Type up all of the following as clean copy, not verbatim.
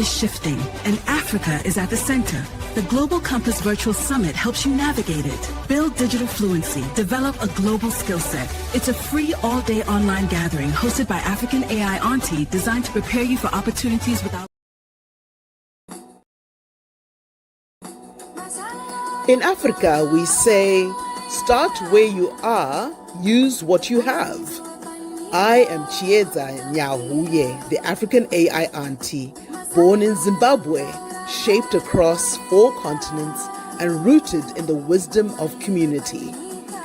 is shifting, and Africa is at the center. The Global Compass Virtual Summit helps you navigate it. Build digital fluency, develop a global skill set. It's a free all-day online gathering hosted by African AI Auntie, designed to prepare you for opportunities without... In Africa, we say, start where you are, use what you have. I am Chiyedza Nyahuye, the African AI Auntie, born in Zimbabwe, shaped across 4 continents and rooted in the wisdom of community.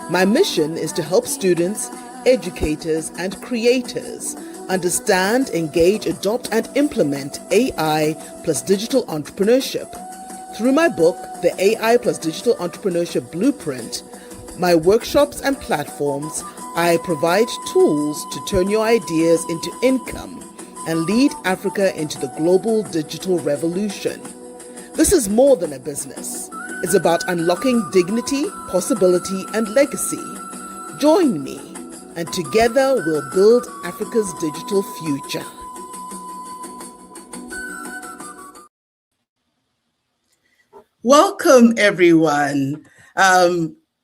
My mission is to help students, educators, and creators understand, engage, adopt, and implement AI plus digital entrepreneurship. Through my book, The AI plus Digital Entrepreneurship Blueprint, my workshops and platforms, I provide tools to turn your ideas into income and lead Africa into the global digital revolution. This is more than a business. It's about unlocking dignity, possibility, and legacy. Join me, and together we'll build Africa's digital future. Welcome, everyone.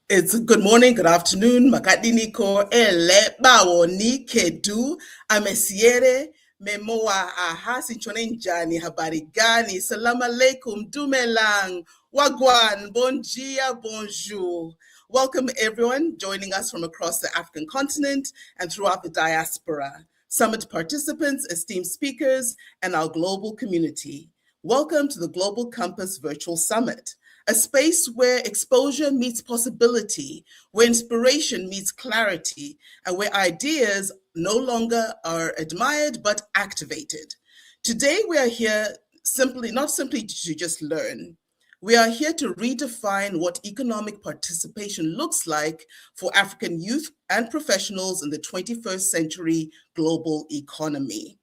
It's good morning, good afternoon. Makadiniko ele bawo ni kedu amesiere memoa aha sinchone njani habari gani salam alaikum dumelang wagwan bon dia bonjour. Welcome everyone joining us from across the African continent and throughout the diaspora. Summit participants, esteemed speakers, and our global community. Welcome to the Global Compass Virtual Summit, a space where exposure meets possibility, where inspiration meets clarity, and where ideas no longer are admired but activated. Today we are here not simply to just learn. We are here to redefine what economic participation looks like for African youth and professionals in the 21st century global economy.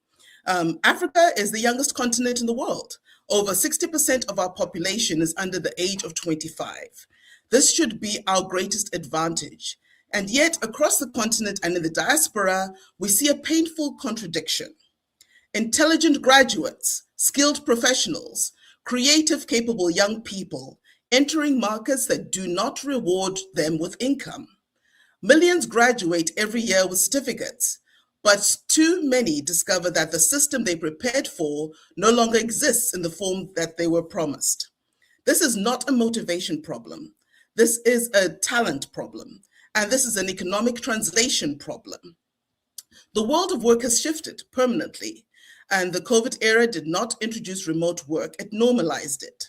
Africa is the youngest continent in the world. Over 60% of our population is under the age of 25. This should be our greatest advantage. And yet, across the continent and in the diaspora, we see a painful contradiction. Intelligent graduates, skilled professionals, creative, capable young people entering markets that do not reward them with income. Millions graduate every year with certificates, but too many discover that the system they prepared for no longer exists in the form that they were promised. This is not a motivation problem. This is a talent problem, and this is an economic translation problem. The world of work has shifted permanently, and the COVID era did not introduce remote work, it normalized it.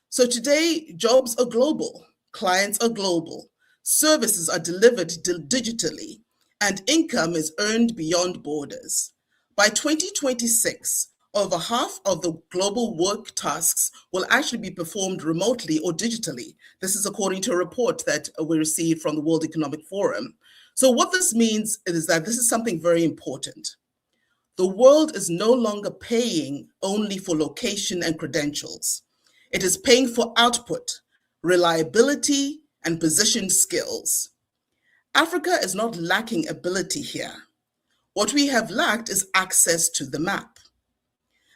So today, jobs are global, clients are global, services are delivered digitally, and income is earned beyond borders. By 2026, over half of the global work tasks will actually be performed remotely or digitally. This is according to a report that we received from the World Economic Forum. So what this means is that this is something very important. The world is no longer paying only for location and credentials. It is paying for output, reliability, and positioned skills. Africa is not lacking ability here. What we have lacked is access to the map.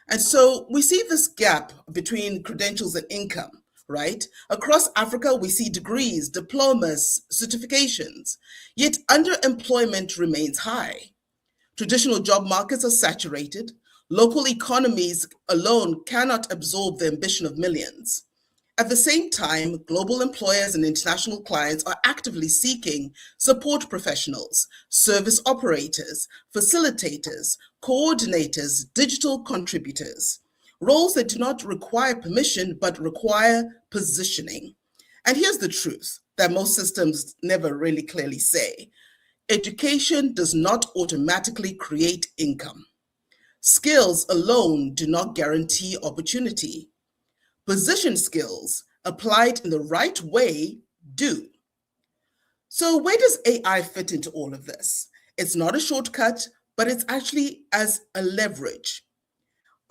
And so we see this gap between credentials and income, right? Across Africa, we see degrees, diplomas, certifications, yet underemployment remains high. Traditional job markets are saturated. Local economies alone cannot absorb the ambition of millions. At the same time, global employers and international clients are actively seeking support professionals, service operators, facilitators, coordinators, digital contributors, roles that do not require permission but require positioning. And here's the truth that most systems never really clearly say. Education does not automatically create income. Skills alone do not guarantee opportunity. Position skills applied in the right way do. So where does AI fit into all of this? It's not a shortcut, but it's actually as a leverage.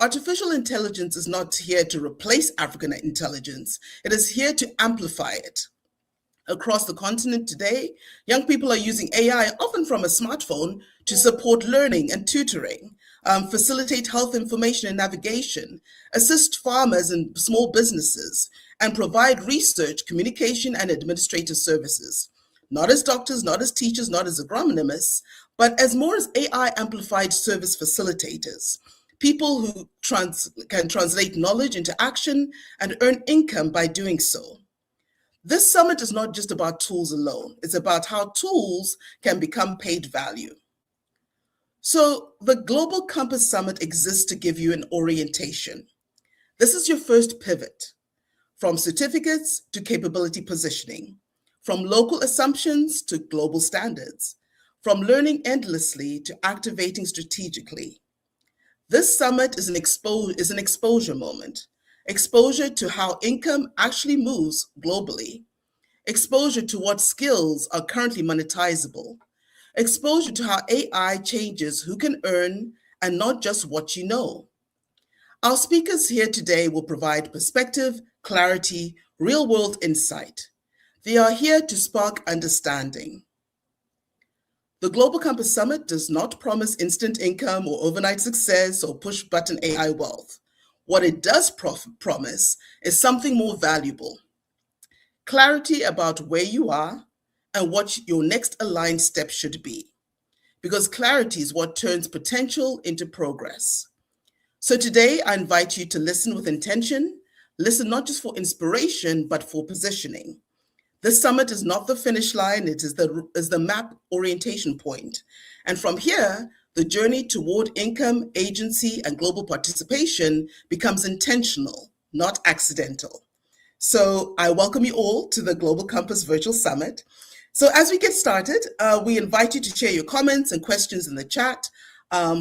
Artificial intelligence is not here to replace African intelligence. It is here to amplify it. Across the continent today, young people are using AI, often from a smartphone, to support learning and tutoring. facilitate health information and navigation, assist farmers and small businesses, and provide research, communication, and administrative services. Not as doctors, not as teachers, not as agronomists, but as more as AI amplified service facilitators, people who can translate knowledge into action and earn income by doing so. This summit is not just about tools alone, it's about how tools can become paid value. So, the Global Compass Summit exists to give you an orientation. This is your first pivot from certificates to capability positioning, from local assumptions to global standards, from learning endlessly to activating strategically. This summit is an exposure moment, exposure to how income actually moves globally, exposure to what skills are currently monetizable, exposure to how AI changes who can earn and not just what you know. Our speakers here today will provide perspective, clarity, real world insight. They are here to spark understanding. The Global Compass Summit does not promise instant income or overnight success or push button AI wealth. What it does promise is something more valuable: clarity about where you are and what your next aligned step should be. Because clarity is what turns potential into progress. So today, I invite you to listen with intention, listen not just for inspiration, but for positioning. This summit is not the finish line, it is the map orientation point. And from here, the journey toward income, agency, and global participation becomes intentional, not accidental. So I welcome you all to the Global Compass Virtual Summit. So as we get started, we invite you to share your comments and questions in the chat.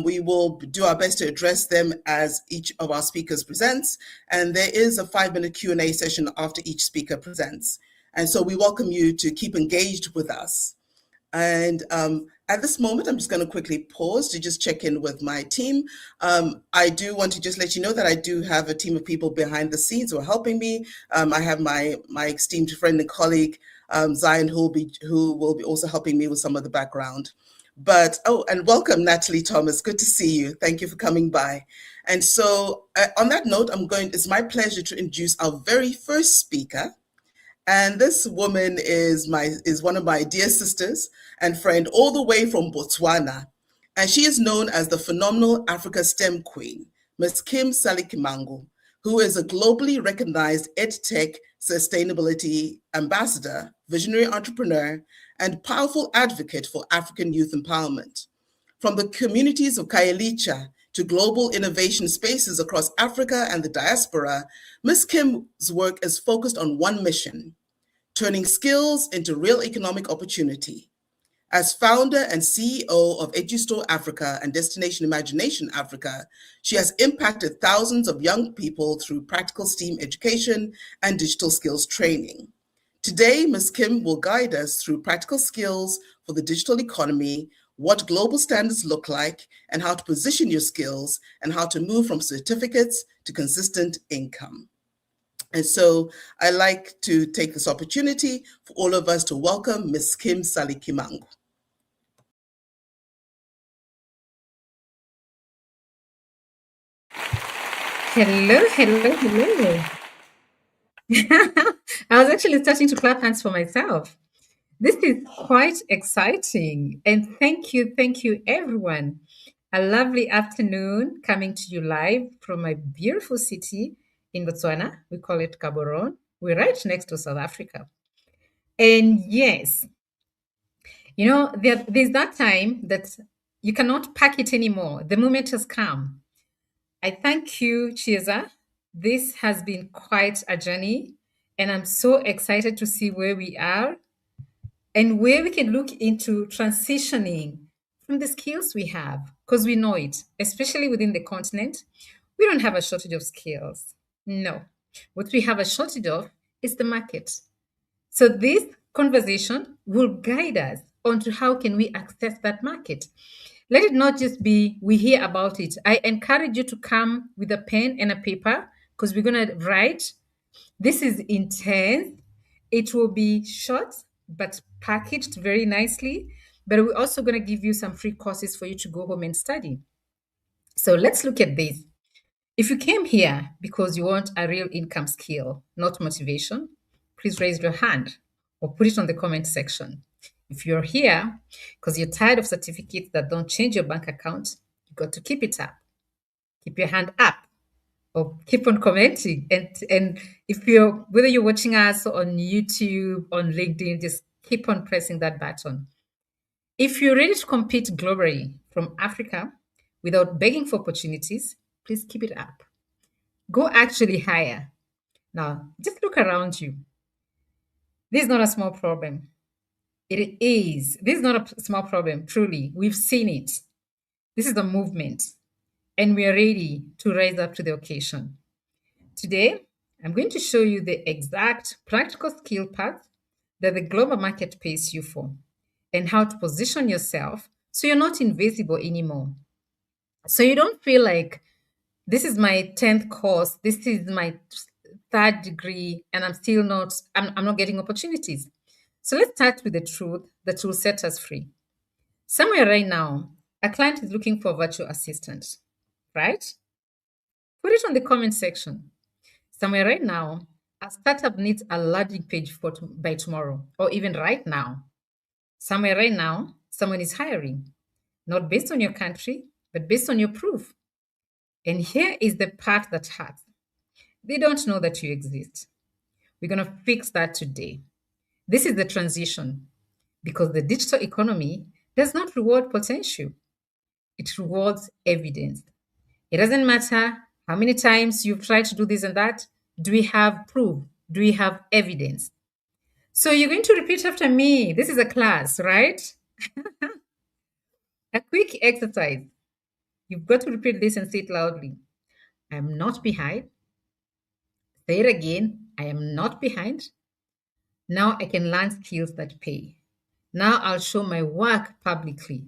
We will do our best to address them as each of our speakers presents. And there is a 5-minute Q&A session after each speaker presents. And so we welcome you to keep engaged with us. And at this moment, I'm just going to quickly pause to just check in with my team. I do want to just let you know that I do have a team of people behind the scenes who are helping me. I have my esteemed friend and colleague, Zion, who will be also helping me with some of the background. But, oh, and welcome, Natalie Thomas. Good to see you. Thank you for coming by. And so on that note, it's my pleasure to introduce our very first speaker. And this woman is one of my dear sisters and friend all the way from Botswana. And she is known as the phenomenal Africa STEM queen, Ms. Kim Salikimango, who is a globally recognized EdTech sustainability ambassador, visionary entrepreneur, and powerful advocate for African youth empowerment. From the communities of Khayelitsha to global innovation spaces across Africa and the diaspora, Ms. Kim's work is focused on one mission: turning skills into real economic opportunity. As founder and CEO of EduStore Africa and Destination Imagination Africa, she has impacted thousands of young people through practical STEAM education and digital skills training. Today, Ms. Kim will guide us through practical skills for the digital economy, what global standards look like, and how to position your skills, and how to move from certificates to consistent income. And so I like to take this opportunity for all of us to welcome Ms. Kim Salikimango. Hello, hello, hello. I was actually starting to clap hands for myself. This is quite exciting. And thank you, everyone. A lovely afternoon coming to you live from my beautiful city in Botswana. We call it Gaborone. We're right next to South Africa. And yes, there's that time that you cannot pack it anymore. The moment has come. I thank you, Chiyedza. This has been quite a journey, and I'm so excited to see where we are and where we can look into transitioning from the skills we have, because we know it, especially within the continent. We don't have a shortage of skills. No. What we have a shortage of is the market. So this conversation will guide us onto how can we access that market. Let it not just be we hear about it. I encourage you to come with a pen and a paper because we're going to write. This is intense. It will be short but packaged very nicely. But we're also going to give you some free courses for you to go home and study. So let's look at this. If you came here because you want a real income skill, not motivation, please raise your hand or put it on the comment section. If you're here because you're tired of certificates that don't change your bank account, you got to keep it up. Keep your hand up or keep on commenting. And if you're whether you're watching us on YouTube, on LinkedIn, just keep on pressing that button. If you're ready to compete globally from Africa without begging for opportunities, please keep it up. Go actually higher. Now, just look around you. This is not a small problem. It is. This is not a small problem, truly. We've seen it. This is a movement, and we are ready to rise up to the occasion. Today, I'm going to show you the exact practical skill path that the global market pays you for and how to position yourself so you're not invisible anymore. So you don't feel like this is my 10th course, this is my third degree, and I'm not getting opportunities. So let's start with the truth that will set us free. Somewhere right now, a client is looking for a virtual assistant, right? Put it on the comment section. Somewhere right now, a startup needs a landing page by tomorrow, or even right now. Somewhere right now, someone is hiring, not based on your country, but based on your proof. And here is the part that hurts. They don't know that you exist. We're going to fix that today. This is the transition because the digital economy does not reward potential, it rewards evidence. It doesn't matter how many times you've tried to do this and that. Do we have proof? Do we have evidence? So you're going to repeat after me. This is a class, right? A quick exercise. You've got to repeat this and say it loudly. I'm not behind. Say it again. I am not behind. Now I can learn skills that pay. Now I'll show my work publicly.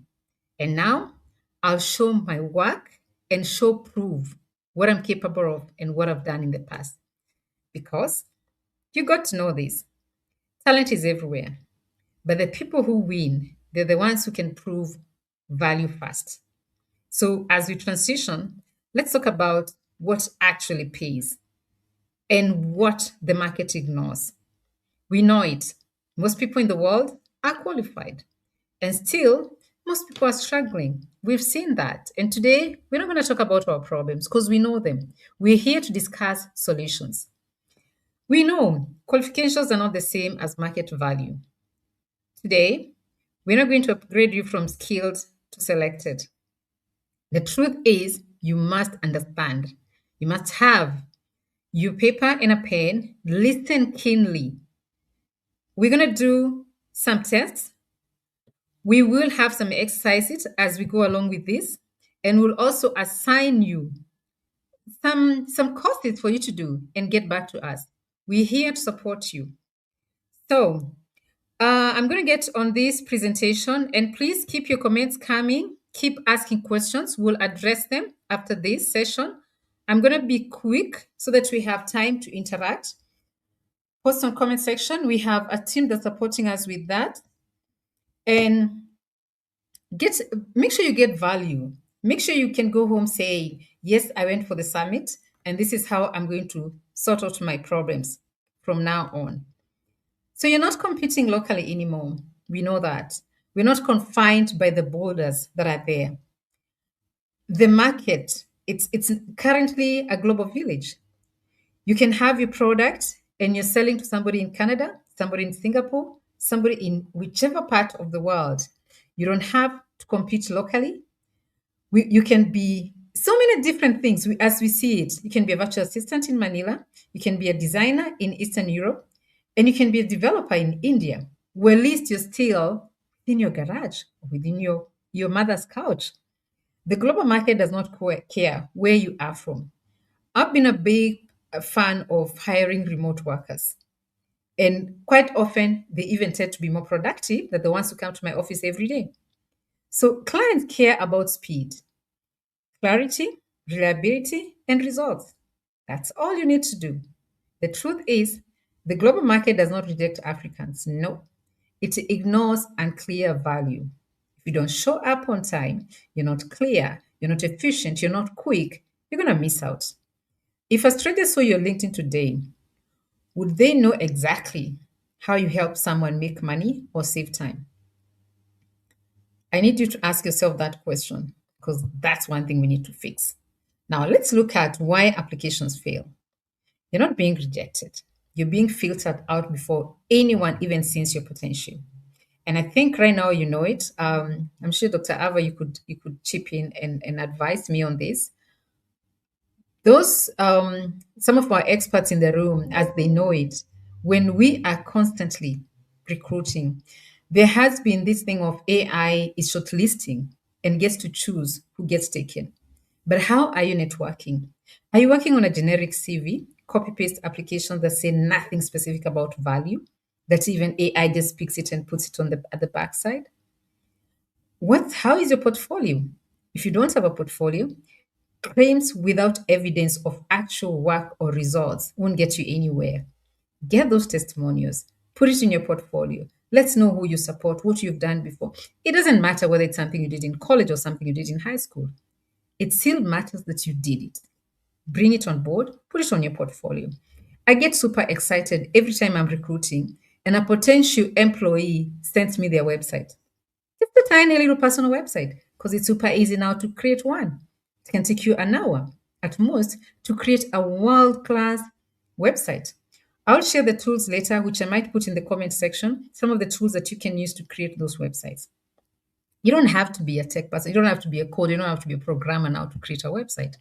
And now I'll show my work and show proof what I'm capable of and what I've done in the past. Because you got to know this. Talent is everywhere. But the people who win, they're the ones who can prove value fast. So as we transition, let's talk about what actually pays and what the market ignores. We know it. Most people in the world are qualified. And still, most people are struggling. We've seen that. And today, we're not going to talk about our problems because we know them. We're here to discuss solutions. We know qualifications are not the same as market value. Today, we're not going to upgrade you from skilled to selected. The truth is, you must understand. You must have your paper and a pen, listen keenly. We're going to do some tests. We will have some exercises as we go along with this, and we'll also assign you some courses for you to do and get back to us. We're here to support you. So I'm going to get on this presentation, and please keep your comments coming. Keep asking questions. We'll address them after this session. I'm going to be quick so that we have time to interact. Post on comment section. We have a team that's supporting us with that. And make sure you get value. Make sure you can go home saying, yes, I went for the summit, and this is how I'm going to sort out my problems from now on. So you're not competing locally anymore. We know that. We're not confined by the borders that are there. The market, it's currently a global village. You can have your product and you're selling to somebody in Canada, somebody in Singapore, somebody in whichever part of the world. You don't have to compete locally. You can be so many different things as we see it. You can be a virtual assistant in Manila. You can be a designer in Eastern Europe. And you can be a developer in India, where at least you're still in your garage, within your mother's couch. The global market does not care where you are from. I've been a big fan of hiring remote workers. And quite often, they even tend to be more productive than the ones who come to my office every day. So clients care about speed, clarity, reliability, and results. That's all you need to do. The truth is, the global market does not reject Africans. No, it ignores unclear value. If you don't show up on time, you're not clear, you're not efficient, you're not quick, you're going to miss out. If a stranger saw your LinkedIn today, would they know exactly how you help someone make money or save time? I need you to ask yourself that question because that's one thing we need to fix. Now, let's look at why applications fail. You're not being rejected. You're being filtered out before anyone even sees your potential. And I think right now you know it. I'm sure Dr. Ava, you could chip in and advise me on this. Those some of our experts in the room, as they know it, when we are constantly recruiting, there has been this thing of AI is shortlisting and gets to choose who gets taken. But how are you networking? Are you working on a generic CV, copy paste application that say nothing specific about value, that even AI just picks it and puts it on the at the backside? How is your portfolio? If you don't have a portfolio, claims without evidence of actual work or results won't get you anywhere. Get those testimonials, put it in your portfolio. Let's know who you support, what you've done before. It doesn't matter whether it's something you did in college or something you did in high school. It still matters that you did it. Bring it on board, put it on your portfolio. I get super excited every time I'm recruiting and a potential employee sends me their website. Just a tiny little personal website because it's super easy now to create one. It can take you an hour at most to create a world class website. I'll share the tools later, which I might put in the comment section, some of the tools that you can use to create those websites. You don't have to be a tech person, you don't have to be a coder, you don't have to be a programmer now to create a website.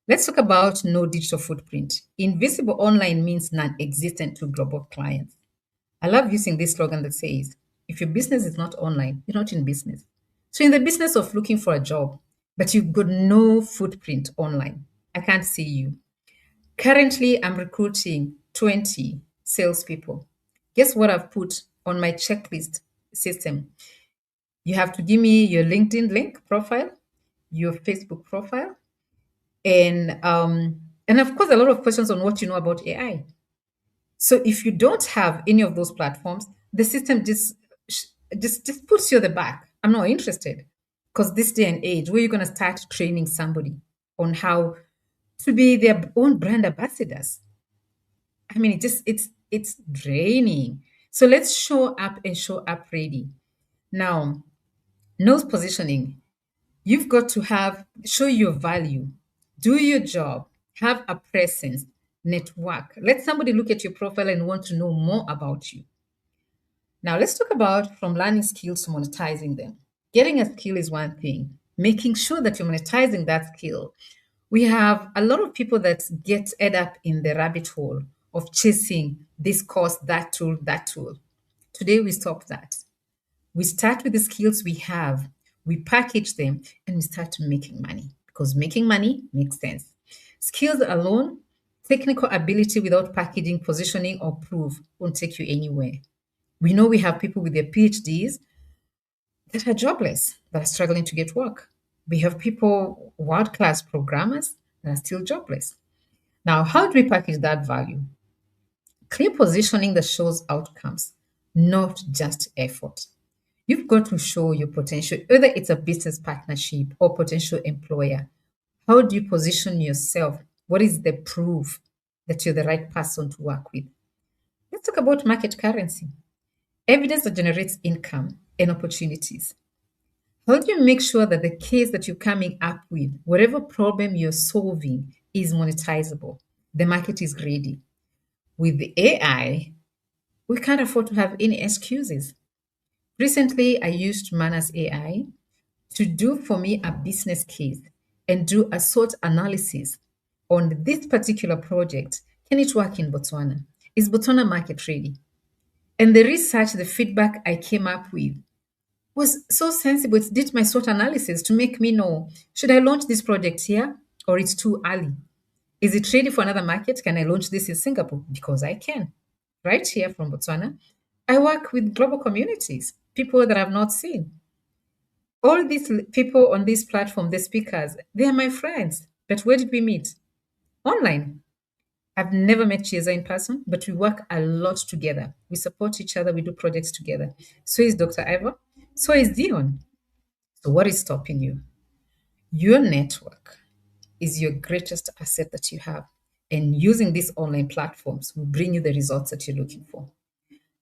Let's talk about no digital footprint. Invisible online means non existent to global clients. I love using this slogan that says, if your business is not online, you're not in business. So, in the business of looking for a job, but you've got no footprint online, I can't see you. Currently, I'm recruiting 20 salespeople. Guess what I've put on my checklist system? You have to give me your LinkedIn link profile, your Facebook profile, and of course, a lot of questions on what you know about AI. So if you don't have any of those platforms, the system just puts you at the back. I'm not interested because this day and age, where you're going to start training somebody on how to be their own brand ambassadors. I mean, it's draining. So let's show up and show up ready. Now, nose positioning. You've got to show your value, do your job, have a presence, network. Let somebody look at your profile and want to know more about you. Now, let's talk about from learning skills to monetizing them. Getting a skill is one thing, making sure that you're monetizing that skill. We have a lot of people that get end up in the rabbit hole of chasing this course, that tool, that tool. Today, we stop that. We start with the skills we have, we package them, and we start making money because making money makes sense. Skills alone, technical ability without packaging, positioning, or proof won't take you anywhere. We know we have people with their PhDs that are jobless, that are struggling to get work. We have people, world class programmers, that are still jobless. Now, how do we package that value? Clear positioning that shows outcomes, not just effort. You've got to show your potential, whether it's a business partnership or potential employer. How do you position yourself? What is the proof that you're the right person to work with? Let's talk about market currency, evidence that generates income and opportunities. How do you make sure that the case that you're coming up with, whatever problem you're solving, is monetizable? The market is greedy. With the AI, we can't afford to have any excuses. Recently, I used Mana's AI to do for me a business case and do a SWOT analysis on this particular project. Can it work in Botswana? Is Botswana market ready? And the research, the feedback I came up with was so sensible. It did my SWOT analysis to make me know, should I launch this project here or it's too early? Is it ready for another market? Can I launch this in Singapore? Because I can. Right here from Botswana, I work with global communities, people that I've not seen. All these people on this platform, the speakers, they are my friends. But where did we meet? Online. I've never met Chiyedza in person, but we work a lot together. We support each other. We do projects together. So is Dr. Eva. So is Dion. So what is stopping you? Your network is your greatest asset that you have. And using these online platforms will bring you the results that you're looking for.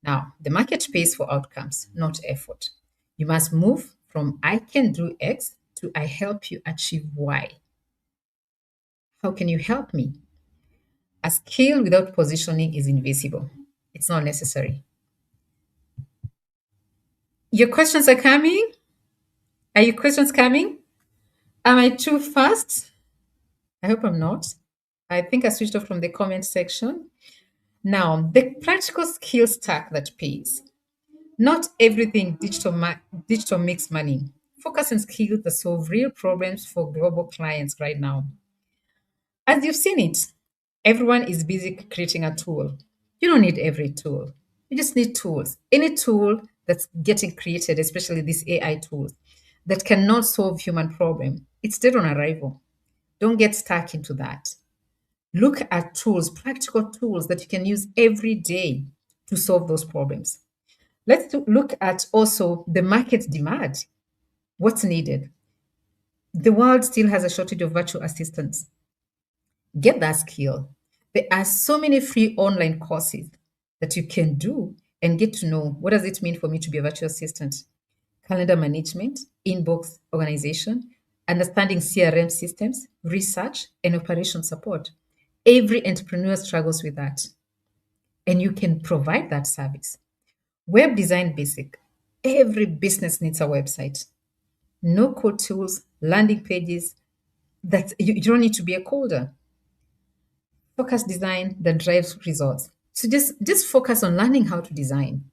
Now, the market pays for outcomes, not effort. You must move from I can do X to I help you achieve Y. How can you help me? A skill without positioning is invisible. It's not necessary. Your questions are coming? Are your questions coming? Am I too fast? I hope I'm not. I think I switched off from the comment section. Now, the practical skill stack that pays. Not everything digital makes money. Focus on skills that solve real problems for global clients right now. As you've seen it, everyone is busy creating a tool. You don't need every tool. You just need tools. Any tool that's getting created, especially these AI tools, that cannot solve human problem, it's dead on arrival. Don't get stuck into that. Look at tools, practical tools that you can use every day to solve those problems. Let's look at also the market demand. What's needed? The world still has a shortage of virtual assistants. Get that skill. There are so many free online courses that you can do and get to know what does it mean for me to be a virtual assistant? Calendar management, inbox organization, understanding CRM systems, research, and operation support. Every entrepreneur struggles with that, and you can provide that service. Web design basic. Every business needs a website. No code tools, landing pages. That you don't need to be a coder. Focus design that drives results. So just focus on learning how to design.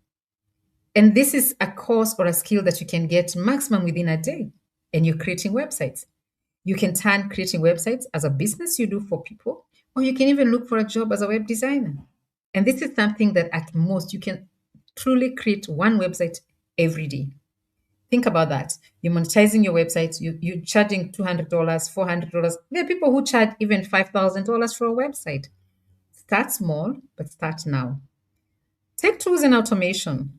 And this is a course or a skill that you can get maximum within a day. And you're creating websites. You can turn creating websites as a business you do for people, or you can even look for a job as a web designer. And this is something that at most you can truly create one website every day. Think about that. You're monetizing your website, you're charging $200, $400. There are people who charge even $5,000 for a website. Start small, but start now. Tech tools and automation.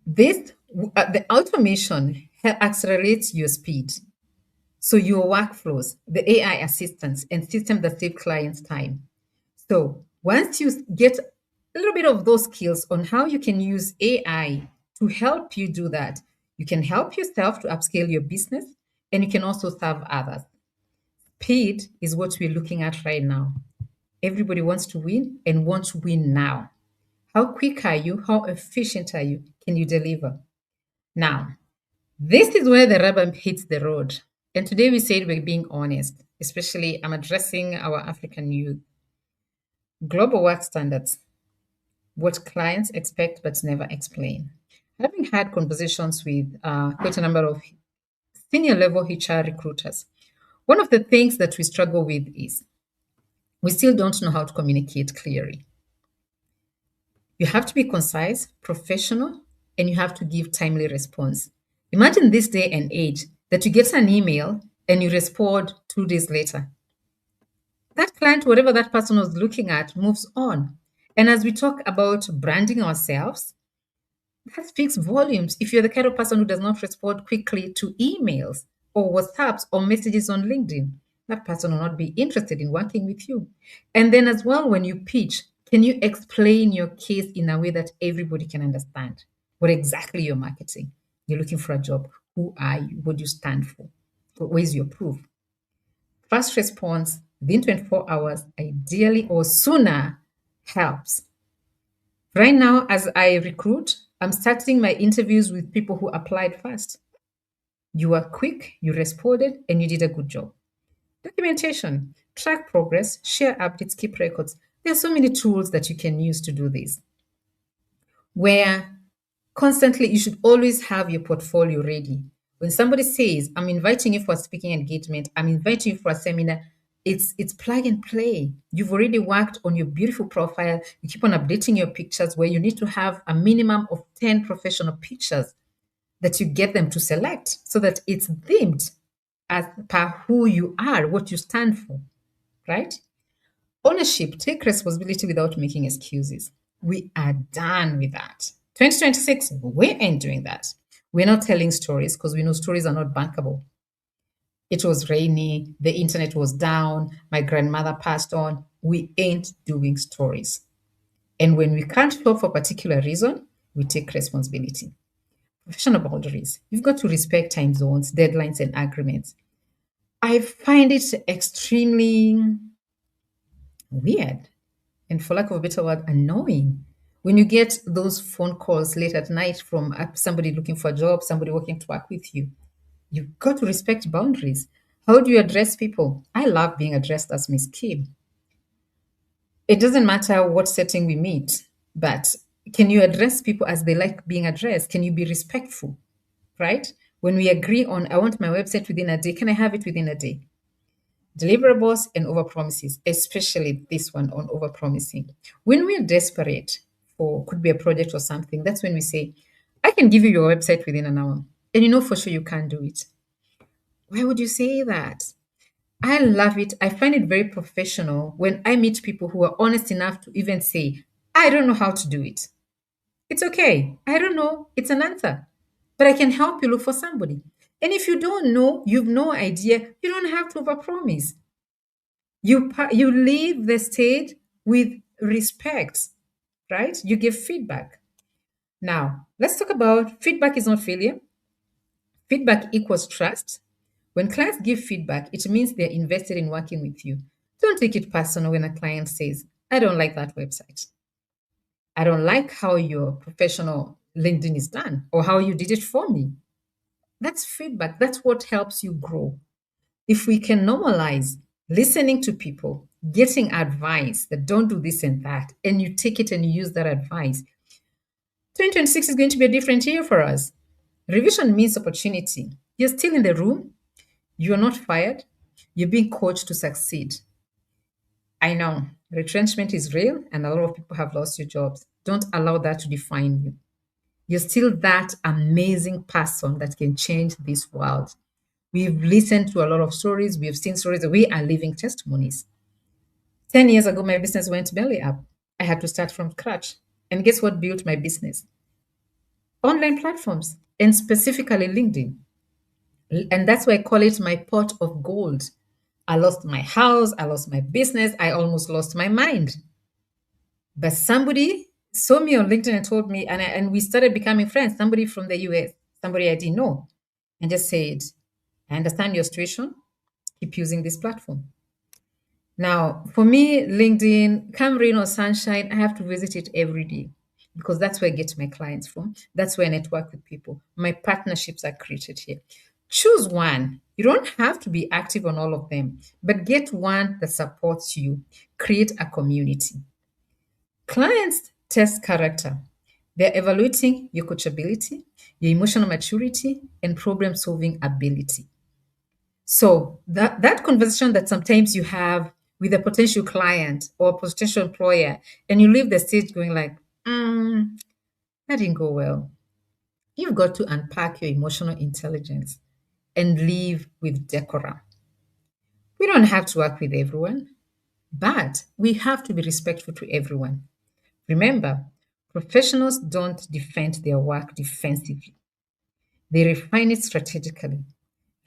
The automation accelerates your speed. So your workflows, the AI assistants and systems that save clients time. So once you get a little bit of those skills on how you can use AI to help you do that, you can help yourself to upscale your business and you can also serve others. Speed is what we're looking at right now. Everybody wants to win and wants to win now. How quick are you? How efficient are you? Can you deliver? Now, this is where the rubber hits the road. And today we said we're being honest, especially I'm addressing our African youth. Global work standards, what clients expect but never explain. Having had conversations with quite a number of senior level HR recruiters, one of the things that we struggle with is we still don't know how to communicate clearly. You have to be concise, professional, and you have to give timely response. Imagine this day and age that you get an email and you respond 2 days later. That client, whatever that person was looking at, moves on. And as we talk about branding ourselves, that speaks volumes. If you're the kind of person who does not respond quickly to emails or WhatsApps or messages on LinkedIn, that person will not be interested in working with you. And then as well, when you pitch, can you explain your case in a way that everybody can understand what exactly you're marketing? You're looking for a job. Who are you? What do you stand for? Where's your proof? Fast response within 24 hours, ideally or sooner, helps. Right now, as I recruit, I'm starting my interviews with people who applied fast. You were quick, you responded, and you did a good job. Documentation, track progress, share updates, keep records. There are so many tools that you can use to do this. Where constantly, you should always have your portfolio ready. When somebody says, I'm inviting you for a speaking engagement, I'm inviting you for a seminar, it's plug and play. You've already worked on your beautiful profile. You keep on updating your pictures where you need to have a minimum of 10 professional pictures that you get them to select so that it's themed as per who you are, what you stand for, right? Ownership, take responsibility without making excuses. We are done with that. 2026, we ain't doing that. We're not telling stories because we know stories are not bankable. It was rainy, the internet was down, my grandmother passed on. We ain't doing stories. And when we can't show up for a particular reason, we take responsibility. Professional boundaries. You've got to respect time zones, deadlines, and agreements. I find it extremely weird and, for lack of a better word, annoying when you get those phone calls late at night from somebody looking for a job, somebody working to work with you. You've got to respect boundaries. How do you address people? I love being addressed as Miss Kim. It doesn't matter what setting we meet, but can you address people as they like being addressed? Can you be respectful, right? When we agree on, I want my website within a day, can I have it within a day? Deliverables and overpromises, especially this one on overpromising. When we're desperate for, could be a project or something, that's when we say, I can give you your website within an hour. And you know for sure you can't do it. Why would you say that? I love it. I find it very professional when I meet people who are honest enough to even say, I don't know how to do it. It's okay. I don't know. It's an answer. But I can help you look for somebody. And if you don't know, you've no idea, you don't have to overpromise. You leave the stage with respect, right? You give feedback. Now, let's talk about feedback is not failure. Feedback equals trust. When clients give feedback, it means they're invested in working with you. Don't take it personal when a client says, I don't like that website. I don't like how your professional LinkedIn is done or how you did it for me. That's feedback. That's what helps you grow. If we can normalize listening to people, getting advice that don't do this and that, and you take it and you use that advice, 2026 is going to be a different year for us. Revision means opportunity. You're still in the room. You're not fired. You're being coached to succeed. I know retrenchment is real and a lot of people have lost your jobs. Don't allow that to define you. You're still that amazing person that can change this world. We've listened to a lot of stories. We've seen stories. We are living testimonies. 10 years ago, my business went belly up. I had to start from scratch. And guess what built my business? Online platforms, and specifically LinkedIn. And that's why I call it my pot of gold. I lost my house, I lost my business, I almost lost my mind. But somebody saw me on LinkedIn and told me, and we started becoming friends. Somebody from the US, somebody I didn't know, and just said, I understand your situation, keep using this platform. Now, for me, LinkedIn, come rain or sunshine, I have to visit it every day because that's where I get my clients from. That's where I network with people. My partnerships are created here. Choose one. You don't have to be active on all of them, but get one that supports you. Create a community. Clients test character. They're evaluating your coachability, your emotional maturity, and problem solving ability. So that conversation that sometimes you have with a potential client or a potential employer, and you leave the stage going like, that didn't go well. You've got to unpack your emotional intelligence and leave with decorum. We don't have to work with everyone, but we have to be respectful to everyone. Remember, professionals don't defend their work defensively. They refine it strategically.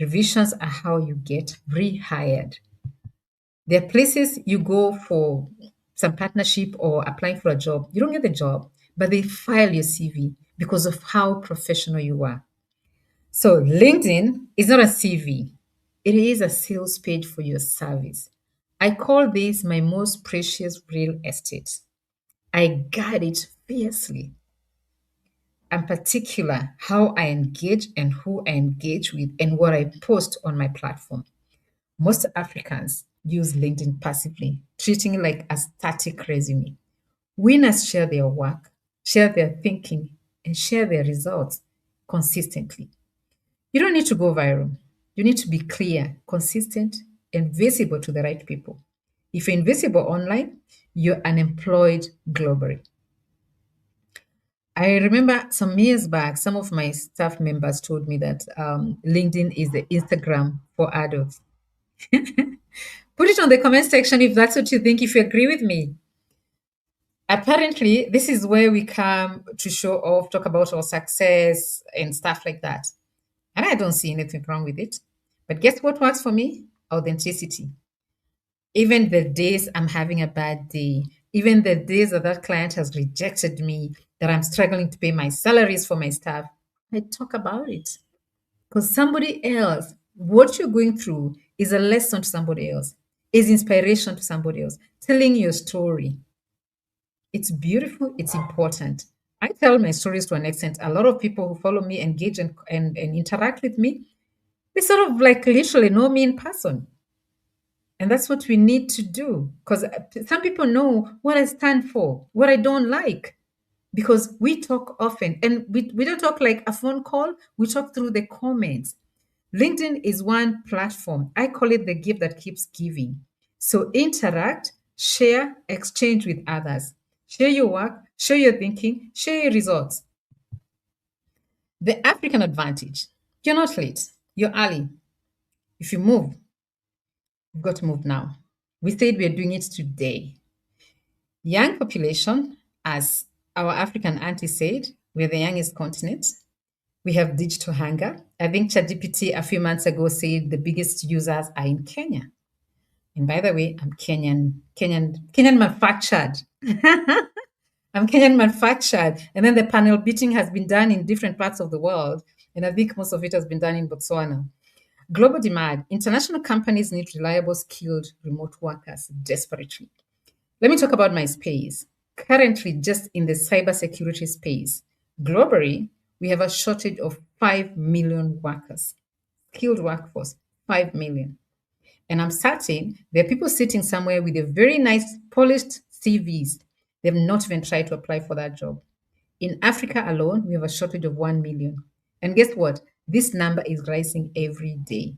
Revisions are how you get rehired. There are places you go for some partnership or applying for a job. You don't get the job, but they file your CV because of how professional you are. So, LinkedIn is not a CV, it is a sales page for your service. I call this my most precious real estate. I guard it fiercely. I'm particular how I engage and who I engage with and what I post on my platform. Most Africans use LinkedIn passively, treating it like a static resume. Winners share their work, share their thinking, and share their results consistently. You don't need to go viral. You need to be clear, consistent, and visible to the right people. If you're invisible online, you're unemployed globally. I remember some years back, some of my staff members told me that LinkedIn is the Instagram for adults. Put it on the comment section if that's what you think, if you agree with me. Apparently, this is where we come to show off, talk about our success and stuff like that. And I don't see anything wrong with it. But guess what works for me? Authenticity. Even the days I'm having a bad day, even the days that that client has rejected me, that I'm struggling to pay my salaries for my staff, I talk about it. Because somebody else, what you're going through is a lesson to somebody else, is inspiration to somebody else, telling your story. It's beautiful, it's important. I tell my stories to an extent. A lot of people who follow me, engage and interact with me, they sort of like literally know me in person. And that's what we need to do because some people know what I stand for, what I don't like, because we talk often and we don't talk like a phone call, we talk through the comments. LinkedIn is one platform. I call it the gift that keeps giving. So interact, share, exchange with others. Share your work, share your thinking, share your results. The African advantage. You're not late, you're early. If you move, you've got to move now. We said we're doing it today. Young population, as our African auntie said, we're the youngest continent. We have digital hunger. I think ChatGPT a few months ago said the biggest users are in Kenya. And by the way, I'm Kenyan manufactured. I'm Kenyan manufactured. And then the panel beating has been done in different parts of the world. And I think most of it has been done in Botswana. Global demand. International companies need reliable, skilled remote workers desperately. Let me talk about my space. Currently, just in the cybersecurity space, globally, we have a shortage of 5 million workers, skilled workforce, 5 million. And I'm certain there are people sitting somewhere with a very nice, polished CVs. They've not even tried to apply for that job. In Africa alone, we have a shortage of 1 million. And guess what? This number is rising every day.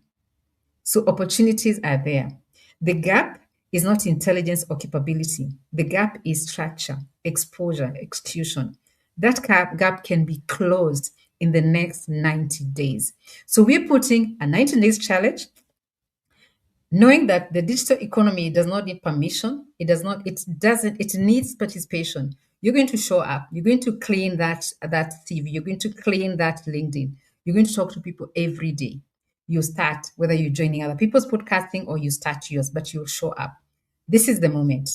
So opportunities are there. The gap is not intelligence or capability. The gap is structure, exposure, execution. That gap can be closed in the next 90 days. So we're putting a 90 days challenge, knowing that the digital economy does not need permission. It needs participation. You're going to show up. You're going to clean that CV. You're going to clean that LinkedIn. You're going to talk to people every day. You start, whether you're joining other people's podcasting or you start yours, but you'll show up. This is the moment.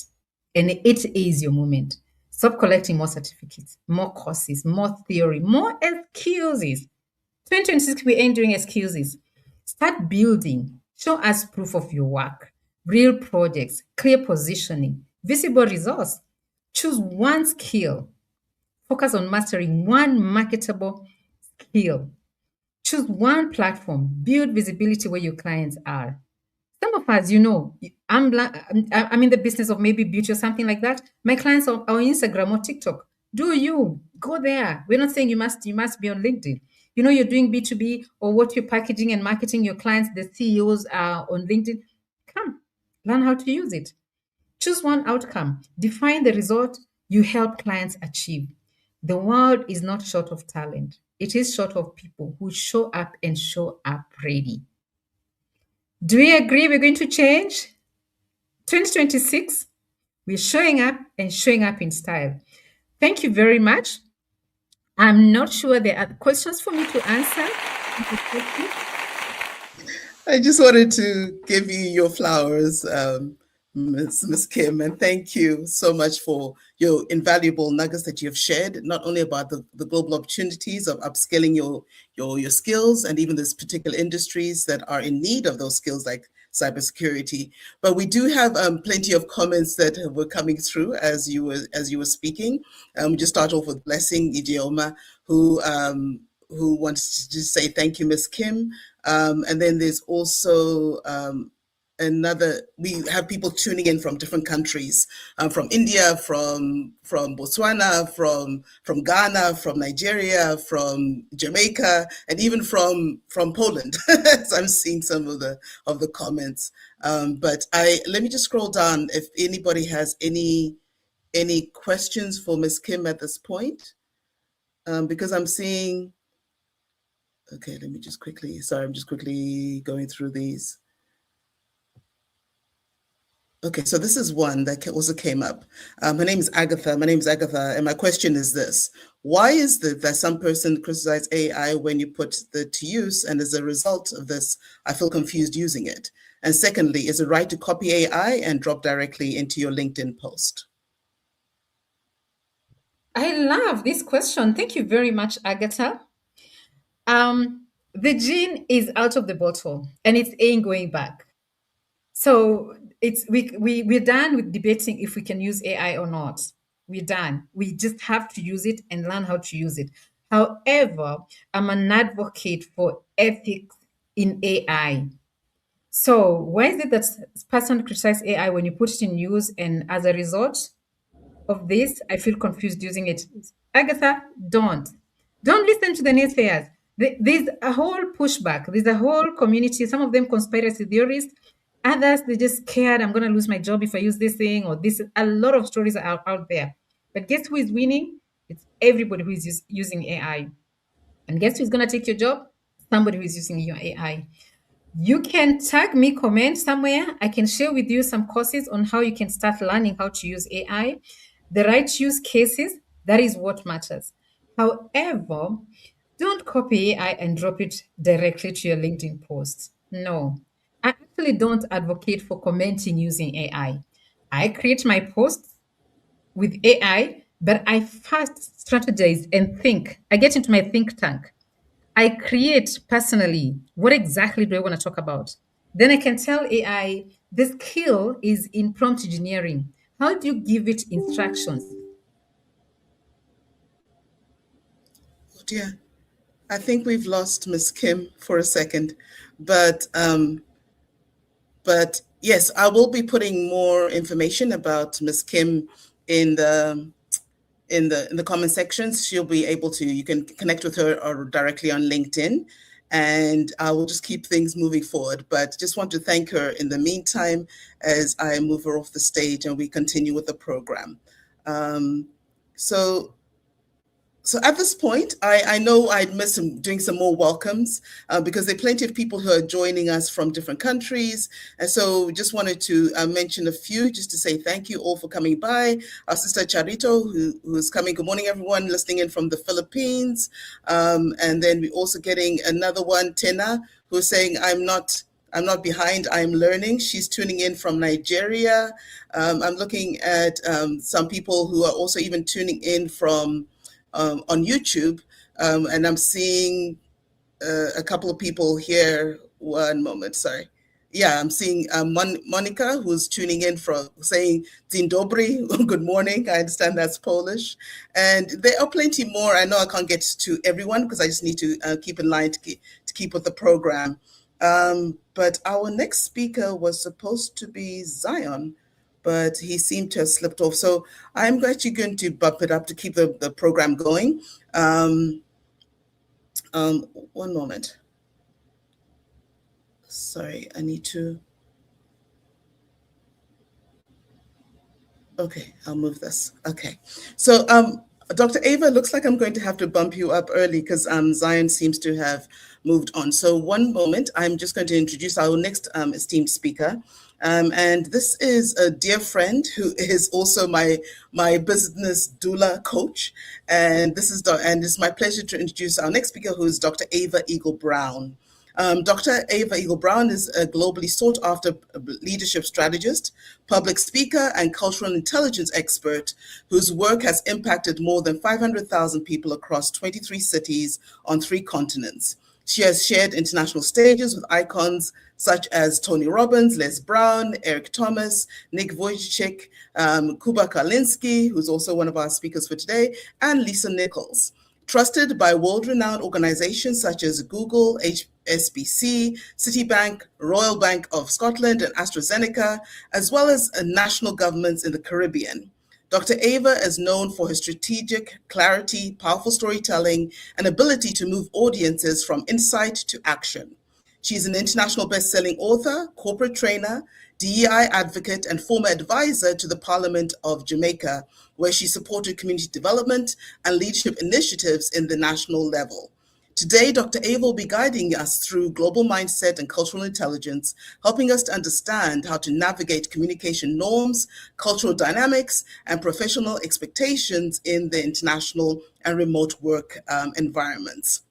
And it is your moment. Stop collecting more certificates, more courses, more theory, more excuses. 2026, we ain't doing excuses. Start building. Show us proof of your work, real projects, clear positioning, visible results. Choose one skill. Focus on mastering one marketable skill. Choose one platform. Build visibility where your clients are. Some of us, I'm in the business of maybe beauty or something like that. My clients are on Instagram or TikTok. Do you go there? We're not saying you must be on LinkedIn. You're doing B2B or what you're packaging and marketing your clients, the CEOs are on LinkedIn. Come, learn how to use it. Choose one outcome. Define the result you help clients achieve. The world is not short of talent. It is short of people who show up and show up ready. Do we agree we're going to change? 2026, we're showing up and showing up in style. Thank you very much. I'm not sure there are questions for me to answer. I just wanted to give you your flowers, Ms. Kim, and thank you so much for your invaluable nuggets that you have shared, not only about the global opportunities of upskilling your skills and even these particular industries that are in need of those skills like cybersecurity, but we do have plenty of comments that were coming through as you were speaking. Just start off with Blessing Idioma, who wants to just say thank you, Ms. Kim. And then there's also we have people tuning in from different countries, from India, from Botswana, from Ghana, from Nigeria, from Jamaica, and even from Poland. So I'm seeing some of the comments. But let me just scroll down if anybody has any questions for Ms. Kim at this point, because I'm seeing. Okay, let me just quickly. Sorry, I'm just quickly going through these. Okay, so this is one that also came up. Her name is Agatha. My name is Agatha, and my question is this: why is it that some person criticize AI when you put it to use, and as a result of this, I feel confused using it? And secondly, is it right to copy AI and drop directly into your LinkedIn post? I love this question. Thank you very much, Agatha. The gene is out of the bottle and it ain't going back. So we're done with debating if we can use AI or not. We're done. We just have to use it and learn how to use it. However, I'm an advocate for ethics in AI. So why is it that person criticize AI when you put it in use, and as a result of this, I feel confused using it? Agatha, don't listen to the naysayers. There's a whole pushback. There's a whole community. Some of them conspiracy theorists. Others, they're just scared. I'm going to lose my job if I use this thing or this. A lot of stories are out there. But guess who is winning? It's everybody who is using AI. And guess who's going to take your job? Somebody who is using your AI. You can tag me, comment somewhere. I can share with you some courses on how you can start learning how to use AI. The right use cases, that is what matters. However, don't copy AI and drop it directly to your LinkedIn post. No, I actually don't advocate for commenting using AI. I create my posts with AI, but I first strategize and think. I get into my think tank. I create personally what exactly do I want to talk about. Then I can tell AI the skill is in prompt engineering. How do you give it instructions? Oh dear, I think we've lost Miss Kim for a second, but yes, I will be putting more information about Miss Kim in the in the comment sections. She'll be able to, you can connect with her or directly on LinkedIn, and I will just keep things moving forward. But just want to thank her in the meantime as I move her off the stage and we continue with the program. Um, so so at this point, I know I'd miss doing some more welcomes because there are plenty of people who are joining us from different countries. And so just wanted to mention a few just to say thank you all for coming by. Our sister Charito, who's coming. Good morning, everyone listening in from the Philippines. And then we're also getting another one, Tena, who's saying, I'm not behind, I'm learning. She's tuning in from Nigeria. I'm looking at some people who are also even tuning in from on YouTube, and I'm seeing a couple of people here. One moment, sorry. Yeah, I'm seeing Monica, who's tuning in from saying Dzień dobry, good morning. I understand that's Polish. And there are plenty more. I know I can't get to everyone because I just need to keep in line to keep with the program. But our next speaker was supposed to be Zion, but he seemed to have slipped off. So I'm actually going to bump it up to keep the program going. One moment. Sorry, I need to. Okay, I'll move this. Okay. So, Dr. Ava, looks like I'm going to have to bump you up early because Zion seems to have moved on. So one moment, I'm just going to introduce our next esteemed speaker. And this is a dear friend who is also my business doula coach. And it's my pleasure to introduce our next speaker, who is Dr. Ava Eagle Brown. Dr. Ava Eagle Brown is a globally sought after leadership strategist, public speaker, and cultural intelligence expert whose work has impacted more than 500,000 people across 23 cities on 3 continents. She has shared international stages with icons such as Tony Robbins, Les Brown, Eric Thomas, Nick Vujicic, Kuba Kalinske, who's also one of our speakers for today, and Lisa Nichols. Trusted by world-renowned organizations such as Google, HSBC, Citibank, Royal Bank of Scotland, and AstraZeneca, as well as national governments in the Caribbean. Dr. Ava is known for her strategic clarity, powerful storytelling, and ability to move audiences from insight to action. She's an international best-selling author, corporate trainer, DEI advocate, and former advisor to the Parliament of Jamaica, where she supported community development and leadership initiatives in the national level. Today, Dr. Ava will be guiding us through global mindset and cultural intelligence, helping us to understand how to navigate communication norms, cultural dynamics, and professional expectations in the international and remote work environments.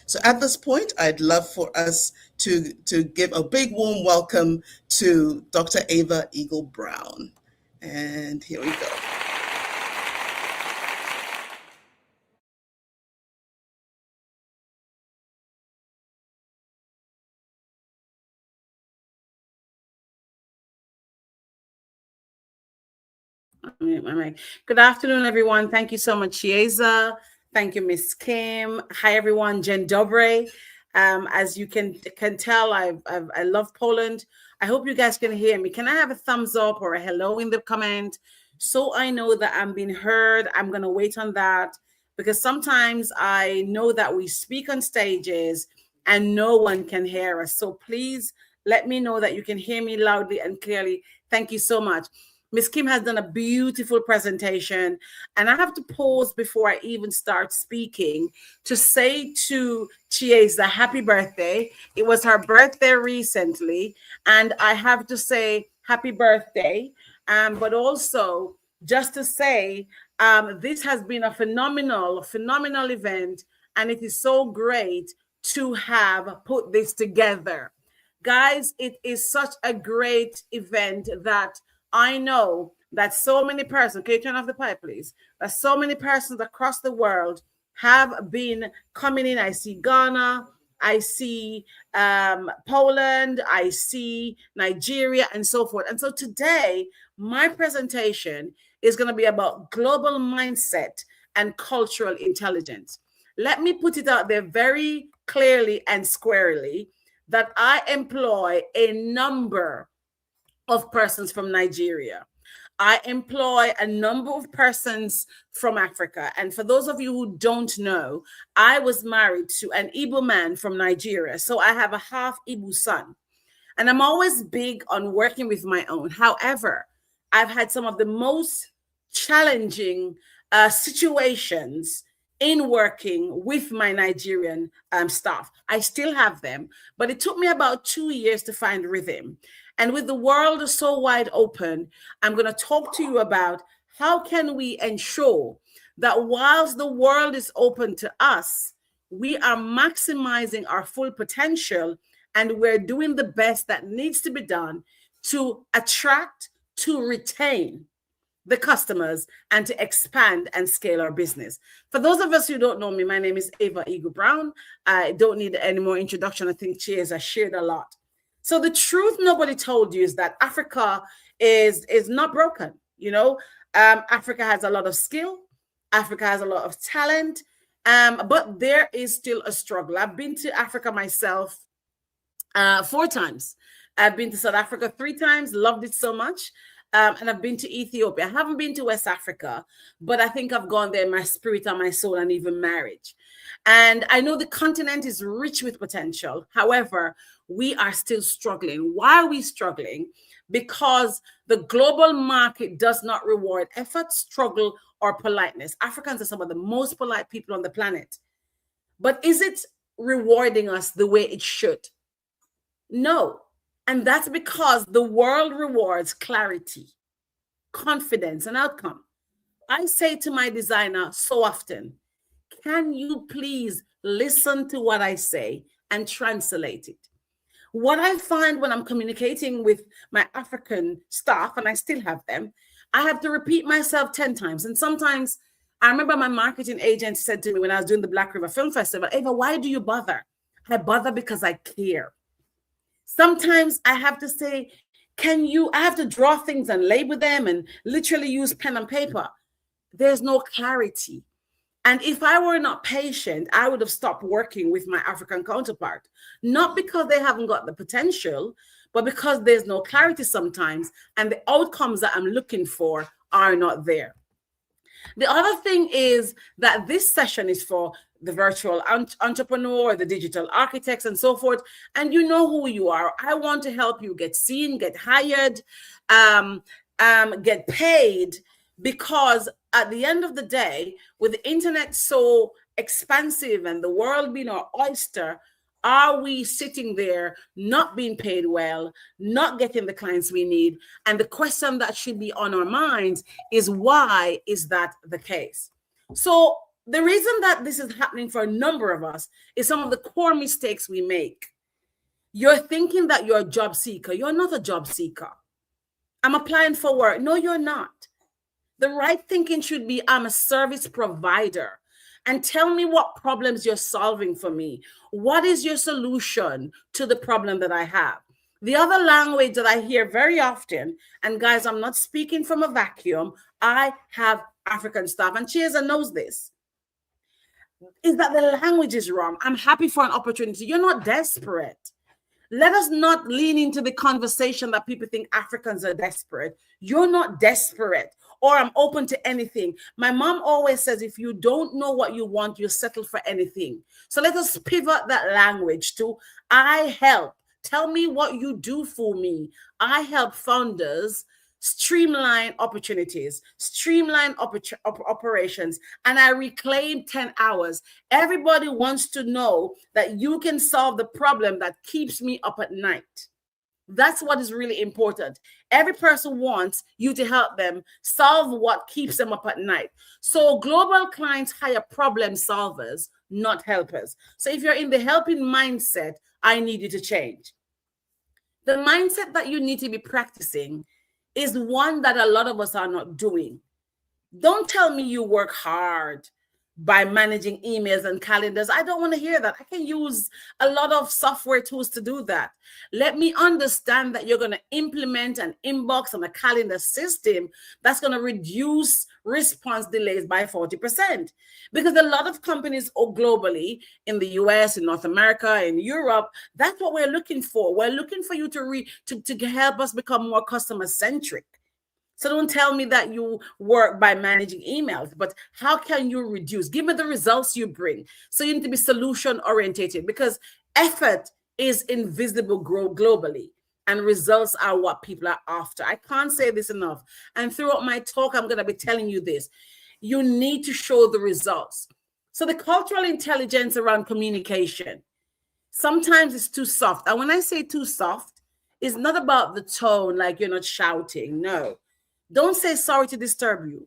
So at this point, I'd love for us to give a big warm welcome to Dr. Ava Eagle Brown. And here we go. Good afternoon, everyone. Thank you so much, Chiyedza. Thank you, Miss Kim. Hi, everyone. Dzień dobry. As you can tell, I love Poland. I hope you guys can hear me. Can I have a thumbs up or a hello in the comment so I know that I'm being heard? I'm going to wait on that because sometimes I know that we speak on stages and no one can hear us. So please let me know that you can hear me loudly and clearly. Thank you so much. Miss Kim has done a beautiful presentation, and I have to pause before I even start speaking to say to Chiyedza, happy birthday. It was her birthday recently, and I have to say happy birthday. But also just to say, this has been a phenomenal event, and it is so great to have put this together. Guys, it is such a great event that I know that so many persons, can you turn off the pipe, please? That so many persons across the world have been coming in. I see Ghana, I see Poland, I see Nigeria, and so forth. And so today, my presentation is going to be about global mindset and cultural intelligence. Let me put it out there very clearly and squarely that I employ a number of persons from Nigeria. I employ a number of persons from Africa. And for those of you who don't know, I was married to an Igbo man from Nigeria. So I have a half Igbo son. And I'm always big on working with my own. However, I've had some of the most challenging situations in working with my Nigerian staff. I still have them, but it took me about 2 years to find rhythm. And with the world so wide open, I'm going to talk to you about how can we ensure that whilst the world is open to us, we are maximizing our full potential and we're doing the best that needs to be done to attract, to retain the customers and to expand and scale our business. For those of us who don't know me, my name is Ava Eagle Brown. I don't need any more introduction. I think Chiyedza shared a lot. So the truth nobody told you is that Africa is not broken. You know, Africa has a lot of skill. Africa has a lot of talent, but there is still a struggle. I've been to Africa myself 4 times. I've been to South Africa 3 times, loved it so much. And I've been to Ethiopia. I haven't been to West Africa, but I think I've gone there in my spirit and my soul and even marriage. And I know the continent is rich with potential. However, we are still struggling. Why are we struggling? Because the global market does not reward effort, struggle, or politeness. Africans are some of the most polite people on the planet. But is it rewarding us the way it should? No. And that's because the world rewards clarity, confidence, and outcome. I say to my designer so often, can you please listen to what I say and translate it? What I find when I'm communicating with my African staff, and I still have them, I have to repeat myself 10 times. And sometimes I remember my marketing agent said to me when I was doing the Black River Film Festival, Ava, why do you bother? I bother because I care. Sometimes I have to say, I have to draw things and label them and literally use pen and paper. There's no clarity. And if I were not patient, I would have stopped working with my African counterpart, not because they haven't got the potential, but because there's no clarity sometimes, and the outcomes that I'm looking for are not there. The other thing is that this session is for the virtual entrepreneur, the digital architects, and so forth. And you know who you are. I want to help you get seen, get hired, get paid, because at the end of the day, with the internet so expansive and the world being our oyster, are we sitting there not being paid well, not getting the clients we need? And the question that should be on our minds is, why is that the case? So the reason that this is happening for a number of us is some of the core mistakes we make. You're thinking that you're a job seeker. You're not a job seeker. I'm applying for work. No, you're not. The right thinking should be, I'm a service provider. And tell me what problems you're solving for me. What is your solution to the problem that I have? The other language that I hear very often, and guys, I'm not speaking from a vacuum, I have African staff, and Chiyedza knows this, is that the language is wrong. I'm happy for an opportunity. You're not desperate. Let us not lean into the conversation that people think Africans are desperate. You're not desperate, or I'm open to anything. My mom always says, if you don't know what you want, you settle for anything. So let us pivot that language to, I help. Tell me what you do for me. I help founders streamline opportunities, streamline operations, and I reclaim 10 hours. Everybody wants to know that you can solve the problem that keeps me up at night. That's what is really important. Every person wants you to help them solve what keeps them up at night. So global clients hire problem solvers, not helpers. So if you're in the helping mindset, I need you to change. The mindset that you need to be practicing is one that a lot of us are not doing. Don't tell me you work hard by managing emails and calendars. I don't want to hear that. I can use a lot of software tools to do that. Let me understand that you're going to implement an inbox and a calendar system that's going to reduce response delays by 40%. Because a lot of companies globally, in the US, in North America, in Europe, that's what we're looking for. We're looking for you to help us become more customer centric. So don't tell me that you work by managing emails, but how can you reduce? Give me the results you bring. So you need to be solution orientated, because effort is invisible globally and results are what people are after. I can't say this enough. And throughout my talk, I'm going to be telling you this. You need to show the results. So the cultural intelligence around communication, sometimes it's too soft. And when I say too soft, it's not about the tone, like you're not shouting. No. Don't say sorry to disturb you,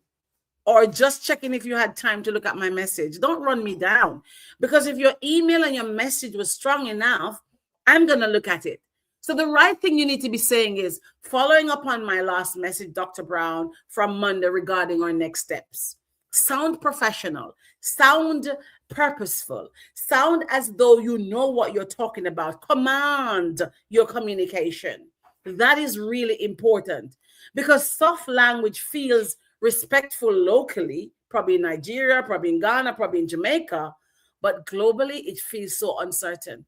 or just checking if you had time to look at my message. Don't run me down, because if your email and your message was strong enough, I'm going to look at it. So the right thing you need to be saying is, following up on my last message, Dr. Brown, from Monday regarding our next steps. Sound professional, sound purposeful, sound as though you know what you're talking about. Command your communication. That is really important, because soft language feels respectful locally, probably in Nigeria, probably in Ghana, probably in Jamaica, but globally it feels so uncertain.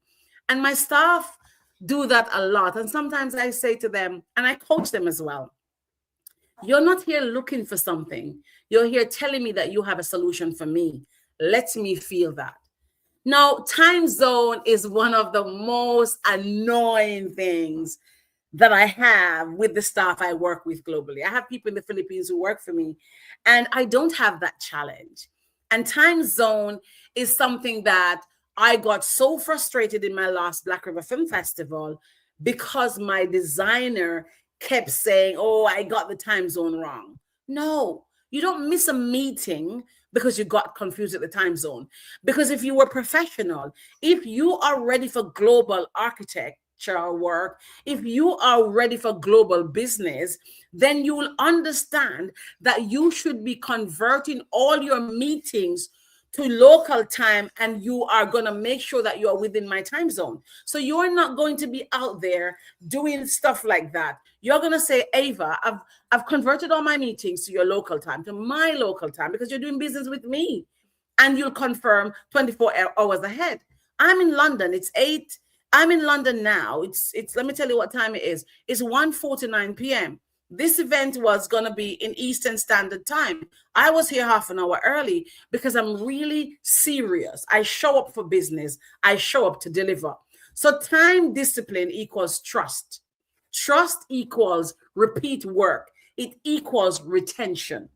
And my staff do that a lot. And sometimes I say to them, and I coach them as well, you're not here looking for something. You're here telling me that you have a solution for me. Let me feel that. Now, time zone is one of the most annoying things that I have with the staff I work with globally. I have people in the Philippines who work for me, and I don't have that challenge. And time zone is something that I got so frustrated in my last Black River Film Festival, because my designer kept saying, oh, I got the time zone wrong. No, you don't miss a meeting because you got confused at the time zone. Because if you were professional, if you are ready for global architecture work, if you are ready for global business, then you will understand that you should be converting all your meetings to local time, and you are going to make sure that you are within my time zone. So you're not going to be out there doing stuff like that. You're going to say, Ava, I've converted all my meetings to your local time, to my local time, because you're doing business with me, and you'll confirm 24 hours ahead. I'm in London. It's 8. I'm in London now. It's let me tell you what time it is. It's 1:49 p.m. This event was going to be in Eastern Standard Time. I was here half an hour early because I'm really serious. I show up for business. I show up to deliver. So time discipline equals trust. Trust equals repeat work. It equals retention.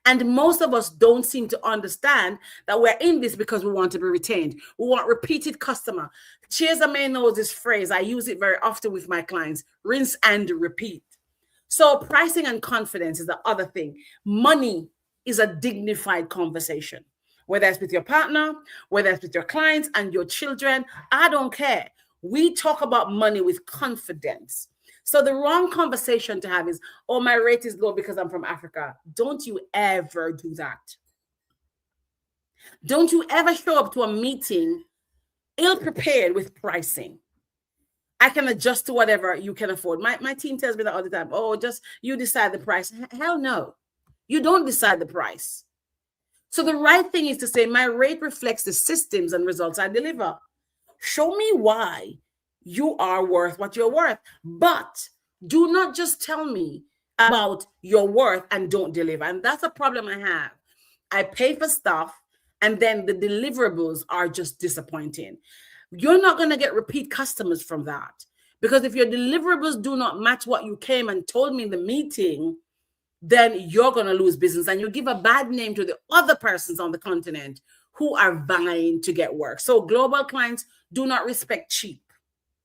And most of us don't seem to understand that we're in this because we want to be retained. We want repeated customer. Chiyedza may know this phrase. I use it very often with my clients: rinse and repeat. So pricing and confidence is the other thing. Money is a dignified conversation, whether it's with your partner, whether it's with your clients and your children. I don't care. We talk about money with confidence. So the wrong conversation to have is, oh, my rate is low because I'm from Africa. Don't you ever do that. Don't you ever show up to a meeting ill-prepared with pricing. I can adjust to whatever you can afford. My team tells me that all the time. Oh, just you decide the price. Hell no. You don't decide the price. So the right thing is to say, my rate reflects the systems and results I deliver. Show me why you are worth what you're worth. But do not just tell me about your worth and don't deliver. And that's a problem I have. I pay for stuff and then the deliverables are just disappointing. You're not going to get repeat customers from that, because if your deliverables do not match what you came and told me in the meeting, then you're going to lose business and you give a bad name to the other persons on the continent who are vying to get work. So global clients do not respect cheap.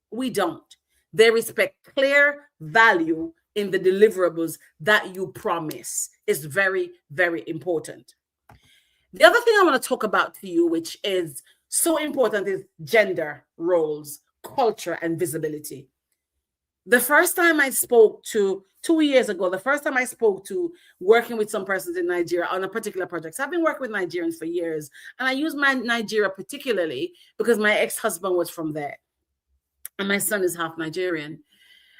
We don't. They respect clear value in the deliverables that you promise. Is very, very important. The other thing I want to talk about to you, which is so important, is gender roles, culture, and visibility. The first time I spoke to, 2 years ago, the first time I spoke to working with some persons in Nigeria on a particular project. So I've been working with Nigerians for years, and I use my Nigeria particularly because my ex-husband was from there, and my son is half Nigerian.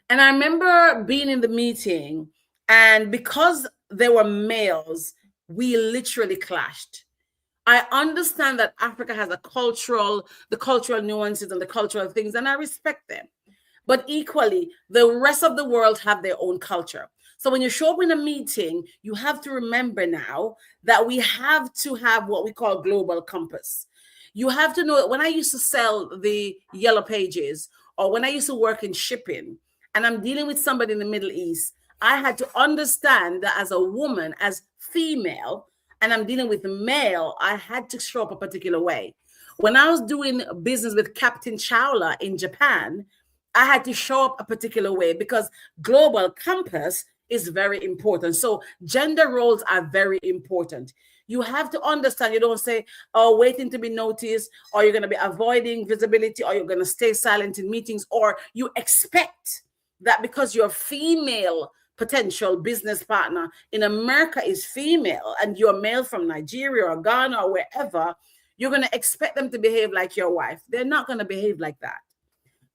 And I remember being in the meeting, and because they were males, we literally clashed. I understand that Africa has the cultural nuances and the cultural things, and I respect them. But equally, the rest of the world have their own culture. So when you show up in a meeting, you have to remember now that we have to have what we call global compass. You have to know that when I used to sell the yellow pages, or when I used to work in shipping, and I'm dealing with somebody in the Middle East, I had to understand that as a woman, as female, and I'm dealing with male, I had to show up a particular way. When I was doing business with Captain Chowla in Japan, I had to show up a particular way because global compass is very important. So gender roles are very important. You have to understand, you don't say, oh, waiting to be noticed, or you're going to be avoiding visibility, or you're going to stay silent in meetings, or you expect that because your female potential business partner in America is female and you're male from Nigeria or Ghana or wherever, you're going to expect them to behave like your wife. They're not going to behave like that.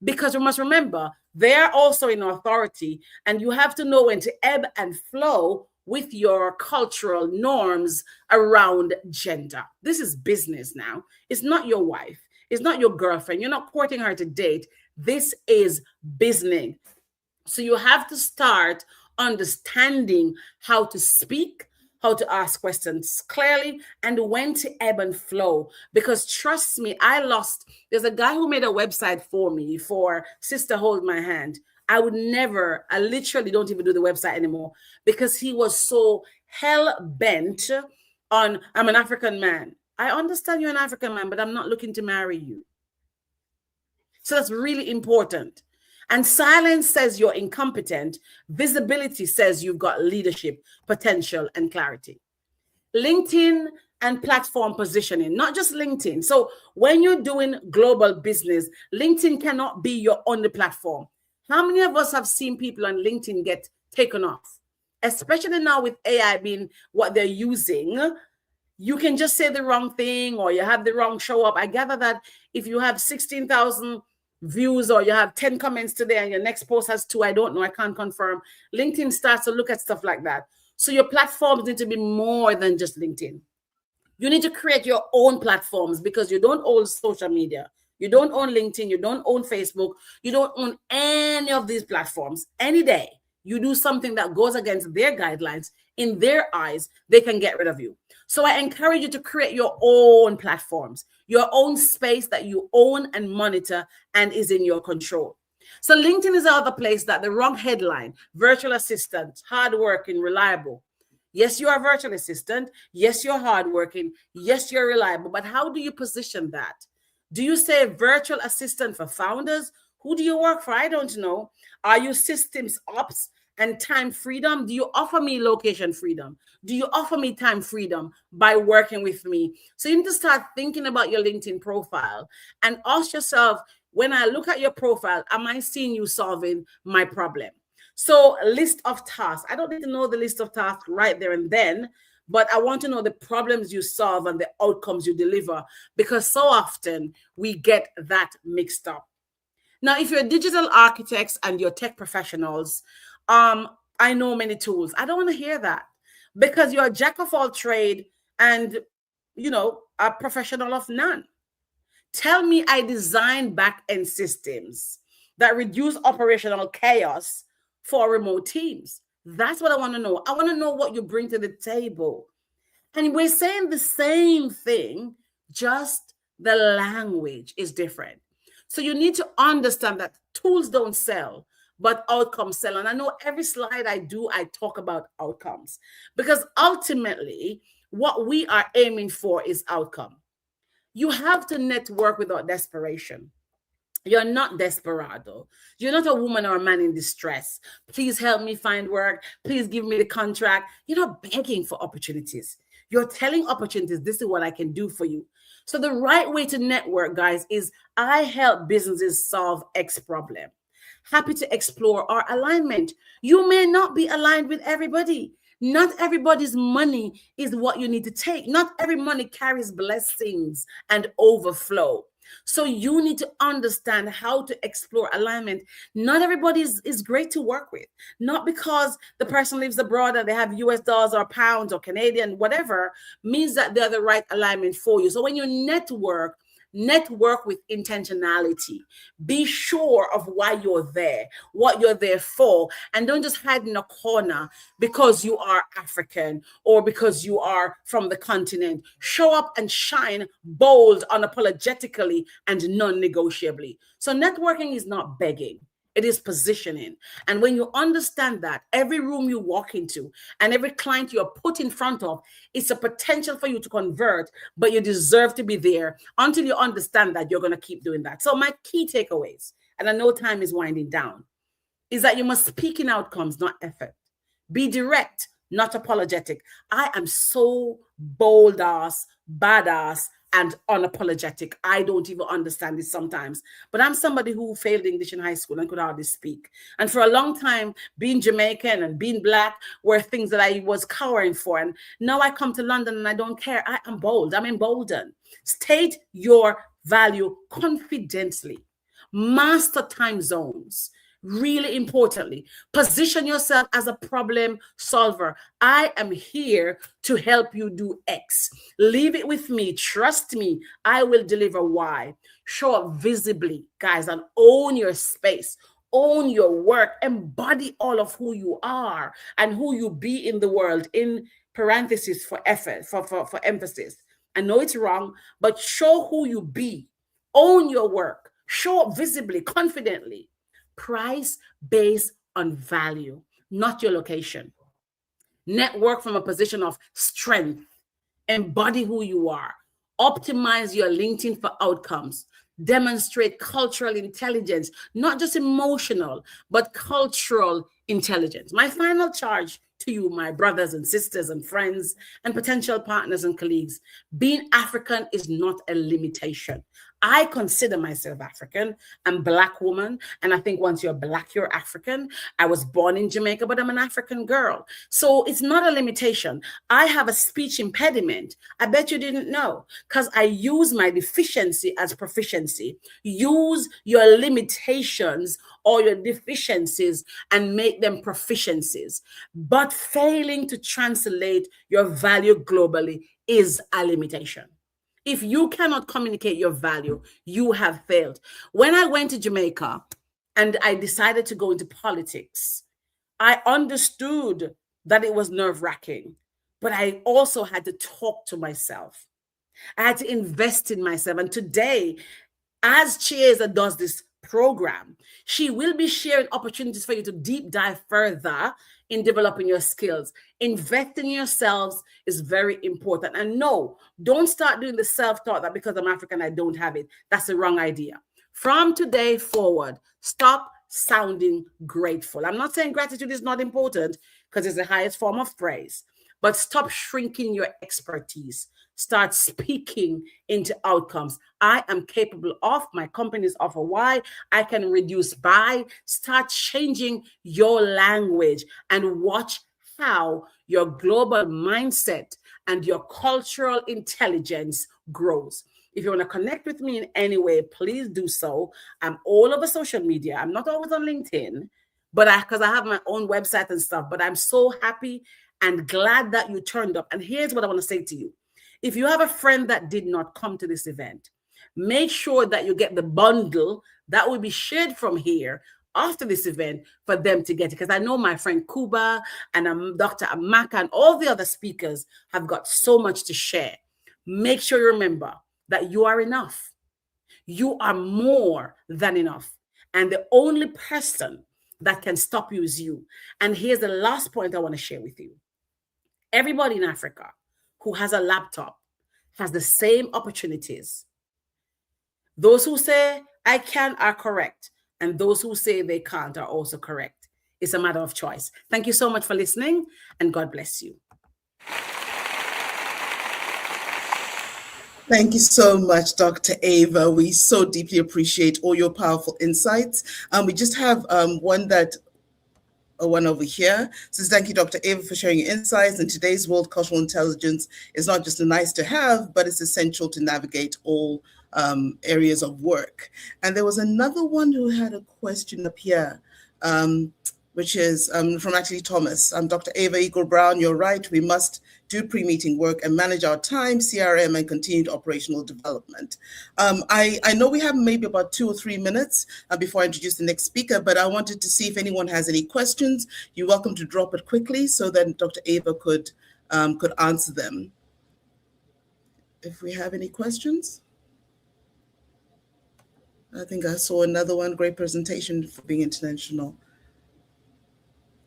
Because you must remember, they are also in authority, and you have to know when to ebb and flow with your cultural norms around gender. This is business now. It's not your wife. It's not your girlfriend. You're not courting her to date. This is business. So you have to start understanding how to speak, how to ask questions clearly, and when to ebb and flow. Because trust me, there's a guy who made a website for me for Sister Hold My Hand. I literally don't even do the website anymore because he was so hell-bent on, I'm an African man. I understand you're an African man, but I'm not looking to marry you. So that's really important. And silence says you're incompetent. Visibility says you've got leadership, potential, and clarity. LinkedIn and platform positioning, not just LinkedIn. So when you're doing global business, LinkedIn cannot be your only platform. How many of us have seen people on LinkedIn get taken off? Especially now with AI being what they're using, you can just say the wrong thing or you have the wrong show up. I gather that if you have 16,000 views or you have 10 comments today and your next post has 2, I don't know, I can't confirm. LinkedIn starts to look at stuff like that. So your platforms need to be more than just LinkedIn. You need to create your own platforms because you don't own social media. You don't own LinkedIn. You don't own Facebook. You don't own any of these platforms. Any day you do something that goes against their guidelines, in their eyes, they can get rid of you. So I encourage you to create your own platforms, your own space that you own and monitor and is in your control. So LinkedIn is the other place that the wrong headline, virtual assistant, hardworking, reliable. Yes, you are a virtual assistant. Yes, you're hardworking. Yes, you're reliable. But how do you position that? Do you say virtual assistant for founders? Who do you work for? I don't know. Are you systems ops and time freedom? Do you offer me location freedom? Do you offer me time freedom by working with me? So you need to start thinking about your LinkedIn profile and ask yourself, when I look at your profile, am I seeing you solving my problem? So a list of tasks. I don't need to know the list of tasks right there and then, but I want to know the problems you solve and the outcomes you deliver, because so often we get that mixed up. Now, if you're digital architects and you're tech professionals, I know many tools. I don't want to hear that, because you're a jack of all trade and, a professional of none. Tell me I design back-end systems that reduce operational chaos for remote teams. That's what I want to know. I want to know what you bring to the table. And we're saying the same thing, just the language is different. So you need to understand that tools don't sell, but outcomes sell. And I know every slide I do, I talk about outcomes, because ultimately what we are aiming for is outcome. You have to network without desperation. You're not desperado. You're not a woman or a man in distress. Please help me find work. Please give me the contract. You're not begging for opportunities. You're telling opportunities, this is what I can do for you. So the right way to network, guys, is I help businesses solve X problem. Happy to explore our alignment. You may not be aligned with everybody. Not everybody's money is what you need to take. Not every money carries blessings and overflow. So you need to understand how to explore alignment. Not everybody is great to work with. Not because the person lives abroad and they have US dollars or pounds or Canadian, whatever, means that they're the right alignment for you. So when you network with intentionality. Be sure of why you're there, what you're there for, and don't just hide in a corner because you are African or because you are from the continent. Show up and shine bold, unapologetically, and non-negotiably. So networking is not begging. It is positioning. And when you understand that, every room you walk into and every client you're put in front of, it's a potential for you to convert, but you deserve to be there. Until you understand that, you're going to keep doing that. So my key takeaways, and I know time is winding down, is that you must speak in outcomes, not effort. Be direct, not apologetic. I am so bold ass, badass, and unapologetic. I don't even understand this sometimes. But I'm somebody who failed English in high school and could hardly speak. And for a long time, being Jamaican and being Black were things that I was cowering for. And now I come to London and I don't care. I am bold. I'm emboldened. State your value confidently. Master time zones. Really importantly, position yourself as a problem solver. I am here to help you do X. Leave it with me. Trust me, I will deliver Y. Show up visibly, guys, and own your space. Own your work. Embody all of who you are and who you be in the world, in parentheses for effort, for emphasis. I know it's wrong, but show who you be. Own your work. Show up visibly, confidently. Price based on value, not your location. Network from a position of strength. Embody who you are. Optimize your LinkedIn for outcomes. Demonstrate cultural intelligence, not just emotional, but cultural intelligence. My final charge to you, my brothers and sisters and friends and potential partners and colleagues, being African is not a limitation. I consider myself African. I'm a Black woman. And I think once you're Black, you're African. I was born in Jamaica, but I'm an African girl. So it's not a limitation. I have a speech impediment. I bet you didn't know, because I use my deficiency as proficiency. Use your limitations or your deficiencies and make them proficiencies. But failing to translate your value globally is a limitation. If you cannot communicate your value, you have failed. When I went to Jamaica and I decided to go into politics, I understood that it was nerve-wracking, but I also had to talk to myself. I had to invest in myself. And today, as Chiyedza does this program, she will be sharing opportunities for you to deep dive further in developing your skills. Investing in yourselves is very important. And no, don't start doing the self-taught that because I'm African, I don't have it. That's the wrong idea. From today forward, stop sounding grateful. I'm not saying gratitude is not important because it's the highest form of praise, but stop shrinking your expertise. Start speaking into outcomes. I am capable of, my companies offer Y, I can reduce by. Start changing your language and watch how your global mindset and your cultural intelligence grows. If you want to connect with me in any way, please do so. I'm all over social media. I'm not always on LinkedIn, but because I have my own website and stuff, but I'm so happy and glad that you turned up. And here's what I want to say to you. If you have a friend that did not come to this event, make sure that you get the bundle that will be shared from here after this event for them to get it. Because I know my friend Kuba and Dr. Amaka and all the other speakers have got so much to share. Make sure you remember that you are enough. You are more than enough. And the only person that can stop you is you. And here's the last point I want to share with you. Everybody in Africa who has a laptop has the same opportunities. Those who say I can are correct, and those who say they can't are also correct. It's a matter of choice. Thank you so much for listening, and God bless you. Thank you so much, Dr. Ava. We so deeply appreciate all your powerful insights. We just have one over here. Says, thank you, Dr. Ava, for sharing your insights. In today's world, cultural intelligence is not just a nice to have, but it's essential to navigate all areas of work. And there was another one who had a question up here, which is from actually Thomas. Dr. Ava Eagle Brown, you're right. We must do pre-meeting work and manage our time, CRM, and continued operational development. I know we have maybe about 2 or 3 minutes before I introduce the next speaker, but I wanted to see if anyone has any questions. You're welcome to drop it quickly so that Dr. Ava could answer them. If we have any questions. I think I saw another one. Great presentation for being international.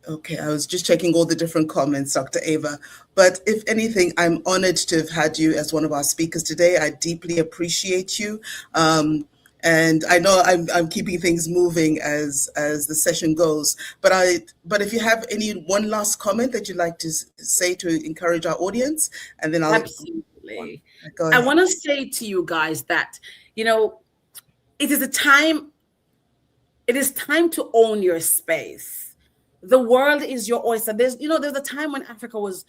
Okay, I was just checking all the different comments, Dr. Ava. But if anything, I'm honored to have had you as one of our speakers today. I deeply appreciate you. And I know I'm keeping things moving as the session goes. But if you have one last comment that you'd like to say to encourage our audience, and then I'll... Absolutely. I want to say to you guys that, it is time to own your space. The world is your oyster. There's a time when Africa was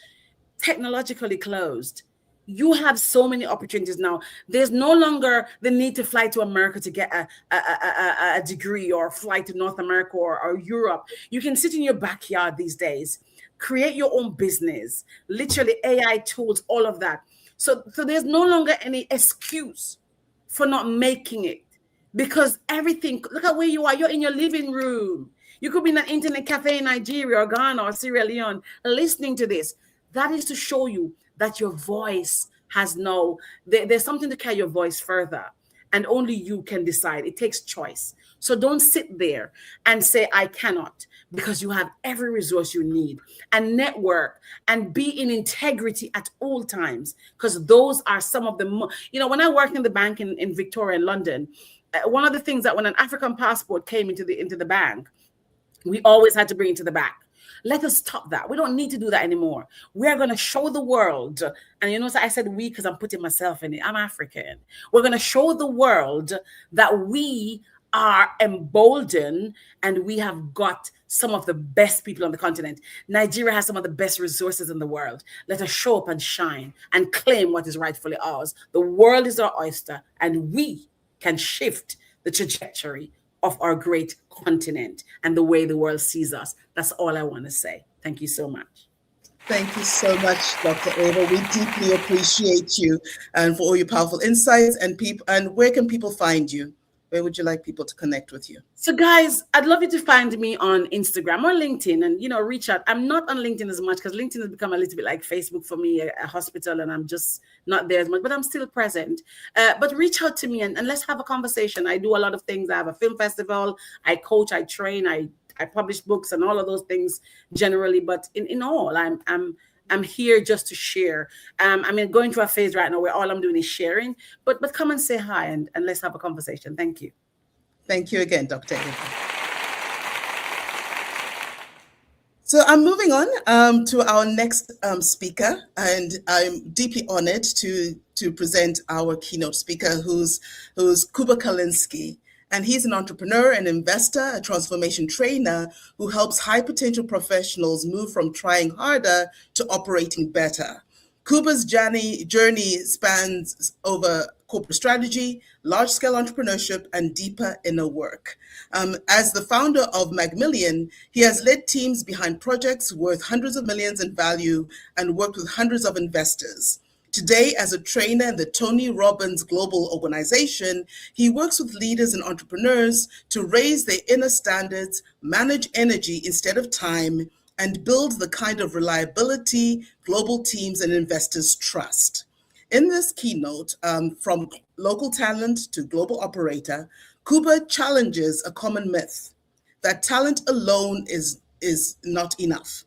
technologically closed. You have so many opportunities now. There's no longer the need to fly to America to get a degree, or fly to North America or Europe. You can sit in your backyard these days, create your own business, literally AI tools, all of that. So there's no longer any excuse for not making it, because everything, look at where you are. You're in your living room. You could be in an internet cafe in Nigeria or Ghana or Sierra Leone listening to this. That is to show you that your voice has there's something to carry your voice further, and only you can decide. It takes choice. So don't sit there and say, I cannot, because you have every resource you need. And network and be in integrity at all times, because those are some of the, when I worked in the bank in Victoria and London, one of the things that when an African passport came into the bank, we always had to bring it to the back. Let us stop that. We don't need to do that anymore. We are going to show the world. And I said we because I'm putting myself in it. I'm African. We're going to show the world that we are emboldened and we have got some of the best people on the continent. Nigeria has some of the best resources in the world. Let us show up and shine and claim what is rightfully ours. The world is our oyster, and we can shift the trajectory of our great continent and the way the world sees us. That's all I want to say. Thank you so much. Thank you so much, Dr. Ava. We deeply appreciate you and for all your powerful insights. And where can people find you? Where would you like people to connect with you? So guys, I'd love you to find me on Instagram or LinkedIn and, reach out. I'm not on LinkedIn as much because LinkedIn has become a little bit like Facebook for me, a hospital, and I'm just not there as much, but I'm still present. But reach out to me and let's have a conversation. I do a lot of things. I have a film festival. I coach, I train, I I publish books and all of those things generally, but in all, I'm here just to share. I'm going through a phase right now where all I'm doing is sharing, but come and say hi and let's have a conversation. Thank you. Thank you again, Dr. Eva. So I'm moving on to our next speaker, and I'm deeply honored to present our keynote speaker, who's Kuba Kalinski. And he's an entrepreneur, an investor, a transformation trainer who helps high potential professionals move from trying harder to operating better. Kuba's journey spans over corporate strategy, large-scale entrepreneurship, and deeper inner work. As the founder of Macmillion, he has led teams behind projects worth hundreds of millions in value and worked with hundreds of investors. Today, as a trainer in the Tony Robbins Global Organization, he works with leaders and entrepreneurs to raise their inner standards, manage energy instead of time, and build the kind of reliability global teams and investors trust. In this keynote, from local talent to global operator, Kuba challenges a common myth that talent alone is not enough.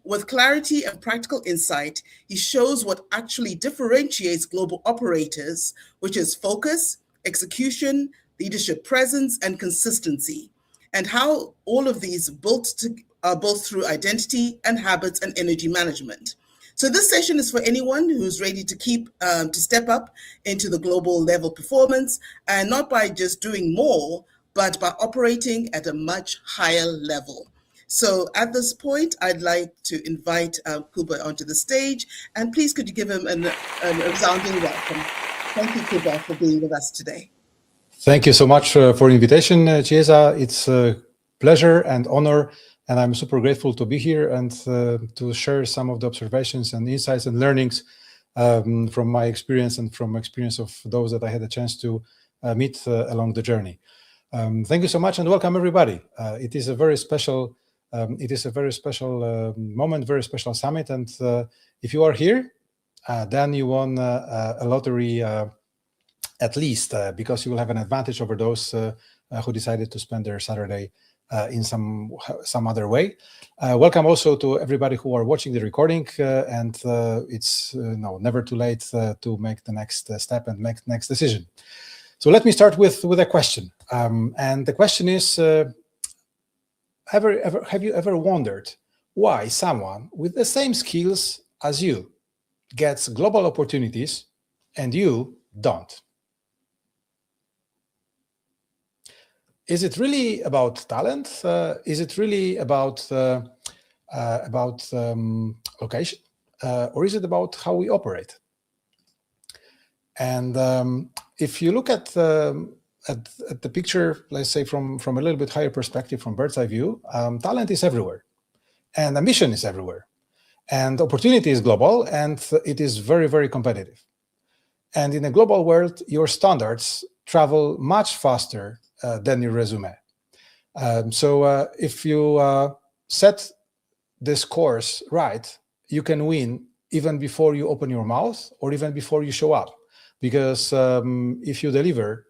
With clarity and practical insight, he shows what actually differentiates global operators, which is focus, execution, leadership presence, and consistency, and how all of these are built through identity and habits and energy management. So this session is for anyone who's ready to step up into the global level performance, and not by just doing more, but by operating at a much higher level. So at this point, I'd like to invite Kuba onto the stage, and please could you give him an resounding welcome. Thank you, Kuba, for being with us today. Thank you so much for the invitation, Chiyedza. It's a pleasure and honor, and I'm super grateful to be here and to share some of the observations and insights and learnings from my experience and from experience of those that I had a chance to meet along the journey. Thank you so much and welcome everybody. It is a very special moment, very special summit, and if you are here, then you won a lottery at least, because you will have an advantage over those who decided to spend their Saturday in some other way. Welcome also to everybody who are watching the recording, and it's never too late to make the next step and make the next decision. So let me start with a question, and the question is: have you ever wondered why someone with the same skills as you gets global opportunities and you don't? Is it really about talent? Is it really about location? Or is it about how we operate? And if you look at the picture, let's say from a little bit higher perspective, from bird's eye view, talent is everywhere, and ambition is everywhere, and opportunity is global, and it is very, very competitive. And in a global world, your standards travel much faster than your resume. So if you set this course right, you can win even before you open your mouth or even before you show up. Because if you deliver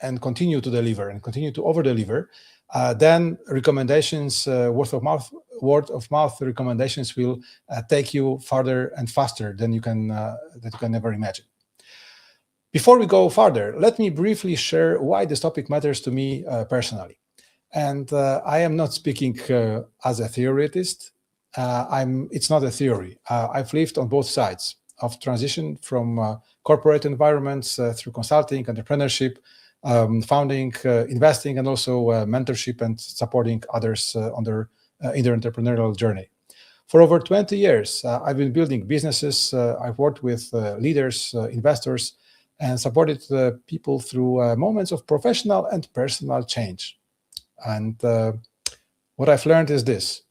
and continue to deliver and continue to over-deliver, then recommendations, word of mouth recommendations will take you farther and faster than you can ever imagine. Before we go further, let me briefly share why this topic matters to me personally. And I am not speaking as a theoretist. It's not a theory. I've lived on both sides of transition from corporate environments through consulting, entrepreneurship, founding, investing, and also mentorship and supporting others in their entrepreneurial journey. For over 20 years, I've been building businesses. I've worked with leaders, investors, and supported people through moments of professional and personal change. And what I've learned is this: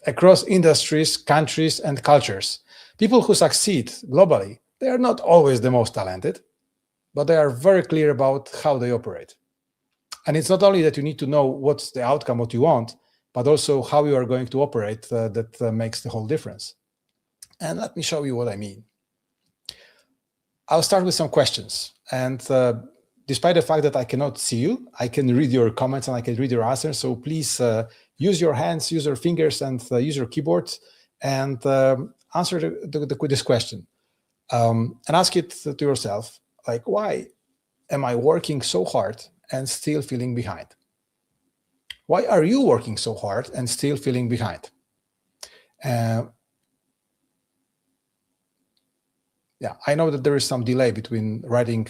across industries, countries, and cultures, people who succeed globally, they are not always the most talented, but they are very clear about how they operate. And it's not only that you need to know what's the outcome, what you want, but also how you are going to operate that makes the whole difference. And let me show you what I mean. I'll start with some questions. And despite the fact that I cannot see you, I can read your comments and I can read your answers. So please use your hands, use your fingers, and use your keyboard, and answer this question. And ask it to yourself, like, why am I working so hard and still feeling behind? Why are you working so hard and still feeling behind? Yeah, I know that there is some delay between writing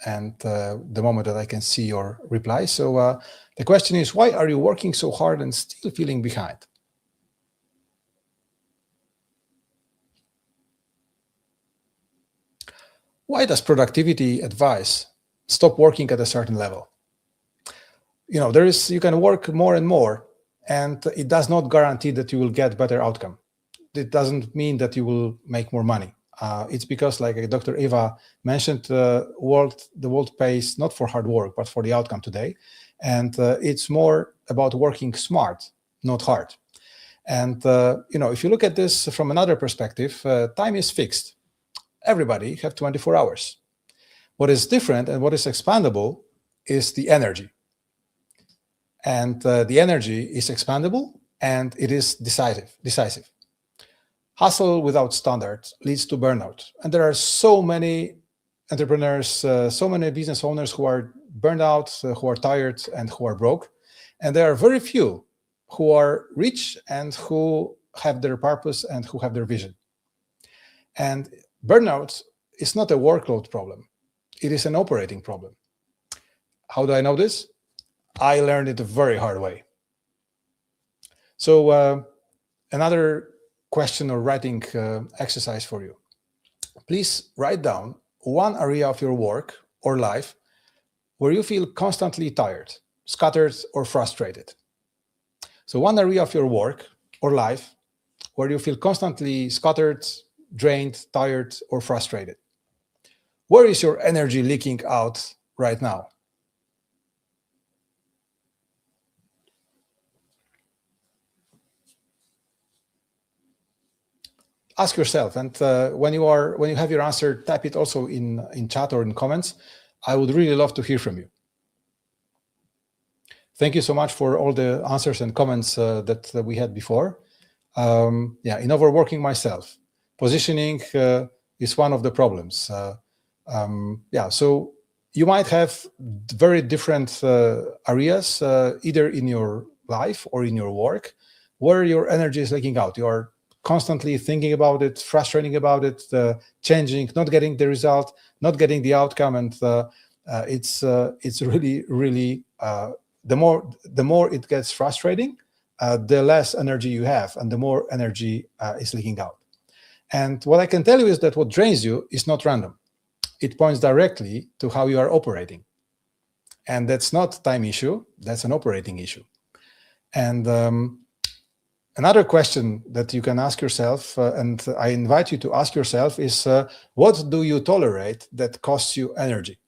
and the moment that I can see your reply. So the question is, why are you working so hard and still feeling behind? Why does productivity advice stop working at a certain level? You can work more and more, and it does not guarantee that you will get better outcome. It doesn't mean that you will make more money. It's because, like Dr. Eva mentioned, the world pays not for hard work, but for the outcome today. And it's more about working smart, not hard. And, if you look at this from another perspective, time is fixed. Everybody have 24 hours. What is different and what is expandable is the energy. And the energy is expandable and it is decisive. Hustle without standards leads to burnout. And there are so many entrepreneurs, so many business owners who are burned out, who are tired, and who are broke. And there are very few who are rich and who have their purpose and who have their vision. And burnout is not a workload problem. It is an operating problem. How do I know this? I learned it a very hard way. So another question or writing exercise for you. Please write down one area of your work or life where you feel constantly tired, scattered, or frustrated. So one area of your work or life where you feel constantly scattered, drained, tired, or frustrated. Where is your energy leaking out right now? Ask yourself, and when you have your answer, type it also in chat or in comments. I would really love to hear from you. Thank you so much for all the answers and comments that we had before. In overworking myself, positioning is one of the problems. So you might have very different areas, either in your life or in your work, where your energy is leaking out. You are constantly thinking about it, frustrating about it, changing, not getting the result, not getting the outcome, and it's really, really the more it gets frustrating, the less energy you have, and the more energy is leaking out. And what I can tell you is that what drains you is not random. It points directly to how you are operating, and that's not a time issue. That's an operating issue. And another question that you can ask yourself, and I invite you to ask yourself, is what do you tolerate that costs you energy?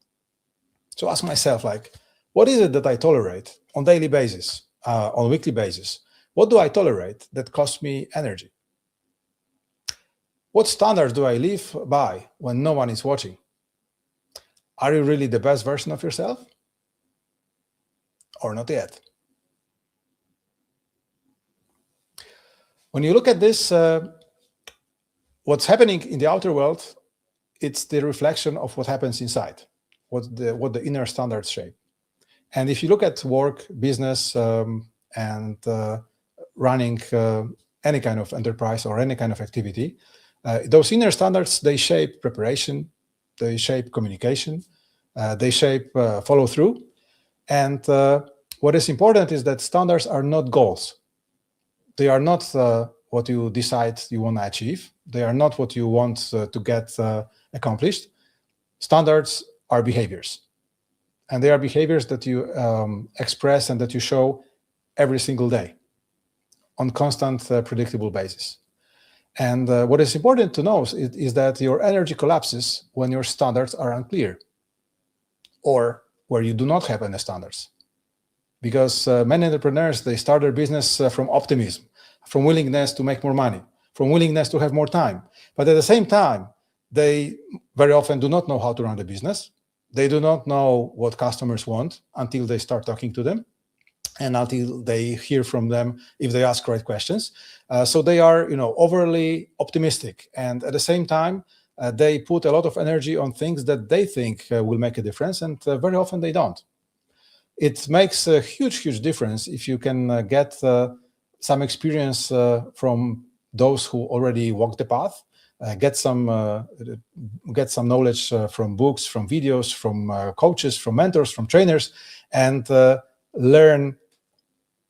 So ask myself, like, what is it that I tolerate on daily basis, on weekly basis? What do I tolerate that costs me energy? What standards do I live by when no one is watching? Are you really the best version of yourself? Or not yet? When you look at this, what's happening in the outer world, it's the reflection of what happens inside, what the inner standards shape. And if you look at work, business, and running any kind of enterprise or any kind of activity, those inner standards, they shape preparation, they shape communication, they shape follow through. And what is important is that standards are not goals. They are not what you decide you want to achieve. They are not what you want to get accomplished. Standards are behaviors. And they are behaviors that you express and that you show every single day on constant, predictable basis. And what is important to know is that your energy collapses when your standards are unclear or where you do not have any standards. Because many entrepreneurs, they start their business from optimism, from willingness to make more money, from willingness to have more time. But at the same time, they very often do not know how to run the business. They do not know what customers want until they start talking to them and until they hear from them if they ask right questions. So they are, overly optimistic, and at the same time, they put a lot of energy on things that they think will make a difference, and very often they don't. It makes a huge difference if you can get some experience from those who already walked the path, get some knowledge from books, from videos, from coaches, from mentors, from trainers, and learn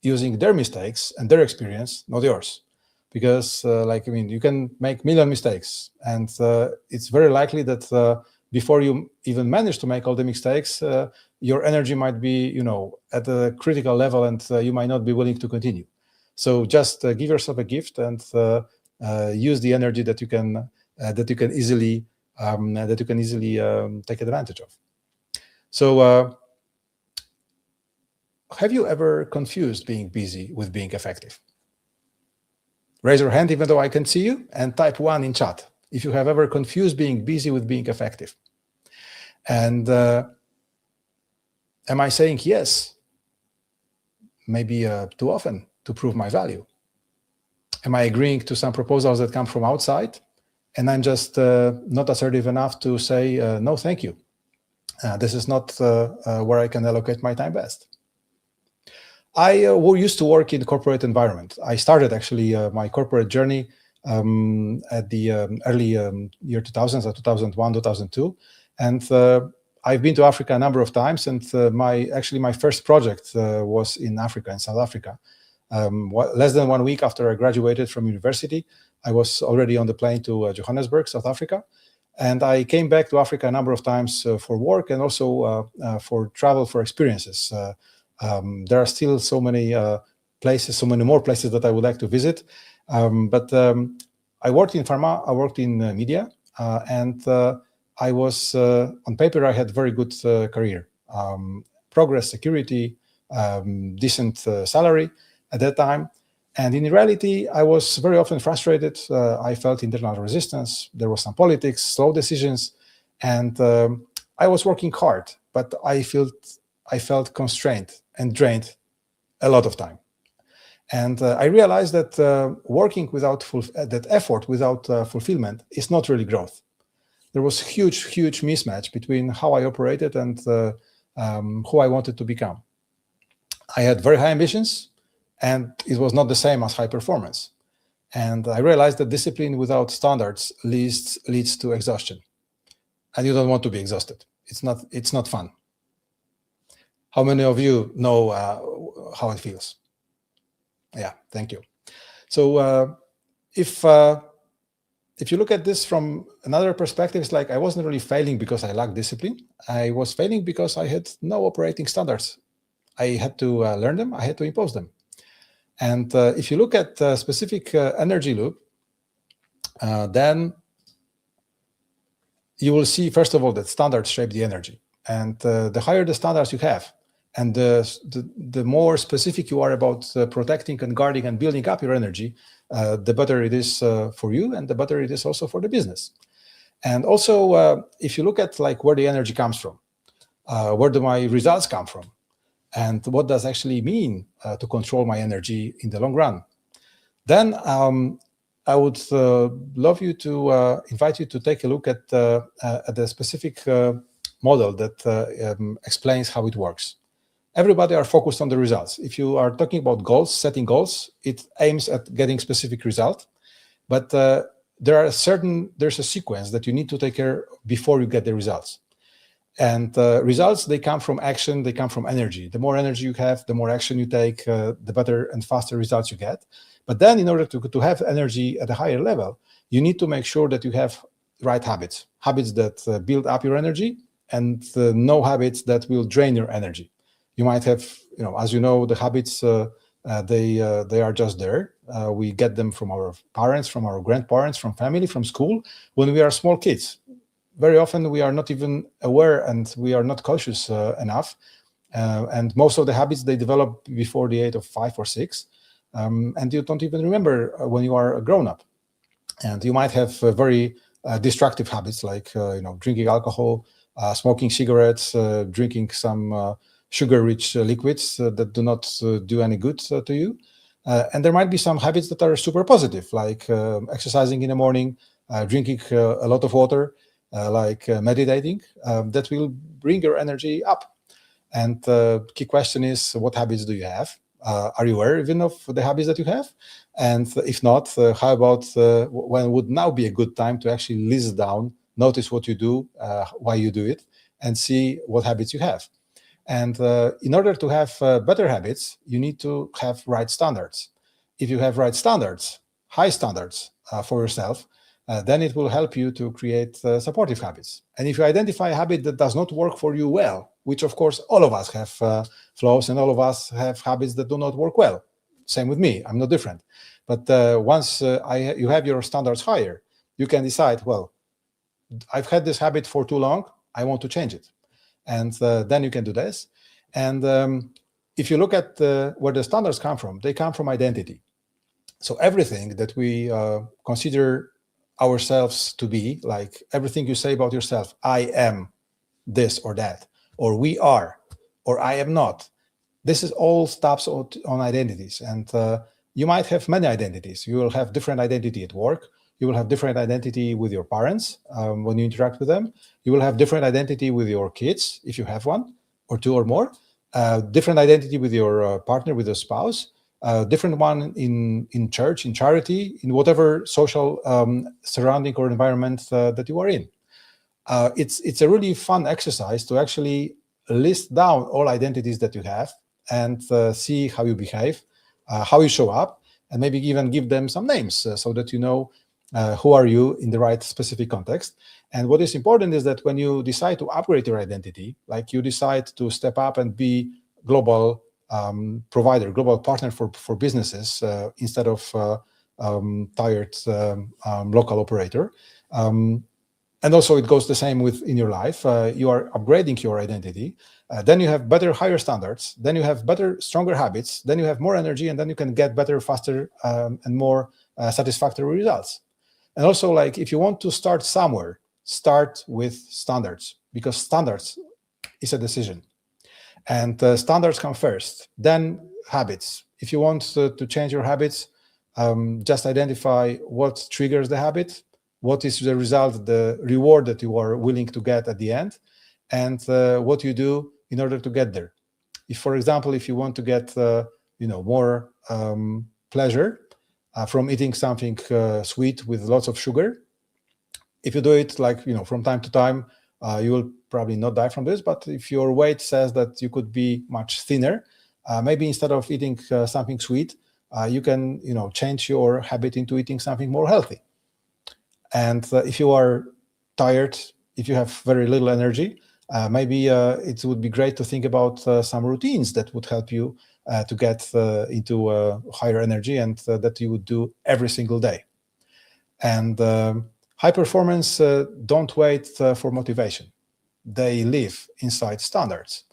using their mistakes and their experience, not yours. Because you can make million mistakes, and it's very likely that before you even manage to make all the mistakes, your energy might be, at a critical level, and you might not be willing to continue. So just give yourself a gift and use the energy that you can easily take advantage of. So, have you ever confused being busy with being effective? Raise your hand, even though I can see you, and type 1 in chat if you have ever confused being busy with being effective. And am I saying yes? Maybe too often to prove my value. Am I agreeing to some proposals that come from outside, and I'm just not assertive enough to say, no, thank you. This is not where I can allocate my time best. I used to work in the corporate environment. I started actually my corporate journey at the early year 2000s, 2001, 2002. And I've been to Africa a number of times. And my first project was in Africa, in South Africa. Less than 1 week after I graduated from university, I was already on the plane to Johannesburg, South Africa. And I came back to Africa a number of times for work and also for travel, for experiences. There are still so many places, so many more places that I would like to visit. But I worked in pharma, I worked in media, and I was, on paper, I had very good career. Progress, security, decent salary at that time. And in reality, I was very often frustrated. I felt internal resistance. There was some politics, slow decisions, and I was working hard, but I felt constrained and drained a lot of time. And I realized that working without that effort without fulfillment is not really growth. There was huge mismatch between how I operated and who I wanted to become. I had very high ambitions, and it was not the same as high performance. And I realized that discipline without standards leads to exhaustion. And you don't want to be exhausted. It's not fun. How many of you know how it feels? Yeah, thank you. So if you look at this from another perspective, it's like I wasn't really failing because I lacked discipline. I was failing because I had no operating standards. I had to learn them. I had to impose them. And if you look at a specific energy loop, then you will see, first of all, that standards shape the energy. And the higher the standards you have, and the more specific you are about protecting and guarding and building up your energy, the better it is for you, and the better it is also for the business. And also, if you look at where the energy comes from, where do my results come from, and what does actually mean to control my energy in the long run, then I would love you to invite you to take a look at the specific model that explains how it works. Everybody are focused on the results. If you are talking about goals, setting goals, it aims at getting specific result. But there's a sequence that you need to take care before you get the results. And results, they come from action, they come from energy. The more energy you have, the more action you take, the better and faster results you get. But then in order to have energy at a higher level, you need to make sure that you have right habits that build up your energy, and no habits that will drain your energy. You might have, as you know, the habits, they are just there. We get them from our parents, from our grandparents, from family, from school, when we are small kids. Very often we are not even aware, and we are not cautious enough. And most of the habits, they develop before the age of 5 or 6. And you don't even remember when you are a grown-up. And you might have very destructive habits like drinking alcohol, smoking cigarettes, drinking some sugar-rich liquids that do not do any good to you. And there might be some habits that are super positive, like exercising in the morning, drinking a lot of water, like meditating, that will bring your energy up. And the key question is, what habits do you have? Are you aware even of the habits that you have? And if not, how about when would now be a good time to actually list down, notice what you do, why you do it, and see what habits you have. And in order to have better habits, you need to have right standards. If you have right standards, high standards for yourself, then it will help you to create supportive habits. And if you identify a habit that does not work for you well, which of course all of us have flaws and all of us have habits that do not work well. Same with me, I'm no different. But once you have your standards higher, you can decide, well, I've had this habit for too long, I want to change it. And then you can do this. And if you look at where the standards come from, they come from identity. So everything that we consider ourselves to be, like everything you say about yourself, I am this or that, or we are, or I am not. This is all stops on identities. And you might have many identities. You will have different identity at work. You will have different identity with your parents when you interact with them. You will have different identity with your kids, if you have one, or two or more. Different identity with your partner, with your spouse. Different one in church, in charity, in whatever social surrounding or environment that you are in. It's a really fun exercise to actually list down all identities that you have and see how you behave, how you show up, and maybe even give them some names so that you know who are you in the right specific context. And what is important is that when you decide to upgrade your identity, like you decide to step up and be global provider, global partner for businesses instead of tired local operator. And also it goes the same in your life. You are upgrading your identity. Then you have better, higher standards. Then you have better, stronger habits. Then you have more energy, and then you can get better, faster, and more satisfactory results. And also, like, if you want to start somewhere, start with standards, because standards is a decision. And standards come first, then habits. If you want to change your habits, just identify what triggers the habit, what is the result, the reward that you are willing to get at the end, and what you do in order to get there. If, for example, if you want to get more pleasure from eating something sweet with lots of sugar, if you do it from time to time, you will probably not die from this. But if your weight says that you could be much thinner, maybe instead of eating something sweet, you can change your habit into eating something more healthy. And if you are tired, if you have very little energy, maybe it would be great to think about some routines that would help you to get into higher energy and that you would do every single day. And high performance don't wait for motivation. They live inside standards.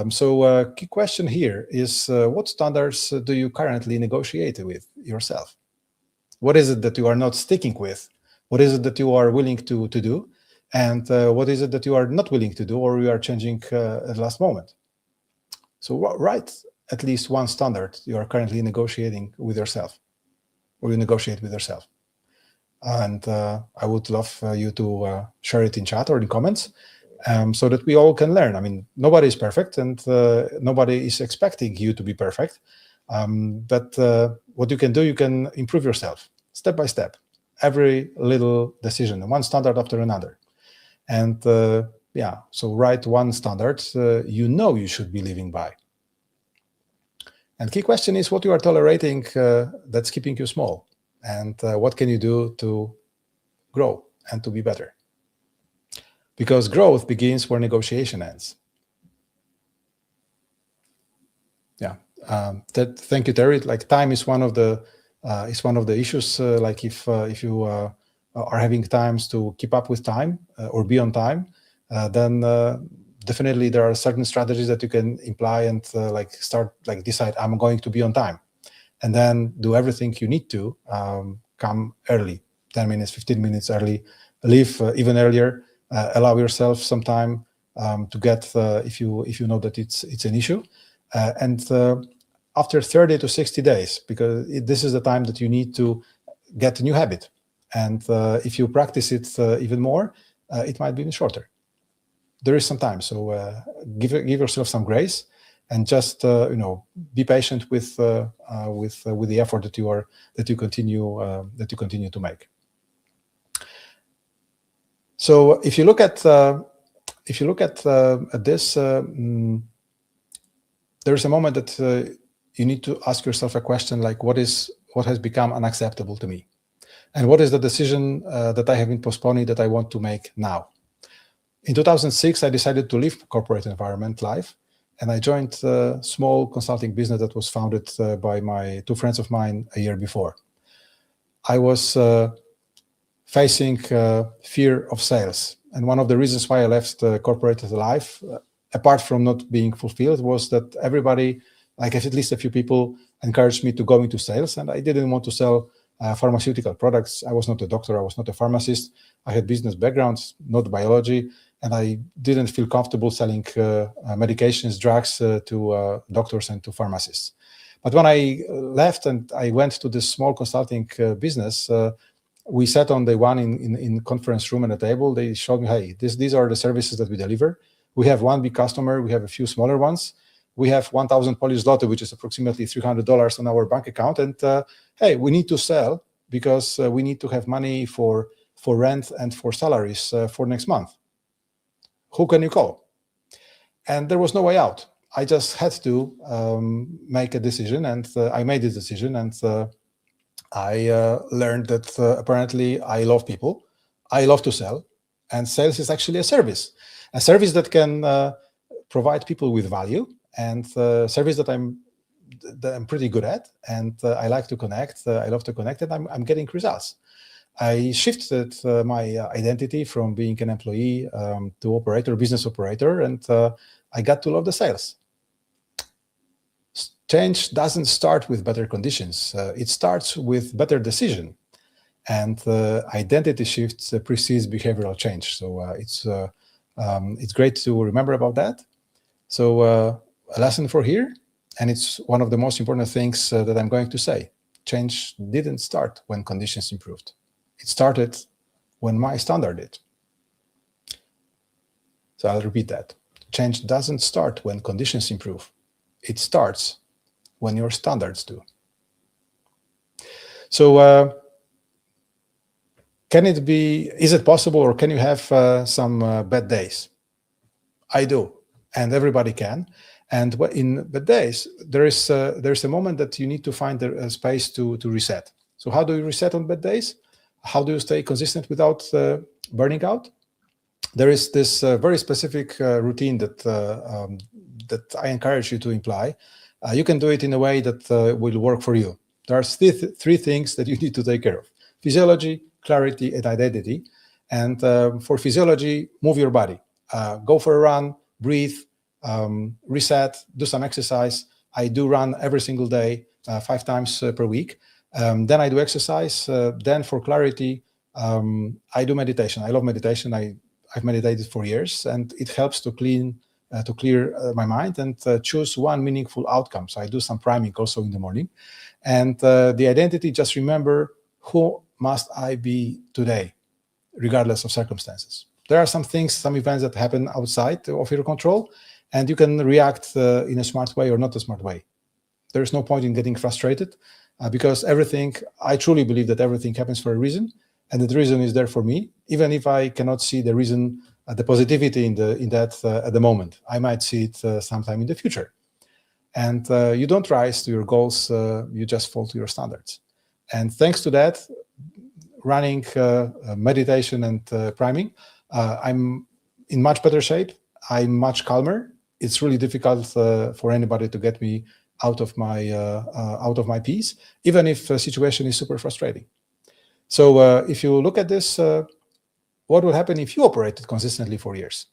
So a key question here is, what standards do you currently negotiate with yourself? What is it that you are not sticking with? What is it that you are willing to do? And what is it that you are not willing to do, or you are changing at the last moment? So write at least one standard you are currently negotiating with yourself, or you negotiate with yourself. And I would love you to share it in chat or in comments so that we all can learn. I mean, nobody is perfect, and nobody is expecting you to be perfect. But what you can do, you can improve yourself step by step. Every little decision, one standard after another. And so write one standard you should be living by. And key question is what you are tolerating that's keeping you small, and what can you do to grow and to be better? Because growth begins where negotiation ends. Yeah, thank you, Terry. Like, time is one of the issues. Like if you are having times to keep up with time or be on time, then definitely there are certain strategies that you can imply and decide, I'm going to be on time, and then do everything you need to, come early, 10 minutes, 15 minutes early, leave even earlier, allow yourself some time to get if you know that it's an issue, and after 30 to 60 days, because this is the time that you need to get a new habit, and if you practice it even more, it might be even shorter. There is some time, so give yourself some grace, and just be patient with the effort that you continue to make. So if you look at this, there's a moment that you need to ask yourself a question like, what has become unacceptable to me, and what is the decision that I have been postponing that I want to make now? In 2006, I decided to leave corporate environment life, and I joined a small consulting business that was founded by my two friends of mine a year before. I was facing fear of sales, and one of the reasons why I left corporate life, apart from not being fulfilled, was that everybody, like at least a few people, encouraged me to go into sales, and I didn't want to sell pharmaceutical products. I was not a doctor, I was not a pharmacist. I had business backgrounds, not biology, and I didn't feel comfortable selling medications, drugs to doctors and to pharmacists. But when I left and I went to this small consulting business, we sat on day one in conference room at a table. They showed me, hey, these are the services that we deliver. We have one big customer, we have a few smaller ones. We have 1,000 Polish zloty, which is approximately $300 on our bank account. And hey, we need to sell because we need to have money for rent and for salaries for next month. Who can you call? And there was no way out. I just had to make a decision, and I made this decision, and I learned that apparently I love people, I love to sell, and sales is actually a service that can provide people with value, and service that I'm pretty good at, and I like to connect. I love to connect, and I'm getting results. I shifted my identity from being an employee to operator, business operator, and I got to love the sales. Change doesn't start with better conditions. It starts with better decision, and identity shifts precedes behavioral change. So it's great to remember about that. So a lesson for here, and it's one of the most important things that I'm going to say. Change didn't start when conditions improved. It started when my standard did. So I'll repeat that. Change doesn't start when conditions improve. It starts when your standards do. So is it possible, or can you have some bad days? I do, and everybody can. And in bad days, there's a moment that you need to find a space to reset. So how do you reset on bad days? How do you stay consistent without burning out? There is this very specific routine that I encourage you to imply. You can do it in a way that will work for you. There are three things that you need to take care of: physiology, clarity, and identity. And for physiology, move your body. Go for a run, breathe, reset, do some exercise. I do run every single day, 5 times per week. Then I do exercise. Then for clarity, I do meditation. I love meditation. I've meditated for years, and it helps to clear my mind and choose one meaningful outcome. So I do some priming also in the morning. And the identity, just remember, who must I be today, regardless of circumstances? There are some things, some events that happen outside of your control, and you can react in a smart way or not a smart way. There is no point in getting frustrated because I truly believe that everything happens for a reason, and that the reason is there for me, even if I cannot see the reason, the positivity in that at the moment. I might see it sometime in the future. And you don't rise to your goals, you just fall to your standards. And thanks to that, running, meditation, and priming, I'm in much better shape. I'm much calmer. It's really difficult for anybody to get me out of my peace, even if a situation is super frustrating. So if you look at this, what will happen if you operated consistently for years?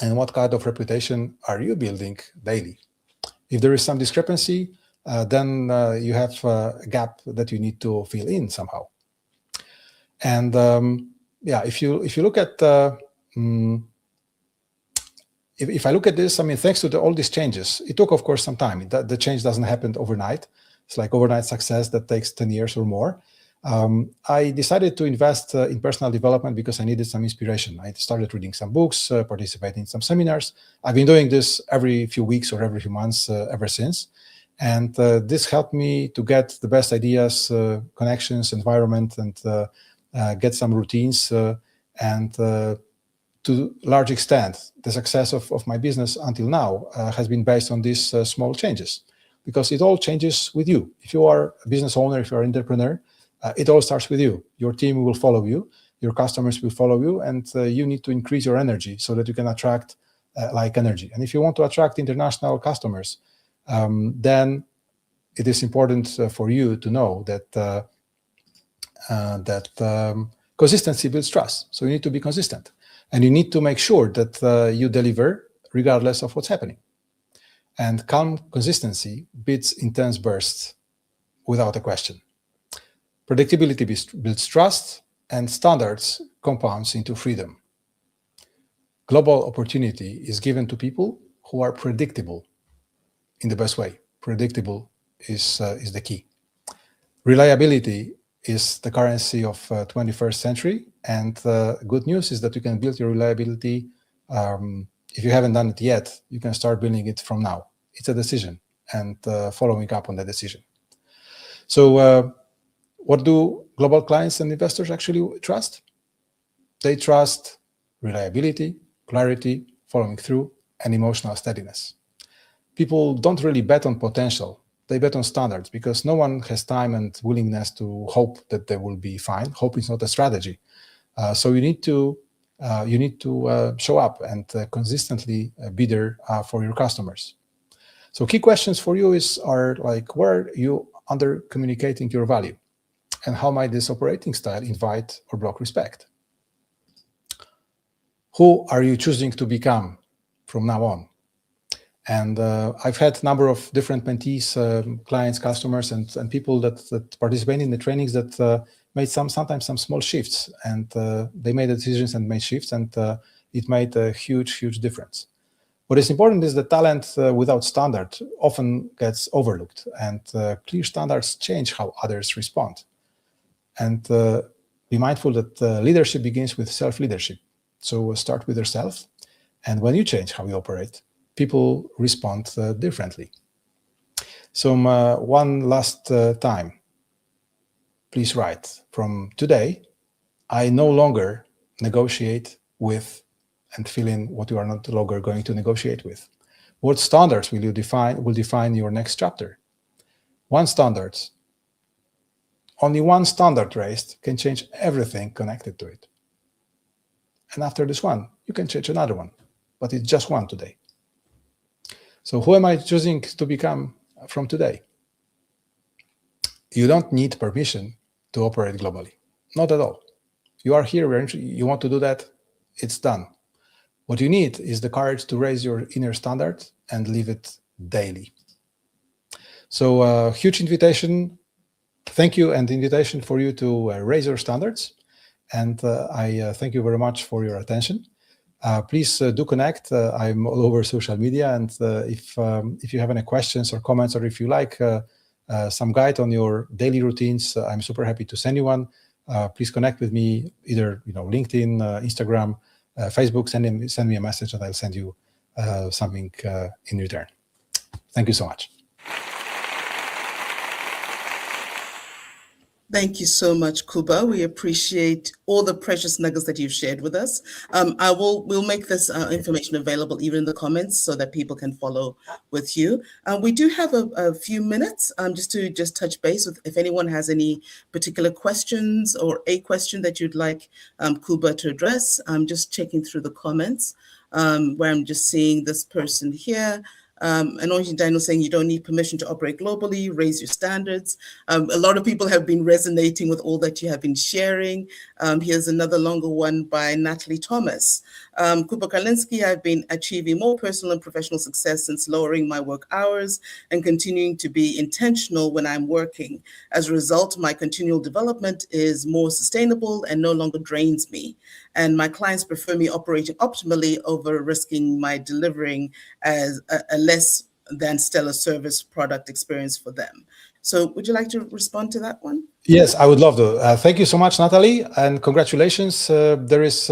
And what kind of reputation are you building daily? If there is some discrepancy, then you have a gap that you need to fill in somehow. And if you look at if I look at this, I mean, thanks to all these changes, it took, of course, some time. The change doesn't happen overnight. It's like overnight success that takes 10 years or more. I decided to invest in personal development because I needed some inspiration. I started reading some books, participating in some seminars. I've been doing this every few weeks or every few months ever since. And this helped me to get the best ideas, connections, environment, and get some routines. And to a large extent, the success of my business until now has been based on these small changes, because it all changes with you. If you are a business owner, if you're an entrepreneur, it all starts with you. Your team will follow you, your customers will follow you, and you need to increase your energy so that you can attract like energy. And if you want to attract international customers, then it is important for you to know that consistency builds trust. So you need to be consistent, and you need to make sure that you deliver regardless of what's happening. And calm consistency beats intense bursts without a question. Predictability builds trust, and standards compounds into freedom. Global opportunity is given to people who are predictable in the best way. Predictable is the key. Reliability is the currency of 21st century, and good news is that you can build your reliability. If you haven't done it yet, you can start building it from now. It's a decision, and following up on the decision. So what do global clients and investors actually trust? They trust reliability, clarity, following through, and emotional steadiness. People don't really bet on potential. They bet on standards, because no one has time and willingness to hope that they will be fine. Hope is not a strategy. So you need to show up and consistently be there for your customers. So key questions for you are like, where are you under communicating your value? And how might this operating style invite or block respect? Who are you choosing to become from now on? And I've had a number of different mentees, clients, customers, and people that participate in the trainings that made sometimes some small shifts, and they made decisions and made shifts, and it made a huge difference. What is important is that talent without standard often gets overlooked, and clear standards change how others respond. And be mindful that leadership begins with self-leadership. So start with yourself, and when you change how you operate, people respond differently. So one last time, please write, from today, I no longer negotiate with and fill in what you are not longer going to negotiate with. What standards will define your next chapter? Only one standard raised can change everything connected to it. And after this one, you can change another one, but it's just one today. So who am I choosing to become from today? You don't need permission to operate globally. Not at all. You are here, you want to do that, it's done. What you need is the courage to raise your inner standard and live it daily. So a huge invitation, thank you, and invitation for you to raise your standards. And I thank you very much for your attention. Please do connect. I'm all over social media, and if you have any questions or comments, or if you like some guide on your daily routines, I'm super happy to send you one. Please connect with me, either LinkedIn, Instagram, Facebook. Send me a message, and I'll send you something in return. Thank you so much. Thank you so much, Kuba. We appreciate all the precious nuggets that you've shared with us. We'll make this information available even in the comments so that people can follow with you. We do have a few minutes just to touch base with if anyone has any particular questions or a question that you'd like Kuba to address. I'm just checking through the comments where I'm just seeing this person here. Anointing Daniel saying you don't need permission to operate globally, raise your standards. A lot of people have been resonating with all that you have been sharing. Here's another longer one by Natalie Thomas. Kuba Kalinski, I've been achieving more personal and professional success since lowering my work hours and continuing to be intentional when I'm working. As a result, my continual development is more sustainable and no longer drains me. and my clients prefer me operating optimally over risking my delivering as a less than stellar service product experience for them. So would you like to respond to that one? Yes, I would love to. Thank you so much, Natalie, and congratulations. There is,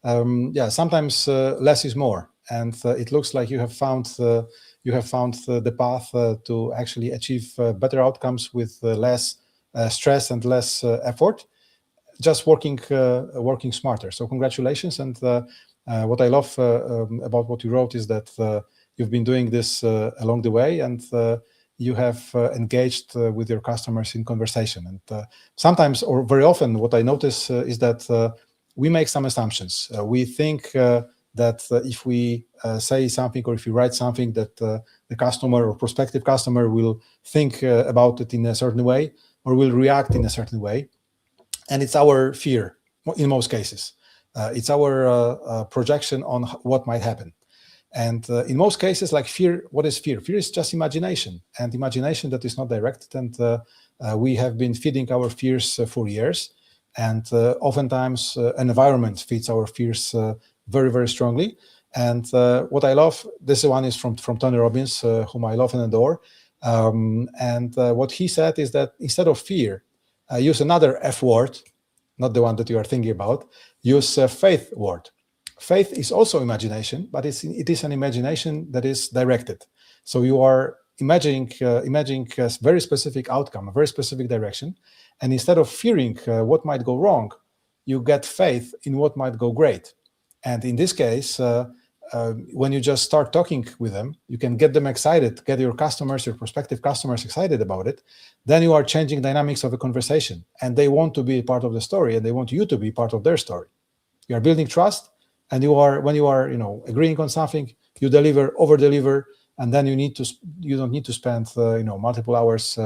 sometimes less is more, and it looks like you have found the path to actually achieve better outcomes with less stress and less effort, just working smarter. So congratulations. And what I love about what you wrote is that you've been doing this along the way, and you have engaged with your customers in conversation. And sometimes, or very often, what I notice is that we make some assumptions. We think that if we say something or if we write something, that the customer or prospective customer will think about it in a certain way or will react in a certain way. And it's our fear in most cases. It's our projection on what might happen. And in most cases, like fear, what is fear? Fear is just imagination, and imagination that is not directed. And we have been feeding our fears for years. And oftentimes, an environment feeds our fears very, very strongly. And what I love, this one is from Tony Robbins, whom I love and adore. And what he said is that instead of fear, use another F word, not the one that you are thinking about, use faith word. Faith is also imagination, but it is an imagination that is directed. So you are imagining a very specific outcome, a very specific direction. And instead of fearing what might go wrong, you get faith in what might go great. And in this case, when you just start talking with them, you can get them excited, get your customers, your prospective customers excited about it. Then you are changing dynamics of the conversation, and they want to be part of the story, and they want you to be part of their story. You are building trust, and when you are agreeing on something, you deliver, over-deliver, and then you don't need to spend multiple hours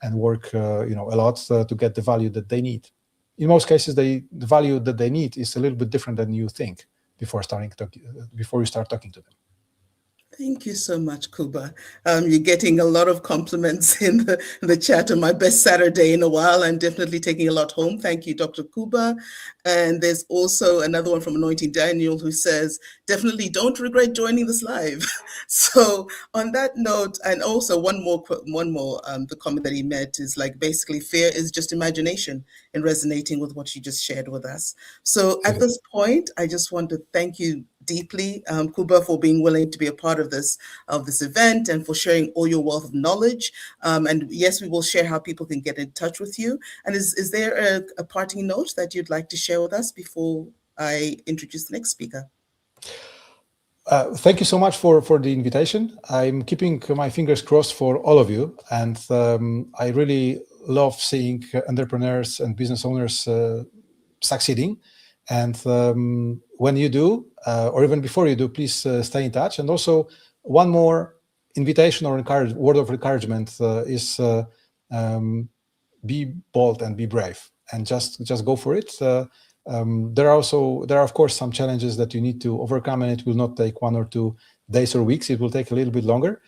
and work a lot to get the value that they need. In most cases, the value that they need is a little bit different than you think before you start talking to them. Thank you so much, Kuba. You're getting a lot of compliments in the chat on my best Saturday in a while. I'm definitely taking a lot home. Thank you, Dr. Kuba. And there's also another one from Anointing Daniel who says, definitely don't regret joining this live. So on that note, and also one more, the comment that he made is like, basically fear is just imagination, and resonating with what you just shared with us. So at this point, I just want to thank you deeply, Kuba, for being willing to be a part of this event and for sharing all your wealth of knowledge. And yes, we will share how people can get in touch with you. And is there a parting note that you'd like to share with us before I introduce the next speaker? Thank you so much for the invitation. I'm keeping my fingers crossed for all of you. And I really love seeing entrepreneurs and business owners succeeding. And when you do, or even before you do, please stay in touch. And also, one more invitation or word of encouragement is be bold and be brave, and just go for it. There are of course some challenges that you need to overcome, and it will not take 1 or 2 days or weeks. It will take a little bit longer.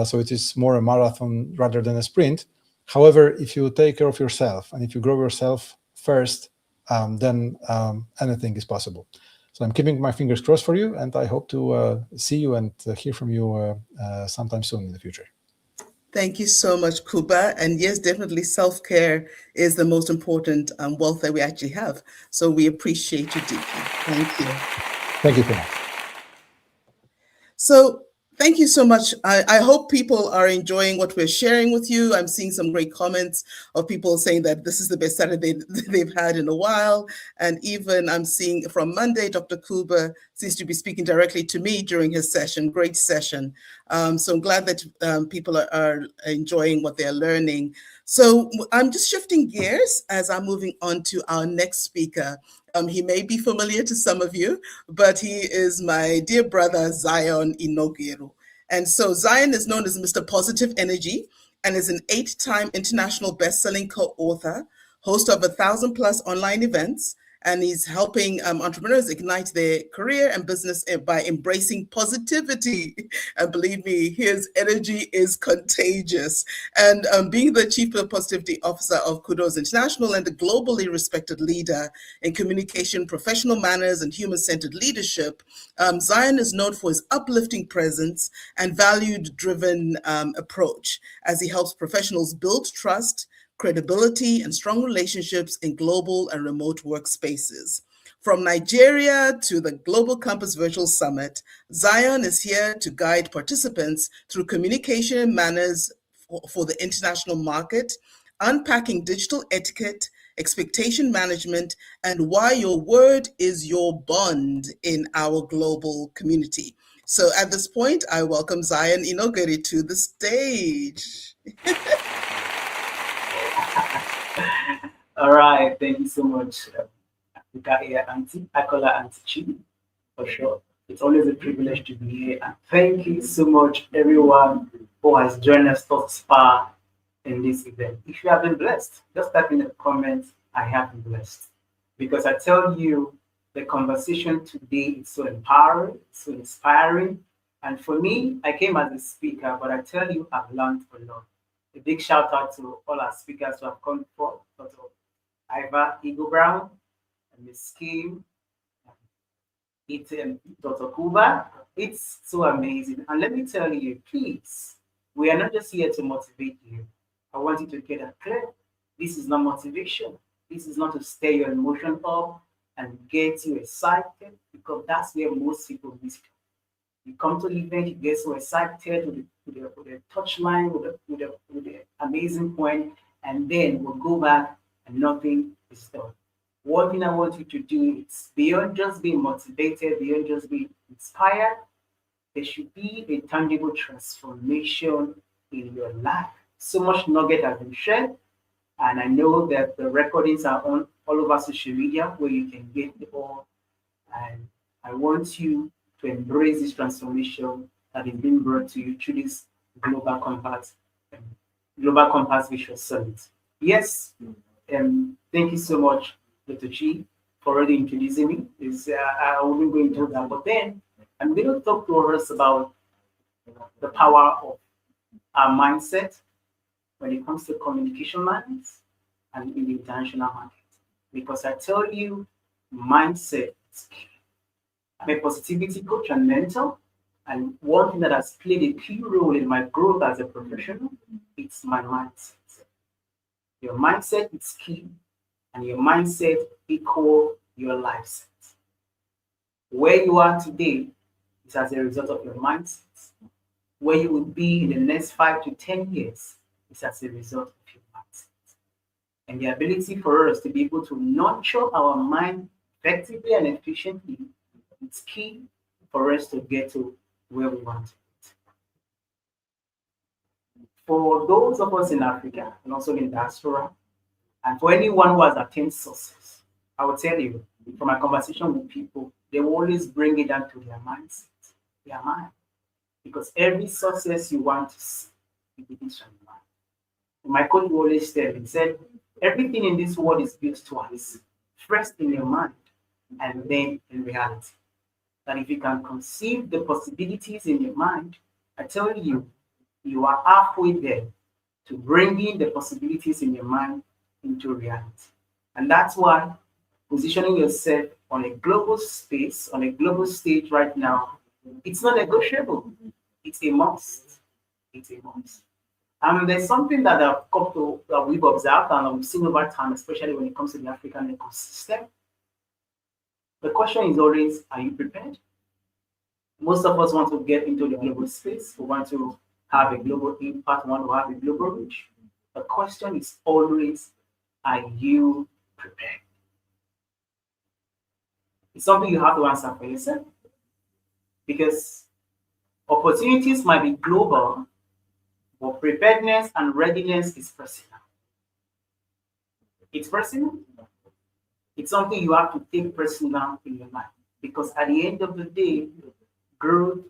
So it is more a marathon rather than a sprint. However, if you take care of yourself and if you grow yourself first, then anything is possible. So I'm keeping my fingers crossed for you, and I hope to see you and hear from you sometime soon in the future. Thank you so much, Kuba. And yes, definitely self-care is the most important wealth that we actually have. So we appreciate you deeply. Thank you. Thank you so much. So thank you so much. I hope people are enjoying what we're sharing with you. I'm seeing some great comments of people saying that this is the best Saturday they've had in a while. And even I'm seeing from Monday, Dr. Kuba seems to be speaking directly to me during his session. Great session. So I'm glad that people are enjoying what they're learning. So I'm just shifting gears as I'm moving on to our next speaker. He may be familiar to some of you, but he is my dear brother, Zion Inogiru. And so Zion is known as Mr. Positive Energy and is an 8-time international best-selling co-author, host of 1,000+ online events, and he's helping entrepreneurs ignite their career and business by embracing positivity. And believe me, his energy is contagious. And being the Chief Positivity Officer of Kudos International and a globally respected leader in communication, professional manners, and human-centered leadership, Zion is known for his uplifting presence and valued-driven approach as he helps professionals build trust, credibility, and strong relationships in global and remote workspaces. From Nigeria to the Global Campus Virtual Summit, Zion is here to guide participants through communication and manners for the international market, unpacking digital etiquette, expectation management, and why your word is your bond in our global community. So at this point, I welcome Zion Inogiri to the stage. All right, thank you so much, Auntie Akola, Auntie Chi, for sure. It's always a privilege to be here, and thank you so much, everyone who has joined us thus far in this event. If you have been blessed, just type in the comments, I have been blessed. Because I tell you, the conversation today is so empowering, so inspiring. And for me, I came as a speaker, but I tell you, I've learned a lot. A big shout out to all our speakers who have come before, Dr. Iva Eagle Brown, Ms. Kim, Dr. Kuba. It's so amazing. And let me tell you, please, we are not just here to motivate you. I want you to get that clear. This is not motivation. This is not to stir your emotion up and get you excited, because that's where most people miss it. You come to the event, you get so excited with the touchline, with the amazing point, and then we'll go back and nothing is done. One thing I want you to do is beyond just being motivated, beyond just being inspired, there should be a tangible transformation in your life. So much nugget has been shared, and I know that the recordings are on all over social media where you can get it all. And I want you to embrace this transformation that is being brought to you through this Global Compass Visual Summit. Yes, thank you so much, Dr. Chi, for already introducing me. I won't go into that, but then I'm going to talk to us about the power of our mindset when it comes to communication lines and in the international market. Because I tell you, mindset is key. I'm a positivity coach and mentor, and one thing that has played a key role in my growth as a professional, it's my mindset. Your mindset is key, and your mindset equals your life set. Where you are today is as a result of your mindset. Where you will be in the next 5 to 10 years is as a result of your mindset. And the ability for us to be able to nurture our mind effectively and efficiently, it's key for us to get to where we want to get. For those of us in Africa and also in diaspora, and for anyone who has attained success, I will tell you, from my conversation with people, they will always bring it down to their mindset, their mind. Because every success you want to see, it begins from your mind. And my coach will always tell me, he said, everything in this world is built twice. First in your mind, and then in reality. That if you can conceive the possibilities in your mind, I tell you, you are halfway there to bringing the possibilities in your mind into reality. And that's why positioning yourself on a global space, on a global stage right now, it's not negotiable. It's a must. It's a must. There's something that we've observed and we've seen over time, especially when it comes to the African ecosystem. The question is always, are you prepared? Most of us want to get into the global space. We want to have a global impact. We want to have a global reach. The question is always, are you prepared? It's something you have to answer for yourself. Because opportunities might be global, but preparedness and readiness is personal. It's personal. It's something you have to take personal in your life. Because at the end of the day, growth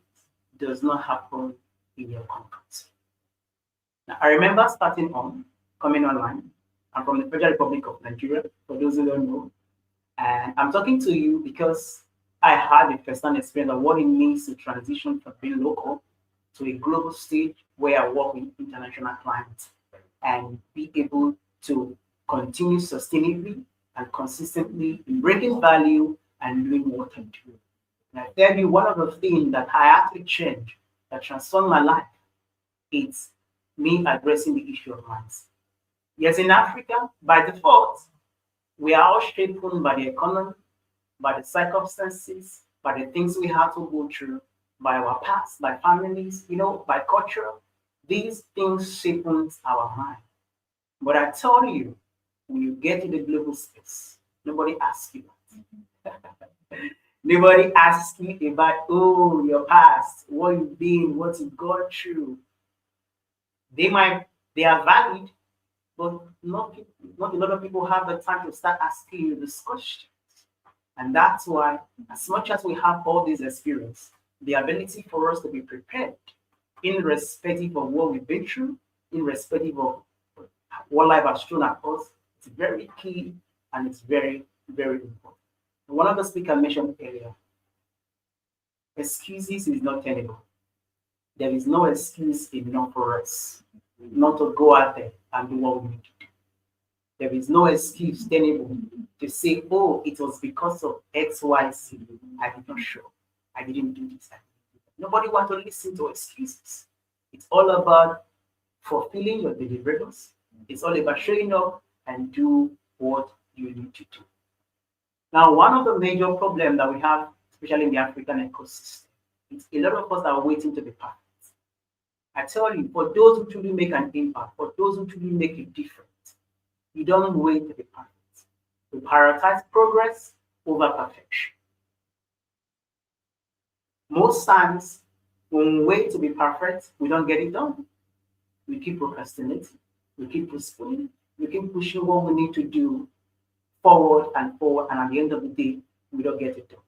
does not happen in your comfort zone. Now, I remember coming online. I'm from the Federal Republic of Nigeria, for those who don't know. And I'm talking to you because I had a first-hand experience of what it means to transition from being local to a global stage where I work with international clients and be able to continue sustainably and consistently in bringing value and doing what I do. And I tell you, one of the things that I had to change that transformed my life is me addressing the issue of mindset. Yes, in Africa, by default, we are all shaped by the economy, by the circumstances, by the things we have to go through, by our past, by families, by culture. These things shape our mind. But I tell you, when you get to the global space, nobody asks you that. Nobody asks you about, oh, your past, what you've been, what you've gone through. They are valid, but not a lot of people have the time to start asking you these questions. And that's why, as much as we have all this experience, the ability for us to be prepared, irrespective of what we've been through, irrespective of what life has thrown at us, it's very key and it's very, very important. One of the speakers mentioned earlier, excuses is not tenable. There is no excuse enough for us not to go out there and do what we need to do. There is no excuse tenable to say, oh, it was because of X, Y, Z. I did not show. I didn't do this. Nobody wants to listen to excuses. It's all about fulfilling your deliverables. It's all about showing up and do what you need to do. Now, one of the major problems that we have, especially in the African ecosystem, is a lot of us are waiting to be perfect. I tell you, for those who truly make an impact, for those who truly make a difference, you don't wait to be perfect. We prioritize progress over perfection. Most times, when we wait to be perfect, we don't get it done. We keep procrastinating. We keep postponing. We keep pushing what we need to do forward, and at the end of the day, we don't get it done.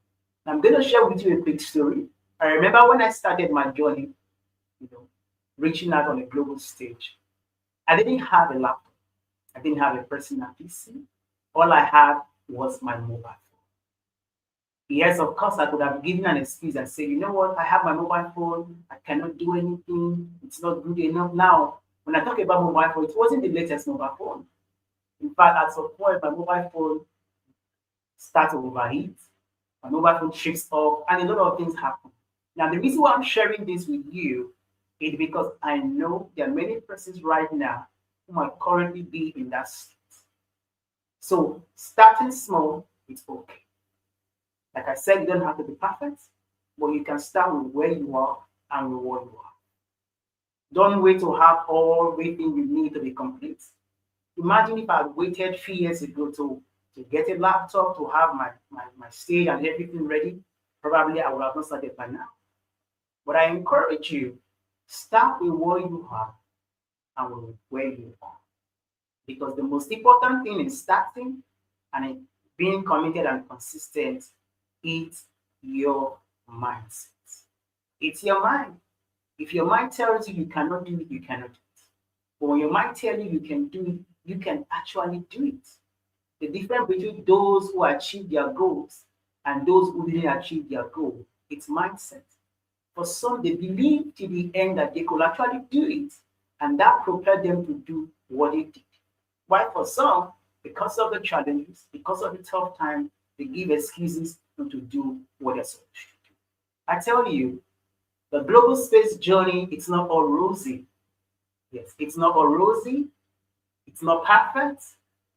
I'm going to share with you a quick story. I remember when I started my journey, reaching out on a global stage, I didn't have a laptop. I didn't have a personal PC. All I had was my mobile phone. Yes, of course, I could have given an excuse and said, you know what, I have my mobile phone. I cannot do anything. It's not good enough. Now, when I talk about mobile phone, it wasn't the latest mobile phone. In fact, at some point, my mobile phone starts to overheat. My mobile phone shifts off, and a lot of things happen. Now, the reason why I'm sharing this with you is because I know there are many persons right now who might currently be in that state. So, starting small, it's okay. Like I said, you don't have to be perfect, but you can start with where you are and with what you are. Don't wait to have everything you need to be complete. Imagine if I had waited 3 years ago to get a laptop, to have my stage and everything ready. Probably I would have not started by now. But I encourage you, start with what you have and with where you are. Because the most important thing in starting and in being committed and consistent is your mindset. It's your mind. If your mind tells you you cannot do it, you cannot do it. But when your mind tells you you can do it, you can actually do it. The difference between those who achieve their goals and those who didn't achieve their goal, it's mindset. For some, they believe to the end that they could actually do it, and that propelled them to do what they did. While for some, because of the challenges, because of the tough time, they give excuses not to do what they're supposed to do. I tell you, the global space journey, it's not all rosy. Yes, it's not all rosy. It's not perfect.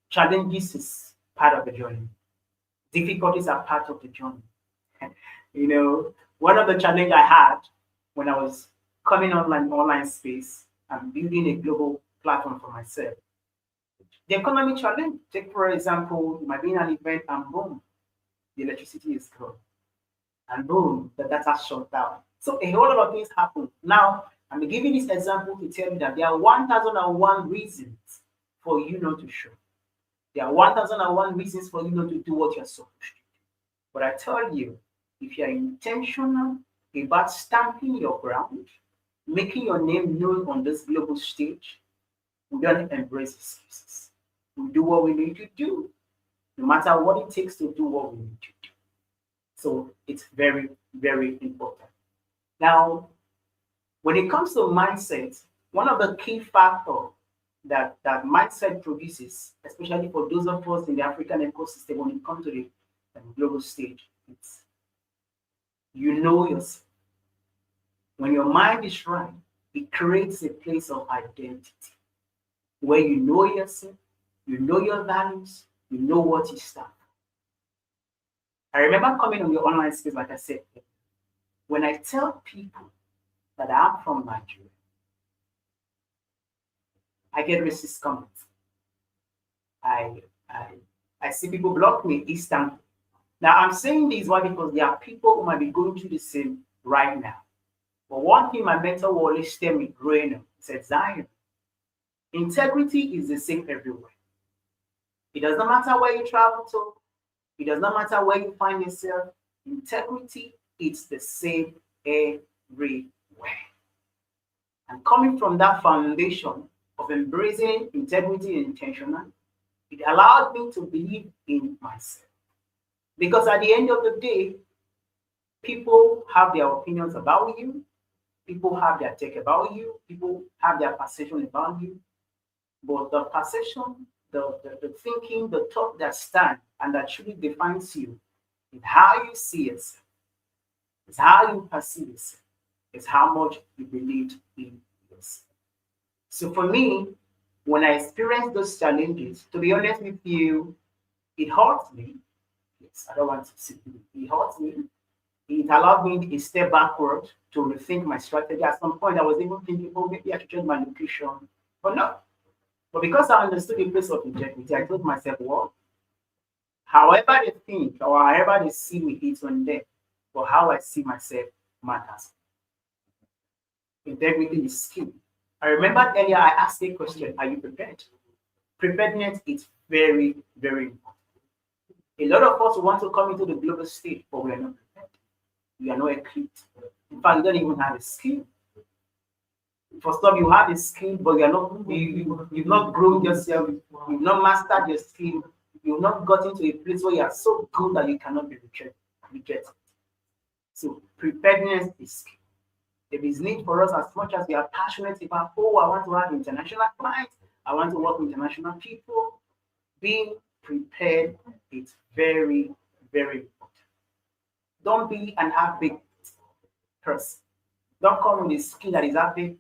Challenges is part of the journey. Difficulties are part of the journey. One of the challenges I had when I was coming online space and building a global platform for myself, the economic challenge. Take, for example, you might be in an event and boom, the electricity is gone. And boom, the data shut down. So a whole lot of things happen. Now, I'm giving this example to tell you that there are 1001 reasons for you not to show. There are 1001 reasons for you not to do what you're supposed to do. But I tell you, if you're intentional about stamping your ground, making your name known on this global stage, we don't embrace excuses. We do what we need to do. no matter what it takes to do what we need to do. So it's very, very important. Now, when it comes to mindset, one of the key factors that mindset produces, especially for those of us in the African ecosystem, when it comes to the global stage, it's you know yourself. When your mind is right, it creates a place of identity where you know yourself, you know your values, you know what you stand for. I remember coming on your online space, like I said, when I tell people that I'm from Nigeria, I get racist comments. I see people block me instantly. Now I'm saying this why because there are people who might be going through the same right now. But one thing my mentor will always tell me growing up, he said, Zion, integrity is the same everywhere. It does not matter where you travel to, it does not matter where you find yourself. Integrity is the same everywhere. And coming from that foundation of embracing integrity and intentionality, it allowed me to believe in myself. Because at the end of the day, people have their opinions about you, people have their take about you, people have their perception about you, but the perception, the thinking, the thought that stands and that truly defines you is how you see yourself, it's how you perceive yourself, it's how much you believe in yourself. So for me, when I experienced those challenges, to be honest with you, it hurt me. Yes, I don't want to say it hurt me. It allowed me to step backward to rethink my strategy. At some point, I was even thinking, oh, maybe I should change my location. But no. But because I understood the place of integrity, I told myself, well, however they think or however they see me, it's on them. But how I see myself matters. Integrity is key. I remember earlier I asked a question, are you prepared? Preparedness is very, very important. A lot of us want to come into the global stage, but we are not prepared. We are not equipped. In fact, you don't even have a skill. For some, you have a skill, but you've not grown yourself, you've not mastered your skill, you've not gotten to a place where you are so good that you cannot be rejected. So preparedness is key. There is need for us, as much as we are passionate about, oh, I want to have international clients, I want to work with international people. Being prepared is very, very important. Don't be an half-baked person. Don't come with a skill that is half-baked.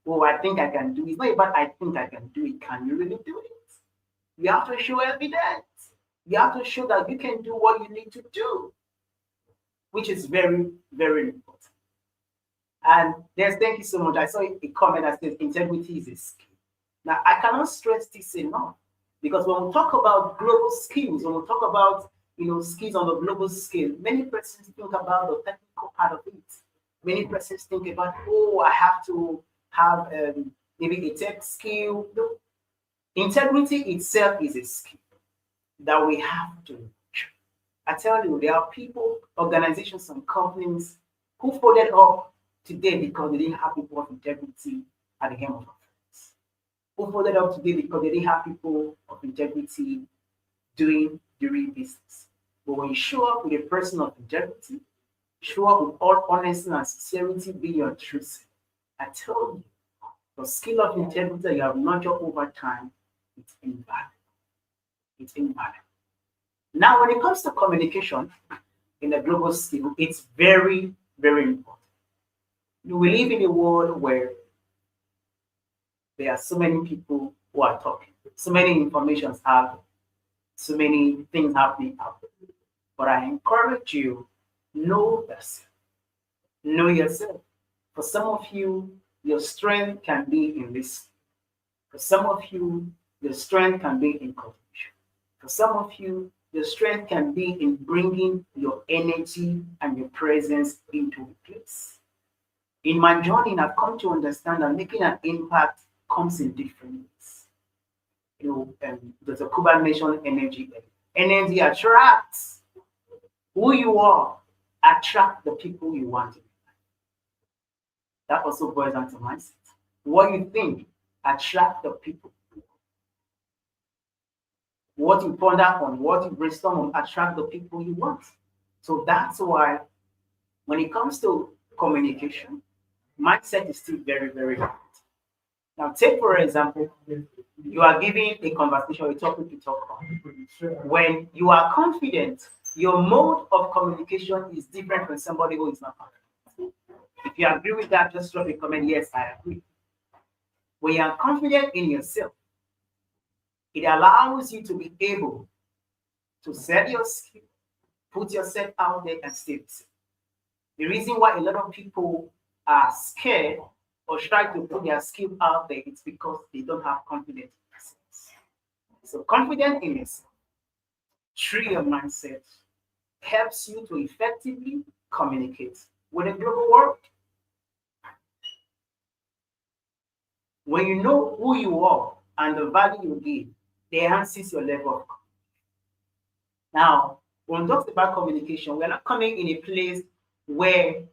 Oh, I think I can do it. It's not about I think I can do it. Can you really do it? You have to show evidence. You have to show that you can do what you need to do, which is very, very important. And thank you so much. I saw a comment that says integrity is a skill. Now, I cannot stress this enough because when we talk about global skills, when we talk about skills on the global scale, many persons think about the technical part of it. Many persons think about, oh, I have to have maybe a tech skill. No. Integrity itself is a skill that we have to nurture. I tell you, there are people, organizations, and companies who folded up today because they didn't have people of integrity at the helm of affairs. Who folded up today because they didn't have people of integrity doing business. But when you show up with a person of integrity, show up with all honesty and sincerity, be your true self. I tell you, the skill of integrity that you have nurtured over time, it's invaluable. It's invaluable. Now, when it comes to communication in a global scale, it's very, very important. We live in a world where there are so many people who are talking, so many informations happening, so many things happening out there. But I encourage you, know yourself. Know yourself. For some of you, your strength can be in this. For some of you, your strength can be in cultivation. For some of you, your strength can be in bringing your energy and your presence into a place. In my journey, I've come to understand that making an impact comes in different ways. There's a Cuban nation energy. Energy attracts. Who you are, attract the people you want to be. That also boils down to mindset. What you think, attract the people. what you ponder on, what you brainstorm on, attract the people you want. So that's why when it comes to communication, mindset is still very, very important. Now, take for example, you are giving a conversation, a topic to talk on. When you are confident, your mode of communication is different from somebody who is not confident. If you agree with that, just drop a comment. Yes, I agree. When you are confident in yourself, it allows you to be able to set your skill, put yourself out there, and stay safe. The reason why a lot of people are scared or try to put their skill out there is because they don't have confidence in themselves. So confidence in yourself, through your mindset, helps you to effectively communicate with the global world. When you know who you are and the value you give, it enhances your level of confidence. Now, when we talk about communication, we're not coming in a place where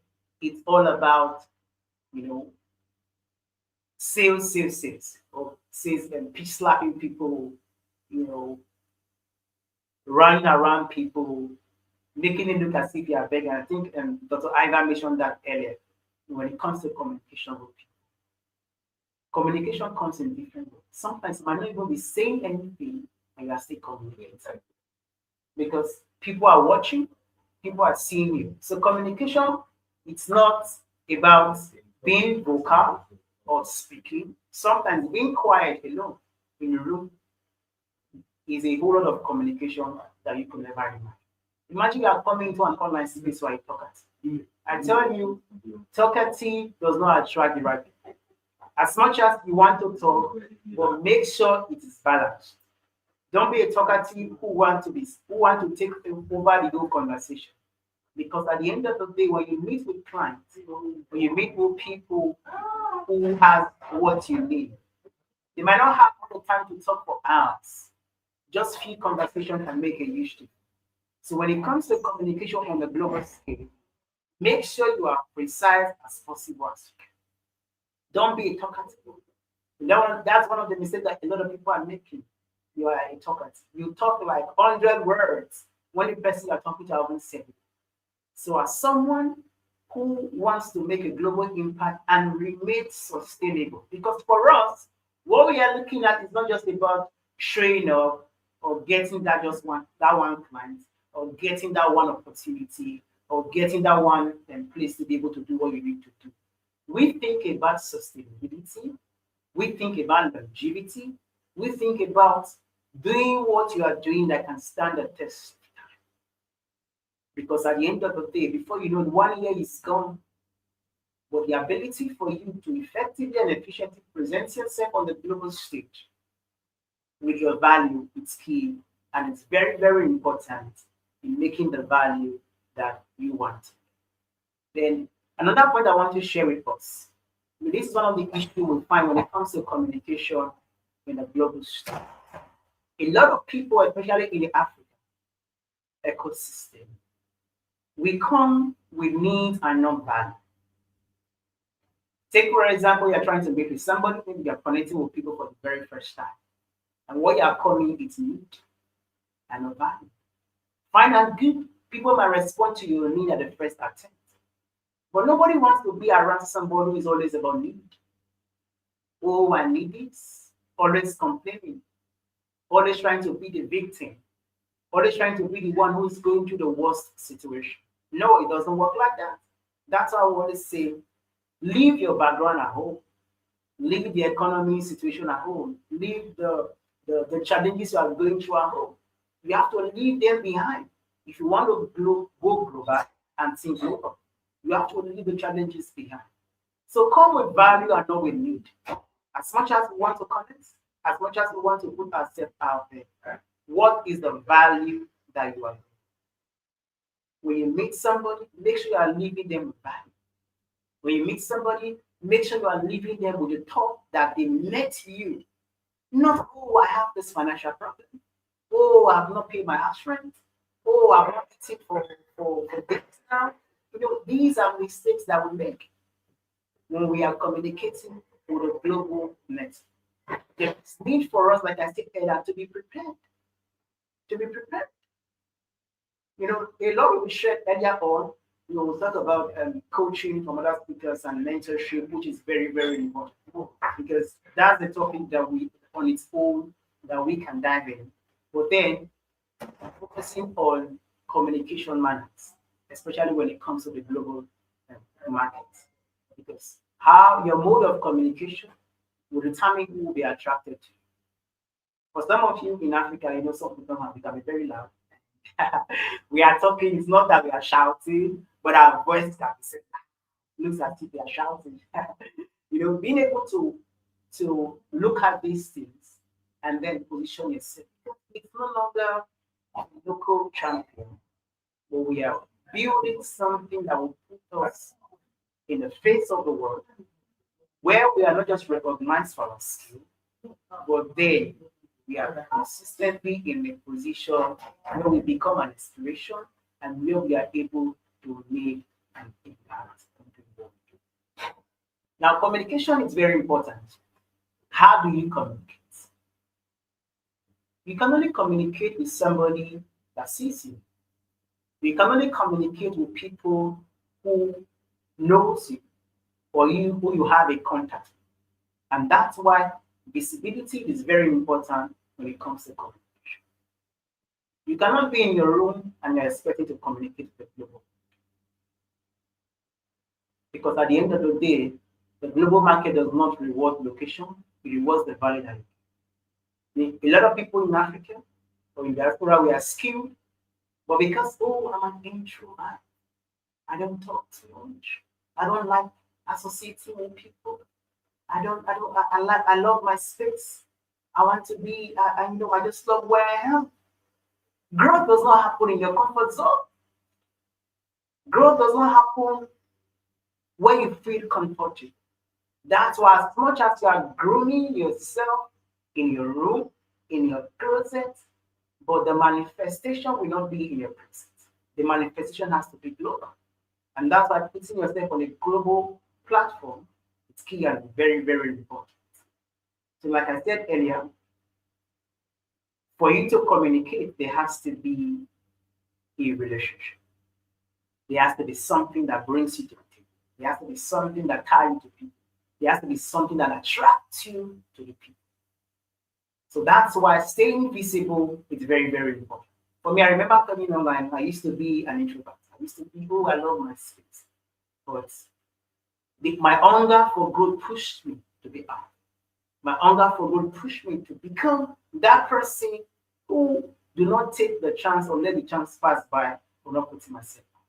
it's all about, sales, or sales and pitch slapping people, running around people, making it look as if you are begging. I think Dr. Ivan mentioned that earlier. When it comes to communication with people, communication comes in different ways. Sometimes you might not even be saying anything and you are still communicating because people are watching, people are seeing you. So communication, it's not about being vocal or speaking. Sometimes being quiet alone in a room is a whole lot of communication that you could never imagine. Imagine you are coming into an online space where you talk at. I tell you, talkative does not attract the right people. As much as you want to talk, but make sure it is balanced. Don't be a talkative who want to take over the whole conversation. Because at the end of the day, when you meet with clients, when you meet with people who have what you need, they might not have all the time to talk for hours. Just few conversations can make a huge difference. So when it comes to communication on the global scale, make sure you are precise as possible as you can. Don't be a talkative. That's one of the mistakes that a lot of people are making. You are a talkative. You talk like 100 words when the person you are talking to haven't said it. So as someone who wants to make a global impact and remain sustainable, because for us, what we are looking at is not just about showing up or getting that one client or getting that one opportunity or getting that one place to be able to do what you need to do. We think about sustainability. We think about longevity. We think about doing what you are doing that can stand the test of time. Because at the end of the day, before you know, 1 year is gone. But the ability for you to effectively and efficiently present yourself on the global stage with your value is key. And it's very, very important in making the value that you want. Then another point I want to share with us. This is one of the issues we find when it comes to communication in the global stage. A lot of people, especially in the African ecosystem, we come with needs and not value. Take, for example, you're trying to meet with somebody, maybe you're connecting with people for the very first time. And what you're calling is need and not value. Find out good people might respond to your need at the first attempt. But nobody wants to be around somebody who is always about need. Oh, I need this. Always complaining. Always trying to be the victim. Always trying to be the one who is going through the worst situation. No, it doesn't work like that. That's why I always say, leave your background at home. Leave the economy situation at home. Leave the challenges you are going through at home. You have to leave them behind. If you want to go global and think global, you have to leave the challenges behind. So come with value and not with need. As much as we want to connect, as much as we want to put ourselves out there, what is the value that you are doing? When you meet somebody, make sure you are leaving them with value. When you meet somebody, make sure you are leaving them with the thought that they met you. Not, oh, I have this financial problem. Oh, I have not paid my house rent. Oh, I have not paid for this now. These are mistakes that we make when we are communicating with a global net. There is need for us, like I said earlier, to be prepared. to be prepared. You know, a lot of we shared earlier on, you know, we talk about coaching from other speakers and mentorship, which is very, very important because that's the topic that we, on its own, that we can dive in. But then, focusing on communication manners, especially when it comes to the global market, because how your mode of communication will determine who will be attracted to you. For some of you in Africa, you know, some people have become very loud. We are talking, it's not that we are shouting, but our voice can be said. Looks as if we are shouting. You know, being able to look at these things and then position yourself. It's no longer a local champion, but we are building something that will put us in the face of the world, where we are not just recognized for our skill, but then we are consistently in a position where we become an inspiration and where we are able to make an impact on the world. Now, communication is very important. How do you communicate? You can only communicate with somebody that sees you. You can only communicate with people who knows you or you who you have a contact with. And that's why visibility is very important when it comes to communication. You cannot be in your room and you're expected to communicate with the global. Because at the end of the day, the global market does not reward location, it rewards the value that you give. A lot of people in Africa or in diaspora, we are skilled, but because, oh, I'm an introvert, I don't talk too much. I don't like associating with people. I love my space. I want to be, I just love where I am. Growth does not happen in your comfort zone. Growth does not happen when you feel comfortable. That's why as much as you are grooming yourself in your room, in your closet, but the manifestation will not be in your presence. The manifestation has to be global. And that's why putting yourself on a global platform is key and very, very important. So like I said earlier, for you to communicate, there has to be a relationship. There has to be something that brings you to the table. There has to be something that ties you to people. There has to be something that attracts you to the people. So that's why staying visible is very, very important. For me, I remember coming online, I used to be an introvert. I used to be, oh, I love my space. But my hunger for growth pushed me to be out. My hunger for growth pushed me to become that person who do not take the chance or let the chance pass by for not putting myself out.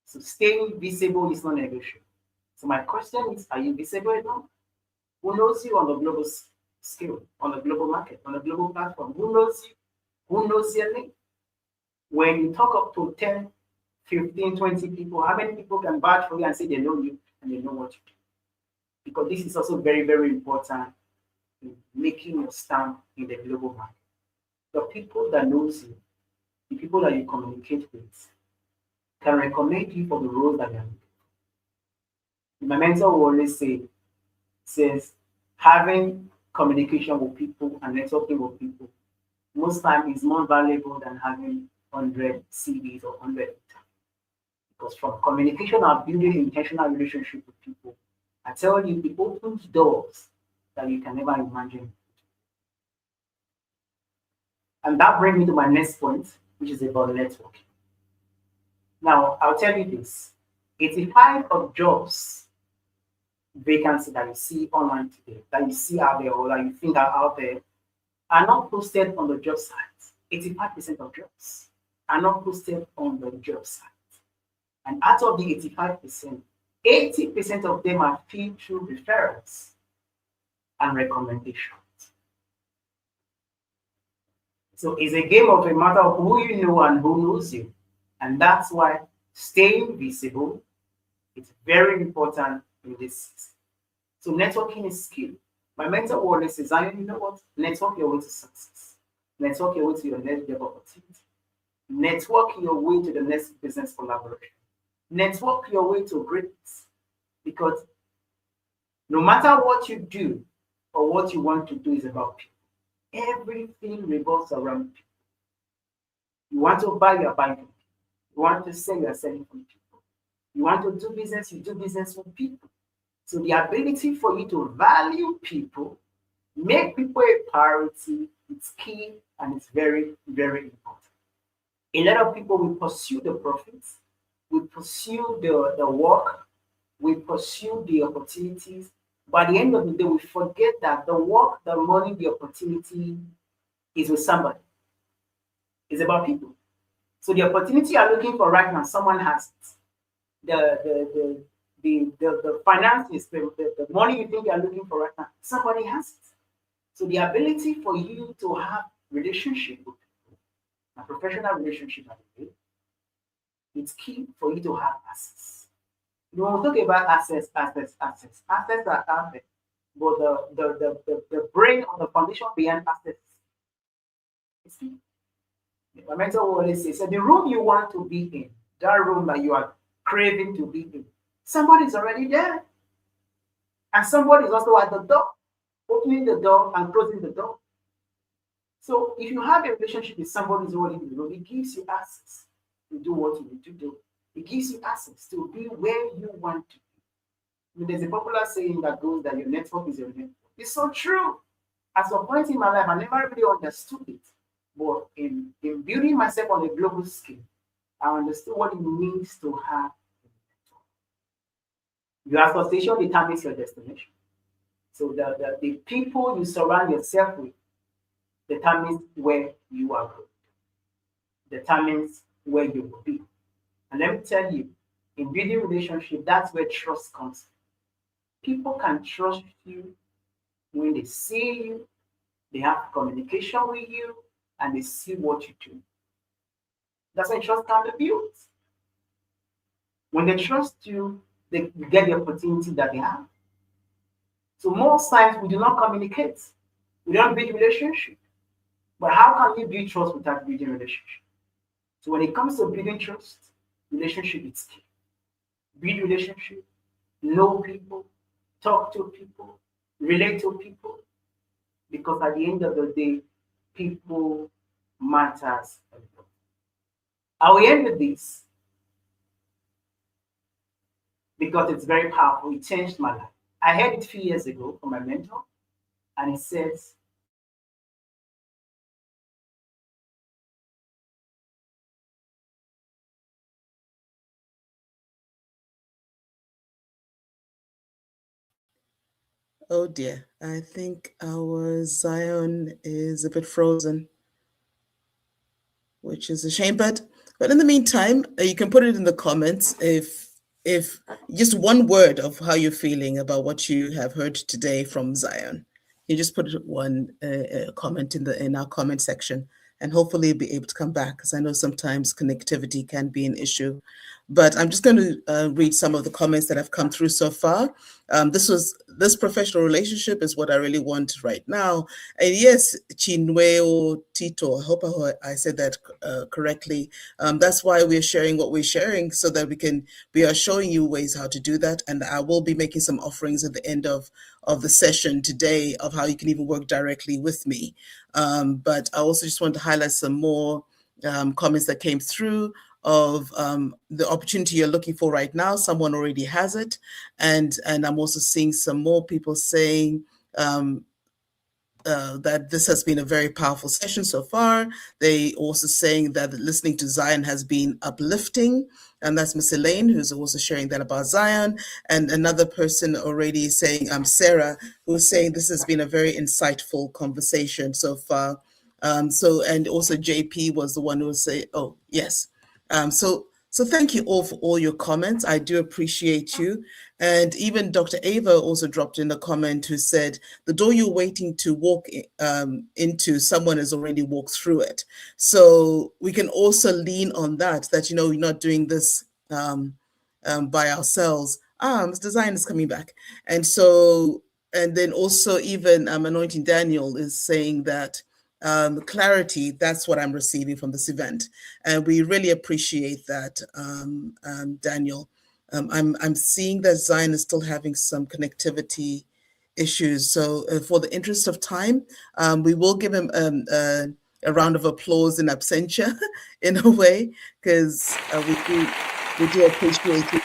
So staying visible is not negotiable. So my question is, are you visible enough? Who knows you on the global scale, on the global market, on the global platform? Who knows you? Who knows your name? When you talk up to 10, 15, 20 people, how many people can vouch for you and say they know you and they know what you do? Because this is also very, very important in making your stamp in the global market. The people that knows you, the people that you communicate with, can recommend you for the role that you're looking for. My mentor will always says having communication with people and networking with people most times is more valuable than having 100 CVs or 100 interviews. Because from communication and building intentional relationship with people, I tell you, it opens doors that you can never imagine. And that brings me to my next point, which is about networking. Now, I'll tell you this. 85 of jobs vacancies that you see online today, that you see out there or that you think are out there, are not posted on the job sites. 85% of jobs are not posted on the job site. And out of the 85%, 80% of them are filled through referrals and recommendations. So it's a game of a matter of who you know and who knows you. And that's why staying visible is very important in this season. So networking is key. My mentor always says, you know what? Network your way to success. Network your way to your next job opportunity. Network your way to the next business collaboration. Network your way to greatness. Because no matter what you do or what you want to do is about people. Everything revolves around people. You want to buy, you're buying from people. You want to sell, you're selling from people. You want to do business, you do business with people. So the ability for you to value people, make people a priority, it's key and it's very, very important. A lot of people will pursue the profits, we pursue the work, we pursue the opportunities. By the end of the day, we forget that the work, the money, the opportunity is with somebody. It's about people. So the opportunity you're looking for right now, someone has it. The finances, the money you think you're looking for right now, somebody has it. So the ability for you to have relationship with people, a professional relationship, it's key for you to have access. You want to talk about access are out there, but the brain or the foundation behind access is key. My mentor always says, so the room you want to be in, that room that you are craving to be in, somebody's already there. And somebody is also at the door, opening the door and closing the door. So if you have a relationship with somebody who's already in the room, it gives you access to do what you need to do. It gives you access to be where you want to be. I mean, there's a popular saying that goes that your network is your network. It's so true. At some point in my life, I never really understood it. But in building myself on a global scale, I understood what it means to have a network. Your association determines your destination. So the people you surround yourself with determines where you are going, determines where you will be. And let me tell you, in building relationship, that's where trust comes. People can trust you when they see you, they have communication with you, and they see what you do. That's why trust can be built. When they trust you, they get the opportunity that they have. So most times we do not communicate. We don't build relationship. But how can you build trust without building relationship? So when it comes to building trust, relationship is key. Build relationship, know people, talk to people, relate to people, because at the end of the day, people matters a lot. I will end with this because it's very powerful. It changed my life. I heard it a few years ago from my mentor, and it says, Oh dear, I think our Zion is a bit frozen, which is a shame. But in the meantime, you can put it in the comments if just one word of how you're feeling about what you have heard today from Zion. You just put one comment in our comment section, and hopefully you'll be able to come back, because I know sometimes connectivity can be an issue. But I'm just going to read some of the comments that have come through so far. This professional relationship is what I really want right now. And yes, Chinweo Tito, I hope I said that correctly. That's why we're sharing what we're sharing, so that we are showing you ways how to do that. And I will be making some offerings at the end of the session today of how you can even work directly with me. But I also just want to highlight some more comments that came through of the opportunity you're looking for right now. Someone already has it. And I'm also seeing some more people saying that this has been a very powerful session so far. They also saying that listening to Zion has been uplifting. And that's Miss Elaine, who's also sharing that about Zion. And another person already saying, Sarah, who's saying this has been a very insightful conversation so far. And also JP was the one who was saying, oh, yes. So thank you all for all your comments. I do appreciate you. And even Dr. Ava also dropped in a comment who said, the door you're waiting to walk into, someone has already walked through it. So we can also lean on that, we're not doing this by ourselves. Mr. Zion is coming back. And then also even Anointing Daniel is saying that clarity, that's what I'm receiving from this event. And we really appreciate that, Daniel. I'm seeing that Zion is still having some connectivity issues. So for the interest of time, we will give him a round of applause in absentia in a way, because we do appreciate you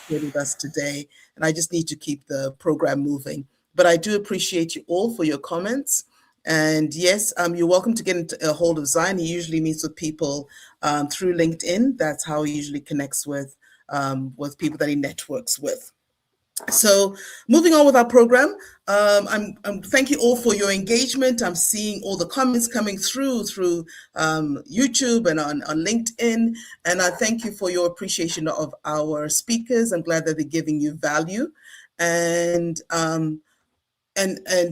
here with us today. And I just need to keep the program moving. But I do appreciate you all for your comments. And yes, you're welcome to get into a hold of Zion. He usually meets with people through LinkedIn. That's how he usually connects with people that he networks with. So moving on with our program, I'm thank you all for your engagement. I'm seeing all the comments coming through YouTube and on LinkedIn, and I thank you for your appreciation of our speakers. I'm glad that they're giving you value, and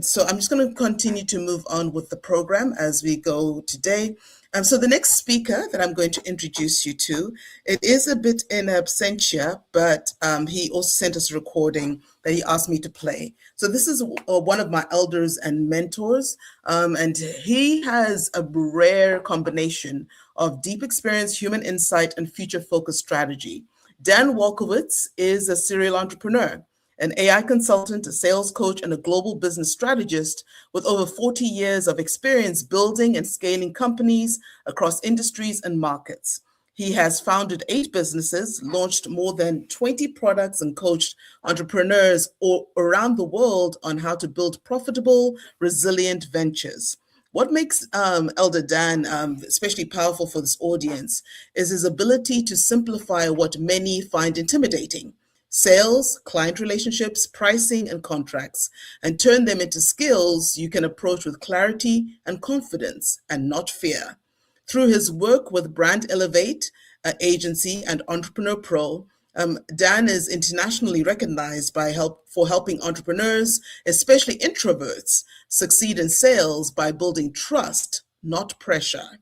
so I'm just going to continue to move on with the program as we go today. So the next speaker that I'm going to introduce you to, it is a bit in absentia, but he also sent us a recording that he asked me to play. So this is one of my elders and mentors, and he has a rare combination of deep experience, human insight, and future-focused strategy. Dan Walkowitz is a serial entrepreneur, an AI consultant, a sales coach, and a global business strategist with over 40 years of experience building and scaling companies across industries and markets. He has founded 8 businesses, launched more than 20 products, and coached entrepreneurs around the world on how to build profitable, resilient ventures. What makes Elder Dan especially powerful for this audience is his ability to simplify what many find intimidating: sales, client relationships, pricing, and contracts, and turn them into skills you can approach with clarity and confidence and not fear. Through his work with Brand Elevate agency and Entrepreneur Pro, Dan is internationally recognized for helping entrepreneurs, especially introverts, succeed in sales by building trust, not pressure.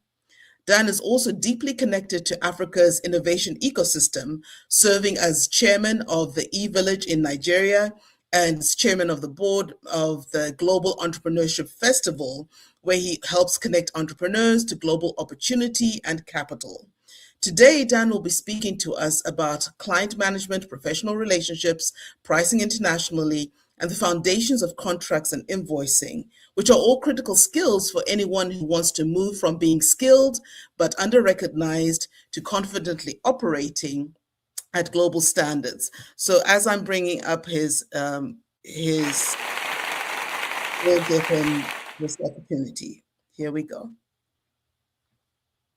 Dan is also deeply connected to Africa's innovation ecosystem, serving as chairman of the E-Village in Nigeria and as chairman of the board of the Global Entrepreneurship Festival, where he helps connect entrepreneurs to global opportunity and capital. Today, Dan will be speaking to us about client management, professional relationships, pricing internationally, and the foundations of contracts and invoicing, which are all critical skills for anyone who wants to move from being skilled but under-recognized to confidently operating at global standards. So as I'm bringing up we'll give him this opportunity. Here we go.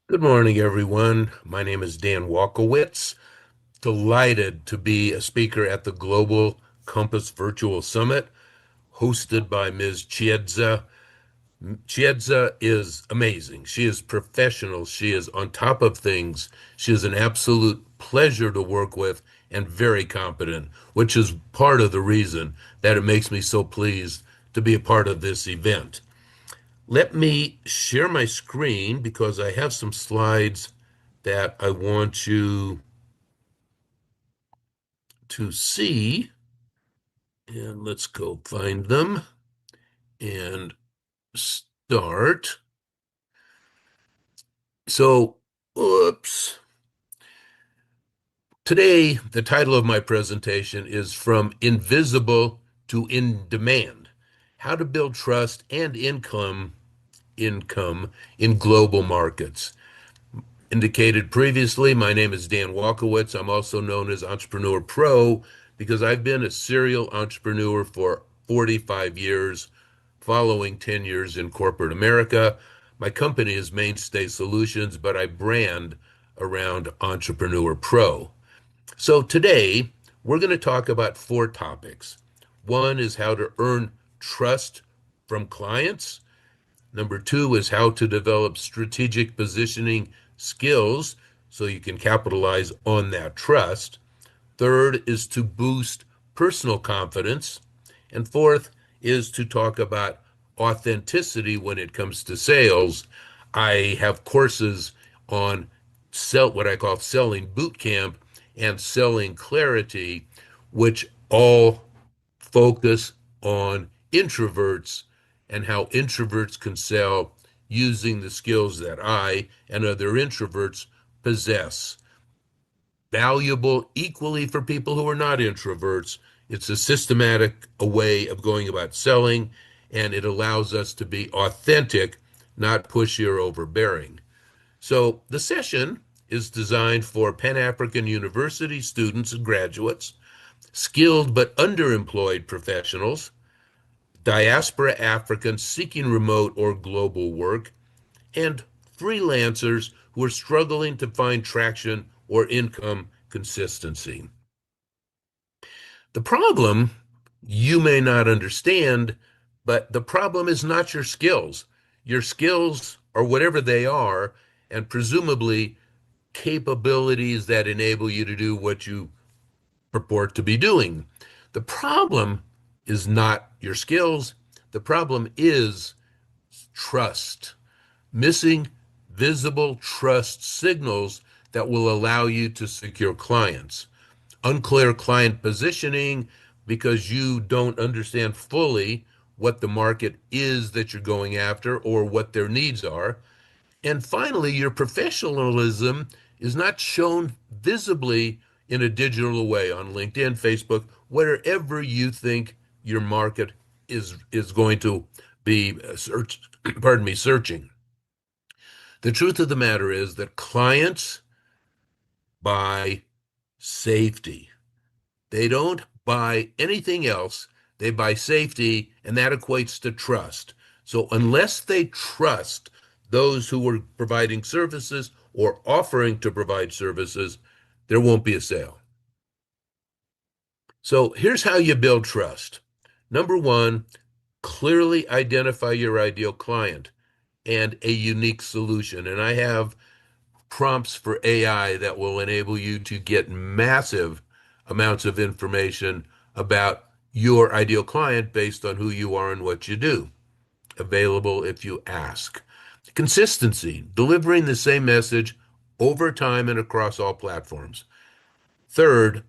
Good morning, everyone. My name is Dan Walkowitz. Delighted to be a speaker at the Global Compass Virtual Summit, hosted by Ms. Chiyedza. Chiyedza is amazing. She is professional. She is on top of things. She is an absolute pleasure to work with and very competent, which is part of the reason that it makes me so pleased to be a part of this event. Let me share my screen because I have some slides that I want you to see. And let's go find them and start. So, oops. Today, the title of my presentation is From Invisible to In Demand: How to Build Trust and Income in Global Markets. Indicated previously, my name is Dan Walkowitz. I'm also known as Entrepreneur Pro because I've been a serial entrepreneur for 45 years, following 10 years in corporate America. My company is Mainstay Solutions, but I brand around Entrepreneur Pro. So today, we're going to talk about 4 topics. One is how to earn trust from clients. Number 2 is how to develop strategic positioning skills so you can capitalize on that trust. Third is to boost personal confidence. And fourth is to talk about authenticity when it comes to sales. I have courses on what I call selling boot camp and selling clarity, which all focus on introverts and how introverts can sell using the skills that I and other introverts possess. Valuable equally for people who are not introverts. It's a systematic way of going about selling, and it allows us to be authentic not pushy or overbearing. So the session is designed for Pan-African University students and graduates, skilled but underemployed professionals, diaspora Africans seeking remote or global work, and freelancers who are struggling to find traction or income consistency. The problem you may not understand, but the problem is not your skills. Your skills are whatever they are, and presumably capabilities that enable you to do what you purport to be doing. The problem is not your skills. The problem is trust, missing visible trust signals that will allow you to secure clients. Unclear client positioning because you don't understand fully what the market is that you're going after or what their needs are. And finally, your professionalism is not shown visibly in a digital way on LinkedIn, Facebook, wherever you think your market is going to be searching. The truth of the matter is that clients buy safety. They don't buy anything else. They buy safety, and that equates to trust. So unless they trust those who are providing services or offering to provide services, there won't be a sale. So here's how you build trust. Number one, clearly identify your ideal client and a unique solution. And I have prompts for AI that will enable you to get massive amounts of information about your ideal client based on who you are and what you do. Available if you ask. Consistency, delivering the same message over time and across all platforms. Third,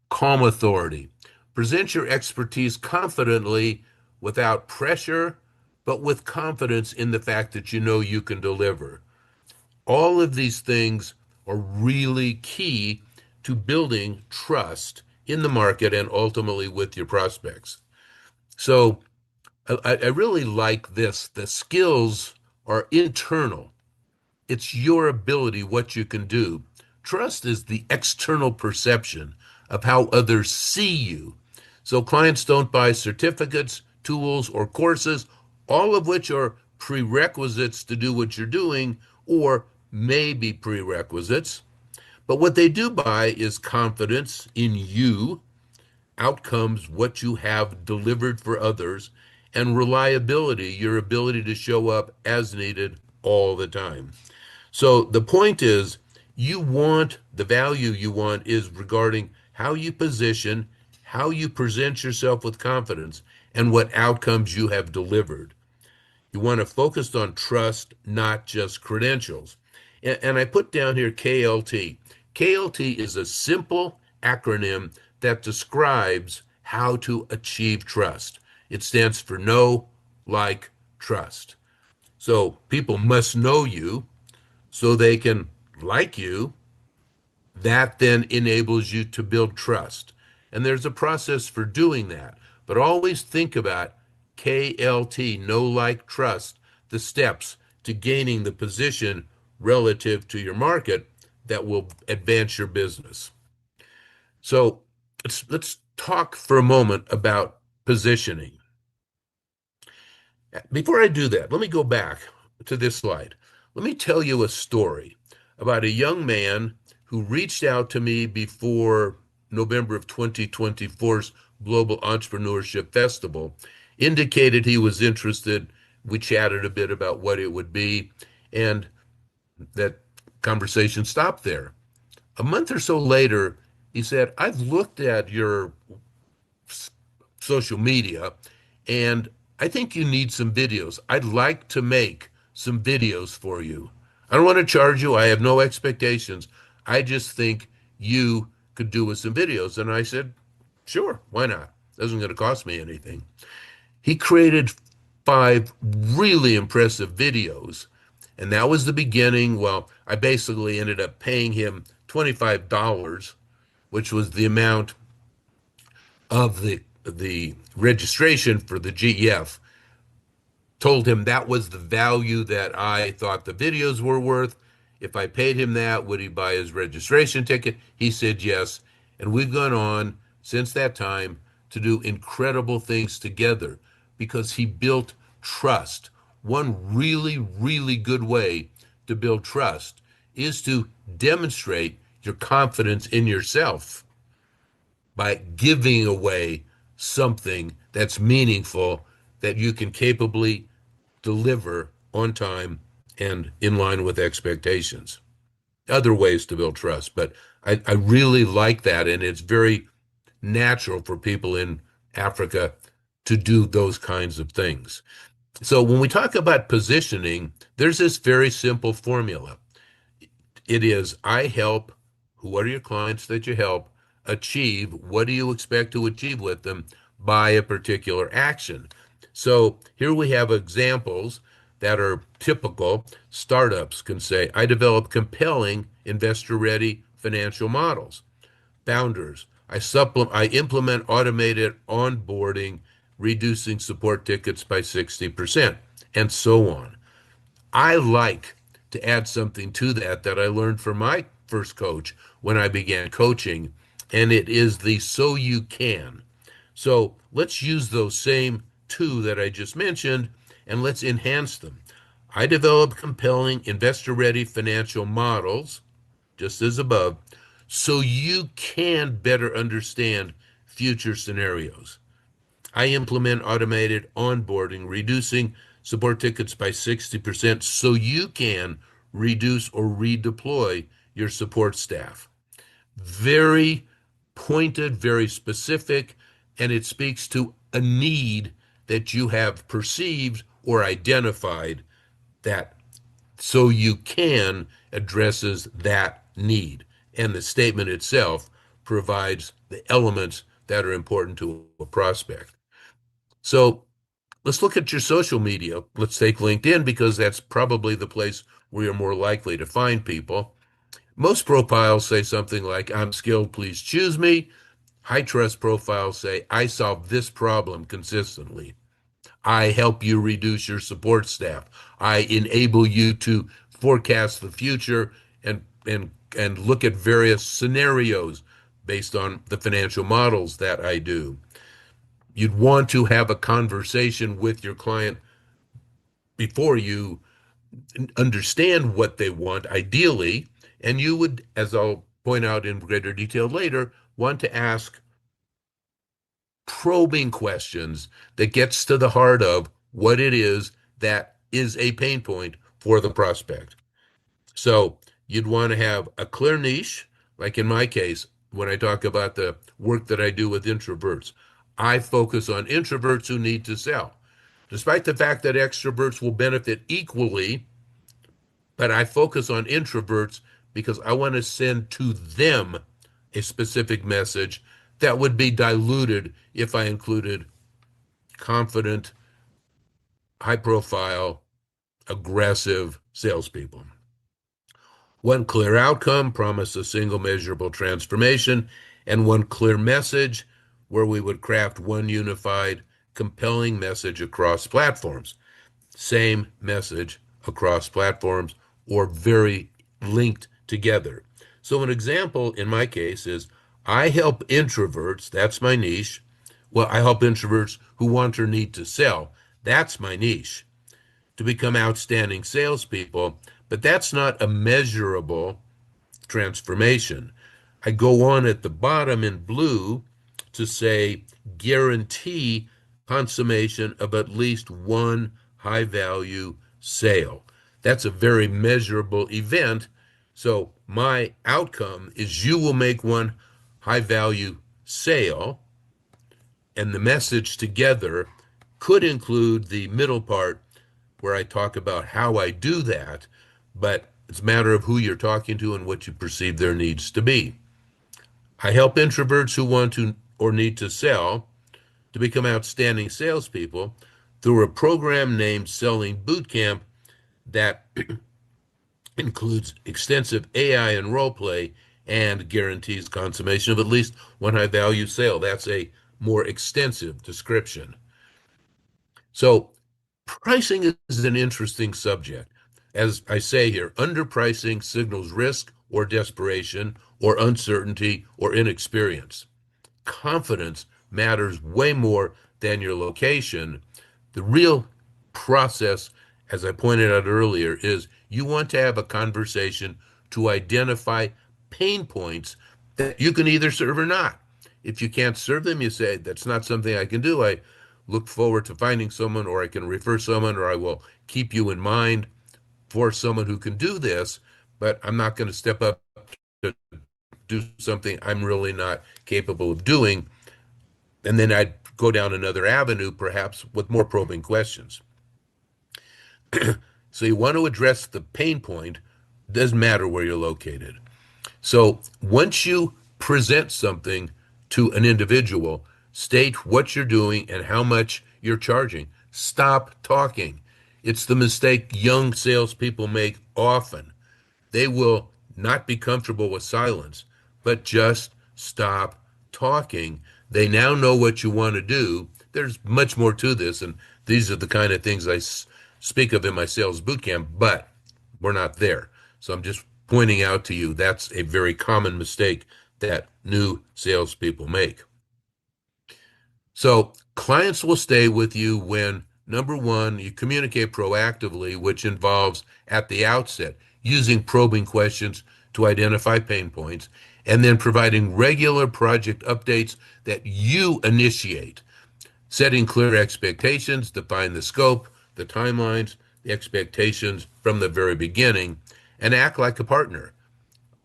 calm authority. Present your expertise confidently without pressure, but with confidence in the fact that you know you can deliver. All of these things are really key to building trust in the market and ultimately with your prospects. So I really like this. The skills are internal. It's your ability, what you can do. Trust is the external perception of how others see you. So clients don't buy certificates, tools, or courses, all of which are prerequisites to do what you're doing, or maybe prerequisites. But what they do buy is confidence in you, outcomes, what you have delivered for others, and reliability, your ability to show up as needed all the time. So the point is, the value you want is regarding how you position, how you present yourself with confidence, and what outcomes you have delivered. You want to focus on trust, not just credentials. And I put down here KLT. KLT is a simple acronym that describes how to achieve trust. It stands for know, like, trust. So people must know you so they can like you. That then enables you to build trust. And there's a process for doing that. But always think about KLT, know, like, trust, the steps to gaining the position relative to your market that will advance your business. So let's talk for a moment about positioning. Before I do that, let me go back to this slide. Let me tell you a story about a young man who reached out to me before November of 2024's Global Entrepreneurship Festival, indicated he was interested. We chatted a bit about what it would be, and that conversation stopped there. A month or so later, he said, I've looked at your social media and I think you need some videos. I'd like to make some videos for you. I don't want to charge you. I have no expectations. I just think you could do with some videos. And I said, sure, why not? Doesn't going to cost me anything. He created 5 really impressive videos. And that was the beginning. Well, I basically ended up paying him $25, which was the amount of the registration for the GEF. told him that was the value that I thought the videos were worth. If I paid him that, would he buy his registration ticket? He said yes. And we've gone on since that time to do incredible things together because he built trust. One really, really good way to build trust is to demonstrate your confidence in yourself by giving away something that's meaningful that you can capably deliver on time and in line with expectations. Other ways to build trust, but I really like that, and it's very natural for people in Africa to do those kinds of things. So when we talk about positioning, there's this very simple formula. It is, I help, who are your clients that you help, achieve, what do you expect to achieve with them by a particular action? So here we have examples that are typical. Startups can say, I develop compelling investor-ready financial models. Founders, I implement automated onboarding, reducing support tickets by 60%, and so on. I like to add something to that that I learned from my first coach when I began coaching, and it is the so you can. So let's use those same two that I just mentioned and let's enhance them. I develop compelling investor-ready financial models, just as above, so you can better understand future scenarios. I implement automated onboarding, reducing support tickets by 60% so you can reduce or redeploy your support staff. Very pointed, very specific, and it speaks to a need that you have perceived or identified that so you can addresses that need. And the statement itself provides the elements that are important to a prospect. So let's look at your social media. Let's take LinkedIn because that's probably the place where you're more likely to find people. Most profiles say something like, I'm skilled, please choose me. High trust profiles say, I solve this problem consistently. I help you reduce your support staff. I enable you to forecast the future and look at various scenarios based on the financial models that I do. You'd want to have a conversation with your client before you understand what they want, ideally, and you would, as I'll point out in greater detail later, want to ask probing questions that gets to the heart of what it is that is a pain point for the prospect. So you'd want to have a clear niche, like in my case, when I talk about the work that I do with introverts, I focus on introverts who need to sell. Despite the fact that extroverts will benefit equally, but I focus on introverts because I want to send to them a specific message that would be diluted if I included confident, high profile, aggressive salespeople. One clear outcome, promise a single measurable transformation, and one clear message where we would craft one unified, compelling message across platforms. Same message across platforms or very linked together. So an example in my case is I help introverts, that's my niche. Well, I help introverts who want or need to sell, that's my niche, to become outstanding salespeople, but that's not a measurable transformation. I go on at the bottom in blue to say guarantee consummation of at least one high value sale. That's a very measurable event. So my outcome is you will make one high value sale, and the message together could include the middle part where I talk about how I do that, but it's a matter of who you're talking to and what you perceive their needs to be. I help introverts who want to or need to sell to become outstanding salespeople through a program named Selling Bootcamp that includes extensive AI and role play and guarantees consummation of at least one high value sale. That's a more extensive description. So Pricing is an interesting subject. As I say here, underpricing signals risk or desperation or uncertainty or inexperience. Confidence matters way more than your location. The real process, as I pointed out earlier, is you want to have a conversation to identify pain points that you can either serve or not. If you can't serve them, you say, that's not something I can do. I look forward to finding someone, or I can refer someone, or I will keep you in mind for someone who can do this, but I'm not going to step up to do something I'm really not capable of doing. And then I'd go down another avenue, perhaps with more probing questions. So you want to address the pain point, doesn't matter where you're located. So once you present something to an individual, state what you're doing and how much you're charging. Stop talking. It's the mistake young salespeople make often. They will not be comfortable with silence, but just stop talking. They now know what you want to do. There's much more to this, and these are the kind of things I speak of in my sales bootcamp, but we're not there. So I'm just pointing out to you that's a very common mistake that new salespeople make. So clients will stay with you when, number one, you communicate proactively, which involves at the outset using probing questions to identify pain points, and then providing regular project updates that you initiate, setting clear expectations, define the scope, the timelines, the expectations from the very beginning, and act like a partner.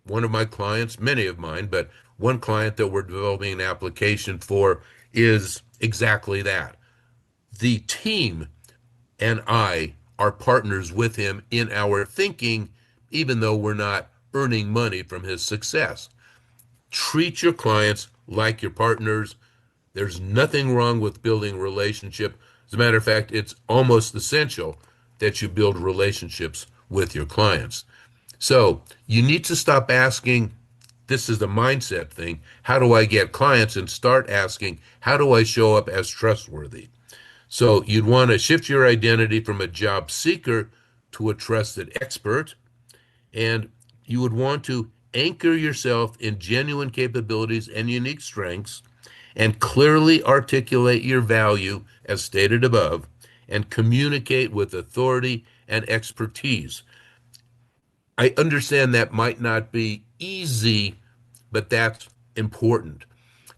One of my clients, many of mine, but one client that we're developing an application for is exactly that. The team and I are partners with him in our thinking, even though we're not earning money from his success. Treat your clients like your partners. There's nothing wrong with building a relationship. As a matter of fact, it's almost essential that you build relationships with your clients. So you need to stop asking, this is the mindset thing, how do I get clients, and start asking, how do I show up as trustworthy? So you'd want to shift your identity from a job seeker to a trusted expert, and you would want to anchor yourself in genuine capabilities and unique strengths, and clearly articulate your value as stated above, and communicate with authority and expertise. I understand that might not be easy, but that's important.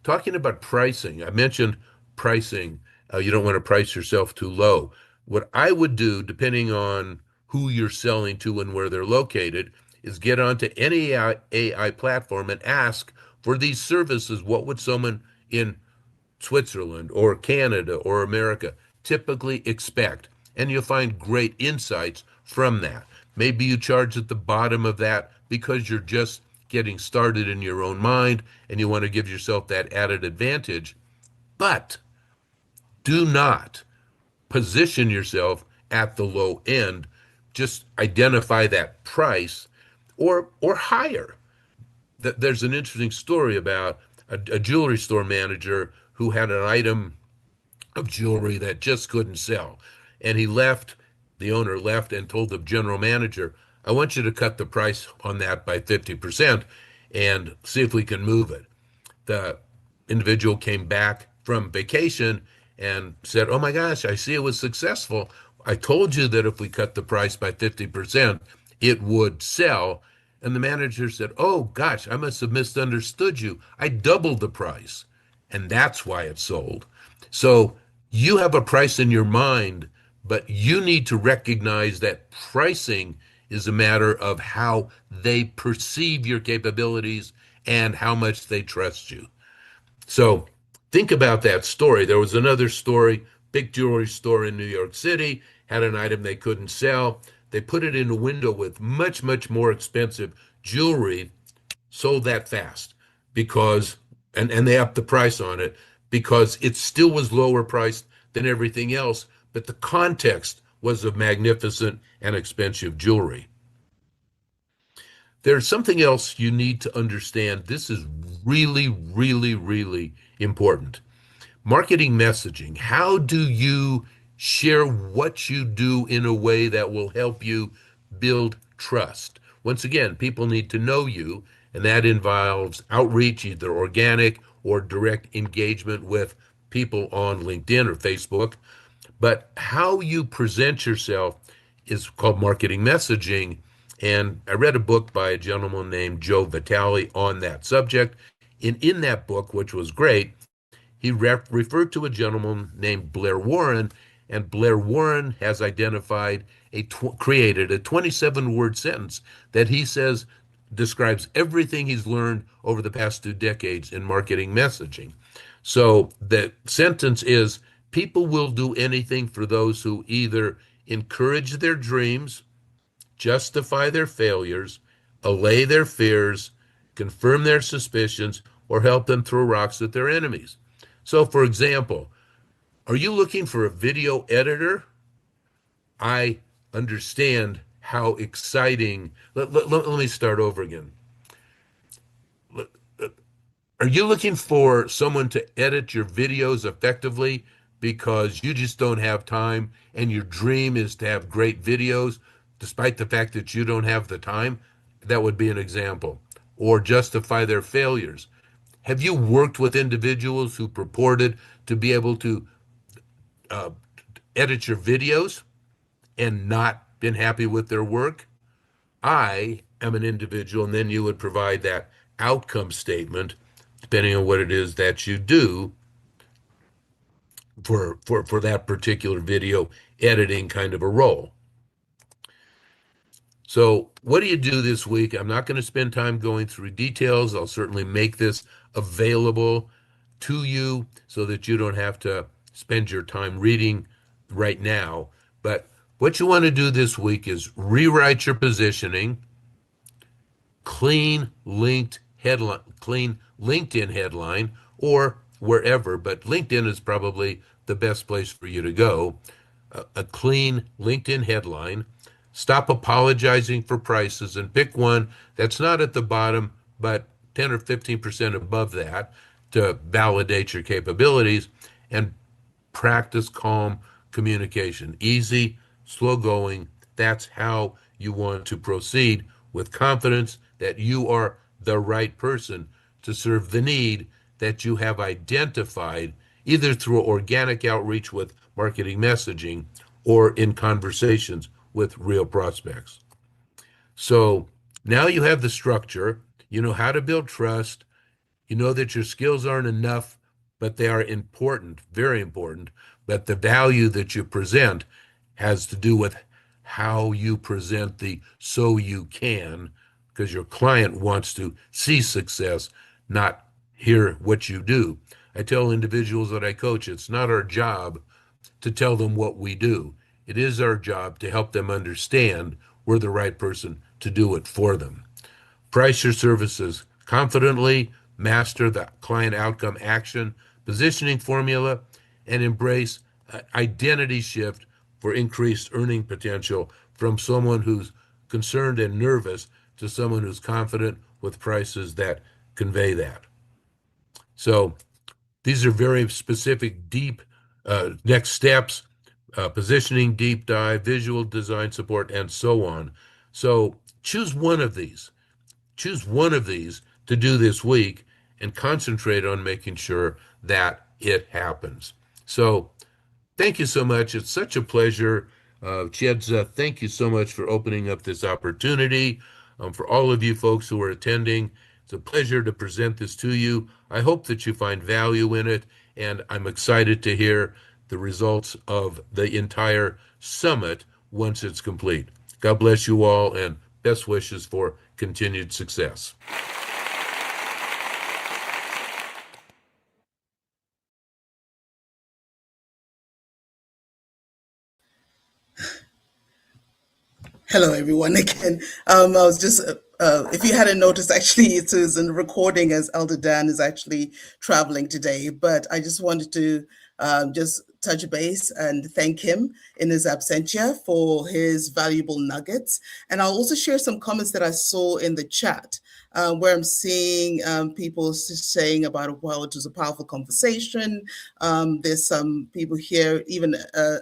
Talking about pricing, I mentioned pricing. You don't want to price yourself too low. What I would do, depending on who you're selling to and where they're located, is get onto any AI platform and ask for these services. What would someone in Switzerland or Canada or America typically expect? And you'll find great insights from that. Maybe you charge at the bottom of that because you're just getting started in your own mind and you want to give yourself that added advantage. But do not position yourself at the low end. Just identify that price or higher. There's an interesting story about a jewelry store manager who had an item of jewelry that just couldn't sell. And the owner left and told the general manager, I want you to cut the price on that by 50% and see if we can move it. The individual came back from vacation and said, oh my gosh, I see it was successful. I told you that if we cut the price by 50%, it would sell. And the manager said, oh gosh, I must have misunderstood you. I doubled the price. And that's why it sold. So you have a price in your mind, but you need to recognize that pricing is a matter of how they perceive your capabilities and how much they trust you. So think about that story. There was another story, big jewelry store in New York City, had an item they couldn't sell. They put it in a window with much, much more expensive jewelry, sold that fast because, and they upped the price on it because it still was lower priced than everything else, but the context was of magnificent and expensive jewelry. There's something else you need to understand. This is really, really, really important. Marketing messaging. How do you Share what you do in a way that will help you build trust. Once again, people need to know you, and that involves outreach, either organic or direct engagement with people on LinkedIn or Facebook. But how you present yourself is called marketing messaging. And I read a book by a gentleman named Joe Vitale on that subject. And in that book, which was great, he referred to a gentleman named Blair Warren, and Blair Warren has identified created a 27-word sentence that he says describes everything he's learned over the past 2 decades in marketing messaging. So the sentence is, people will do anything for those who either encourage their dreams, justify their failures, allay their fears, confirm their suspicions, or help them throw rocks at their enemies. So, for example, are you looking for a video editor? I understand how exciting. Let me start over again. Are you looking for someone to edit your videos effectively because you just don't have time and your dream is to have great videos despite the fact that you don't have the time? That would be an example. Or justify their failures. Have you worked with individuals who purported to be able to edit your videos and not been happy with their work? I am an individual, and then you would provide that outcome statement, depending on what it is that you do for that particular video editing kind of a role. So what do you do this week? I'm not going to spend time going through details. I'll certainly make this available to you so that you don't have to spend your time reading right now. But what you want to do this week is rewrite your positioning, clean LinkedIn headline, or wherever, but LinkedIn is probably the best place for you to go. A clean LinkedIn headline. Stop apologizing for prices and pick one that's not at the bottom, but 10 or 15% above that to validate your capabilities, and practice calm communication. Easy, slow going. That's how you want to proceed with confidence that you are the right person to serve the need that you have identified, either through organic outreach with marketing messaging or in conversations with real prospects. So now you have the structure, you know how to build trust, you know that your skills aren't enough, but they are important, very important, but the value that you present has to do with how you present the so you can, because your client wants to see success, not hear what you do. I tell individuals that I coach, it's not our job to tell them what we do. It is our job to help them understand we're the right person to do it for them. Price your services confidently, master the client outcome action, positioning formula, and embrace identity shift for increased earning potential from someone who's concerned and nervous to someone who's confident with prices that convey that. So these are very specific, deep next steps. Positioning, deep dive, visual design support, and so on. So choose one of these. Choose one of these to do this week and concentrate on making sure that it happens. So thank you so much. It's such a pleasure. Chiyedza, thank you so much for opening up this opportunity. For all of you folks who are attending, it's a pleasure to present this to you. I hope that you find value in it, and I'm excited to hear the results of the entire summit once it's complete. God bless you all, and best wishes for continued success. Hello, everyone. Again, I was just, if you hadn't noticed, actually, it is in recording as Elder Dan is actually traveling today. But I just wanted to just touch base and thank him in his absentia for his valuable nuggets. And I'll also share some comments that I saw in the chat, where I'm seeing people saying about, well, it was a powerful conversation. There's some people here, even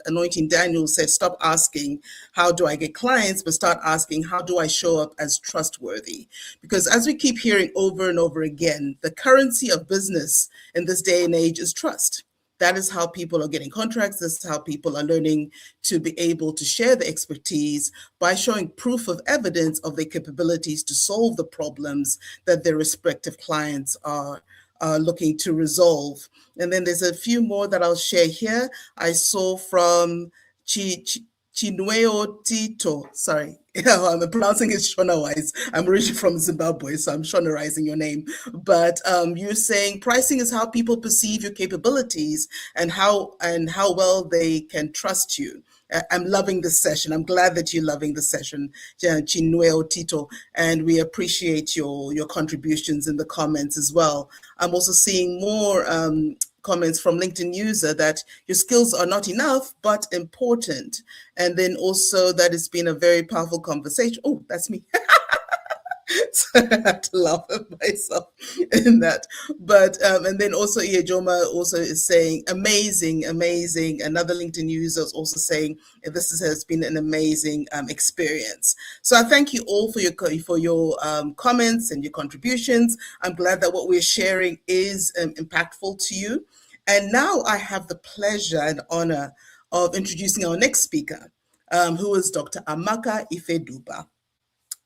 Anointing Daniel said, stop asking, how do I get clients, but start asking, how do I show up as trustworthy? Because as we keep hearing over and over again, the currency of business in this day and age is trust. That is how people are getting contracts. This is how people are learning to be able to share the expertise by showing proof of evidence of their capabilities to solve the problems that their respective clients are looking to resolve. And then there's a few more that I'll share here. I saw from Chinweo Tito, sorry, I'm pronouncing it Shona-wise. I'm originally from Zimbabwe, so I'm Shona-rising your name. But you're saying pricing is how people perceive your capabilities and how well they can trust you. I'm loving this session. I'm glad that you're loving the session, Chinweo Tito, and we appreciate your contributions in the comments as well. I'm also seeing more comments from LinkedIn user that your skills are not enough, but important. And then also that it's been a very powerful conversation. Oh, that's me. So I had to laugh at myself in that. But, and then also Iyejoma also is saying, amazing, amazing. Another LinkedIn user is also saying, has been an amazing experience. So I thank you all for your comments and your contributions. I'm glad that what we're sharing is impactful to you. And now I have the pleasure and honor of introducing our next speaker, who is Dr. Amaka Ifeduba.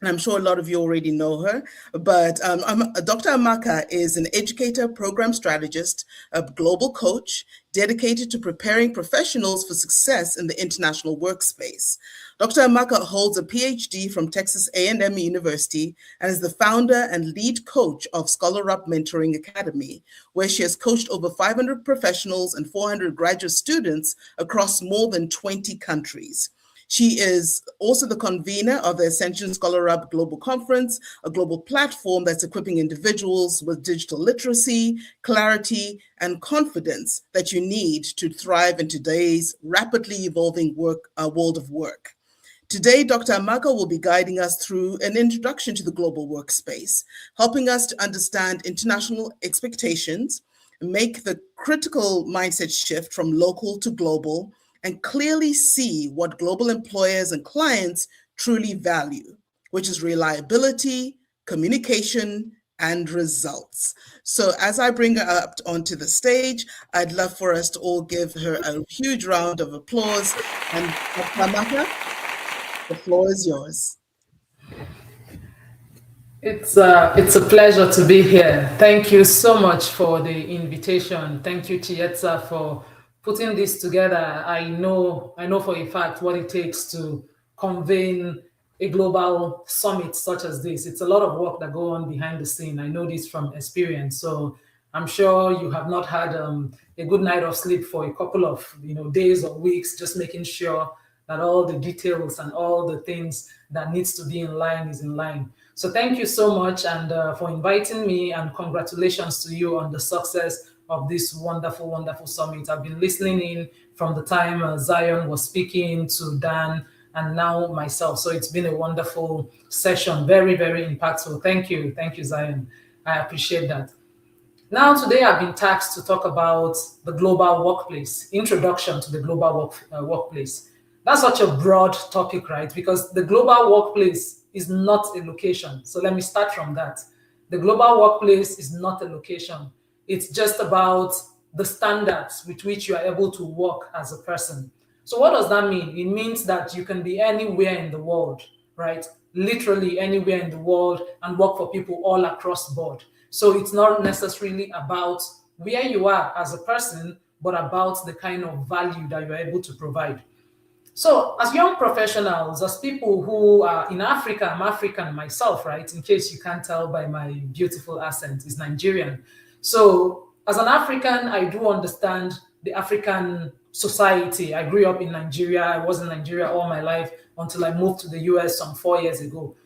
And I'm sure a lot of you already know her, but Dr. Amaka is an educator, program strategist, a global coach dedicated to preparing professionals for success in the international workspace. Dr. Amaka holds a PhD from Texas A&M University and is the founder and lead coach of Scholar Up Mentoring Academy, where she has coached over 500 professionals and 400 graduate students across more than 20 countries. She is also the convener of the Ascension Scholar Up Global Conference, a global platform that's equipping individuals with digital literacy, clarity, and confidence that you need to thrive in today's rapidly evolving world of work. Today, Dr. Amaka will be guiding us through an introduction to the global workspace, helping us to understand international expectations, make the critical mindset shift from local to global, and clearly see what global employers and clients truly value, which is reliability, communication, and results. So as I bring her up onto the stage, I'd love for us to all give her a huge round of applause. And Dr. Amaka, the floor is yours. It's a pleasure to be here. Thank you so much for the invitation. Thank you, Chiyedza, for putting this together. I know for a fact what it takes to convene a global summit such as this. It's a lot of work that go on behind the scene. I know this from experience. So I'm sure you have not had a good night of sleep for a couple of days or weeks, just making sure that all the details and all the things that needs to be in line is in line. So thank you so much and for inviting me, and congratulations to you on the success of this wonderful, wonderful summit. I've been listening in from the time Zion was speaking to Dan and now myself. So it's been a wonderful session, very, very impactful. Thank you. Thank you, Zion. I appreciate that. Now, today I've been tasked to talk about the global workplace, introduction to the global workplace. That's such a broad topic, right? Because the global workplace is not a location. So let me start from that. The global workplace is not a location. It's just about the standards with which you are able to work as a person. So what does that mean? It means that you can be anywhere in the world, right? Literally anywhere in the world, and work for people all across the board. So it's not necessarily about where you are as a person, but about the kind of value that you're able to provide. So as young professionals, as people who are in Africa, I'm African myself, right? In case you can't tell by my beautiful accent, it's Nigerian. So as an African, I do understand the African society. I grew up in Nigeria. I was in Nigeria all my life until I moved to the US some 4 years ago.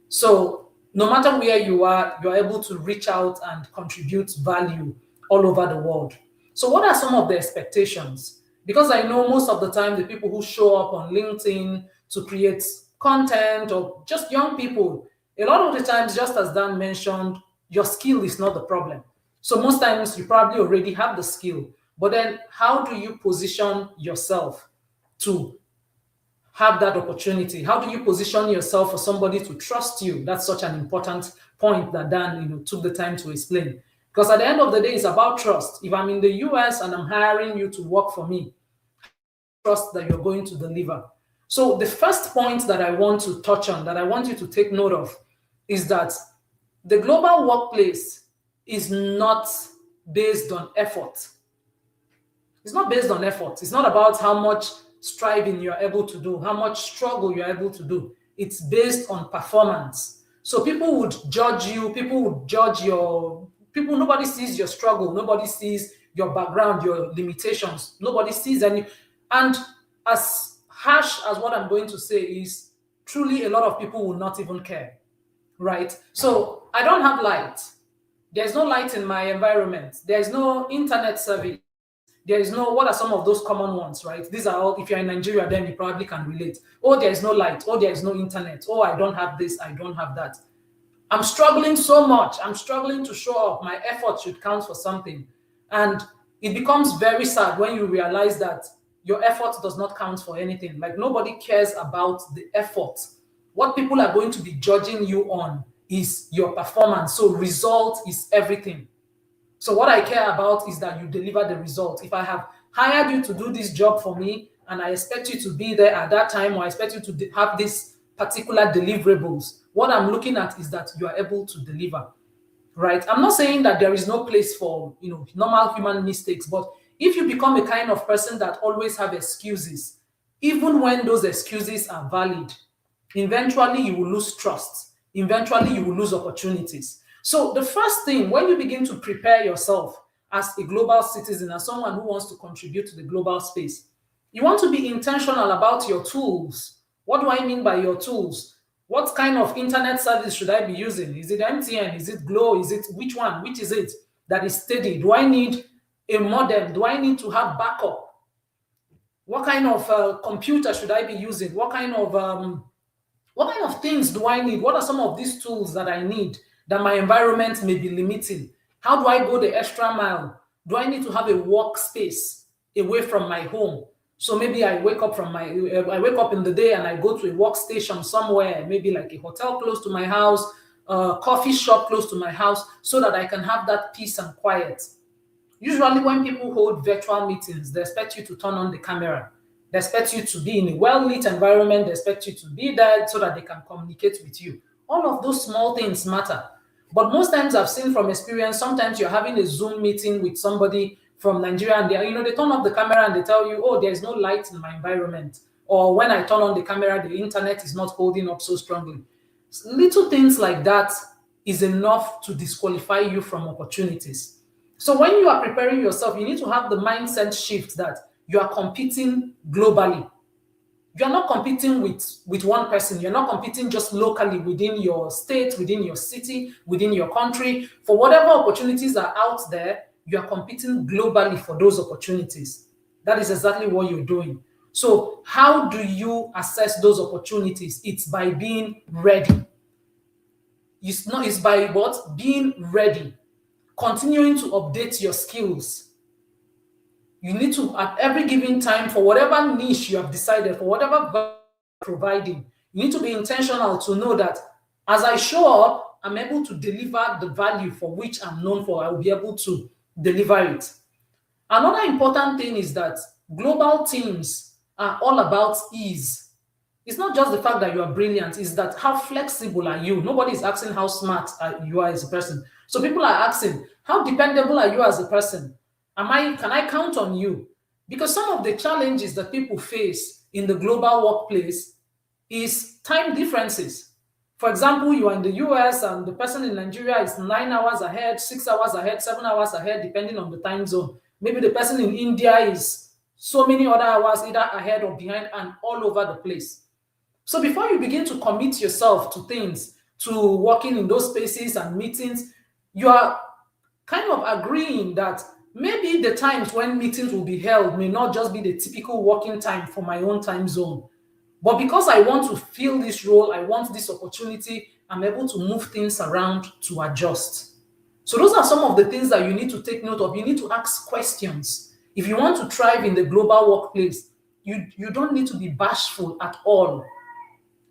So no matter where you are, you're able to reach out and contribute value all over the world. So what are some of the expectations? Because I know most of the time the people who show up on LinkedIn to create content, or just young people, a lot of the times, just as Dan mentioned, your skill is not the problem. So most times you probably already have the skill, but then how do you position yourself to have that opportunity? How do you position yourself for somebody to trust you? That's such an important point that Dan took the time to explain. Because at the end of the day, it's about trust. If I'm in the US and I'm hiring you to work for me, trust that you're going to deliver. So the first point that I want to touch on, that I want you to take note of, is that the global workplace is not based on effort. It's not based on effort. It's not about how much striving you're able to do, how much struggle you're able to do. It's based on performance. So people would judge you, nobody sees your struggle, nobody sees your background, your limitations, nobody sees any. And as harsh as what I'm going to say is, truly a lot of people will not even care, right? So I don't have light. There's no light in my environment. There's no internet service. There is no, what are some of those common ones, right? These are all, if you're in Nigeria, then you probably can relate. Oh, there is no light. Oh, there is no internet. Oh, I don't have this. I don't have that. I'm struggling so much. I'm struggling to show up. My effort should count for something. And it becomes very sad when you realize that your effort does not count for anything. Like, nobody cares about the effort. What people are going to be judging you on is your performance. So result is everything. So what I care about is that you deliver the result. If I have hired you to do this job for me, and I expect you to be there at that time, or I expect you to have these particular deliverables, what I'm looking at is that you are able to deliver, right? I'm not saying that there is no place for, normal human mistakes, but if you become a kind of person that always have excuses, even when those excuses are valid, eventually you will lose trust. Eventually you will lose opportunities. So the first thing, when you begin to prepare yourself as a global citizen, as someone who wants to contribute to the global space, you want to be intentional about your tools. What do I mean by your tools? What kind of internet service should I be using? Is it MTN? Is it Glo? Is it which one? Which is it that is steady? Do I need a modem? Do I need to have backup? What kind of computer should I be using? What kind of things do I need? What are some of these tools that I need that my environment may be limiting? How do I go the extra mile? Do I need to have a workspace away from my home? So maybe I wake up in the day and I go to a workstation somewhere, maybe like a hotel close to my house, a coffee shop close to my house, so that I can have that peace and quiet. Usually when people hold virtual meetings, they expect you to turn on the camera. They expect you to be in a well-lit environment. They expect you to be there so that they can communicate with you. All of those small things matter. But most times I've seen from experience, sometimes you're having a Zoom meeting with somebody from Nigeria and they turn off the camera and they tell you, oh, there's no light in my environment. Or when I turn on the camera, the internet is not holding up so strongly. Little things like that is enough to disqualify you from opportunities. So when you are preparing yourself, you need to have the mindset shift that you are competing globally. You're not competing with one person. You're not competing just locally within your state, within your city, within your country. For whatever opportunities are out there, you are competing globally for those opportunities. That is exactly what you're doing. So how do you assess those opportunities? It's by being ready. It's by what? Being ready. Continuing to update your skills. You need to, at every given time, for whatever niche you have decided, for whatever value you're providing, you need to be intentional to know that as I show up, I'm able to deliver the value for which I'm known for. I will be able to deliver it. Another important thing is that global teams are all about ease. It's not just the fact that you are brilliant, it's that how flexible are you? Nobody is asking how smart you are as a person. So people are asking, how dependable are you as a person? Can I count on you? Because some of the challenges that people face in the global workplace is time differences. For example, you are in the US and the person in Nigeria is 9 hours ahead, 6 hours ahead, 7 hours ahead, depending on the time zone. Maybe the person in India is so many other hours either ahead or behind and all over the place. So before you begin to commit yourself to things, to working in those spaces and meetings, you are kind of agreeing that Maybe the times when meetings will be held may not just be the typical working time for my own time zone. But because I want to fill this role, I want this opportunity, I'm able to move things around to adjust. So those are some of the things that you need to take note of. You need to ask questions. If you want to thrive in the global workplace, you don't need to be bashful at all,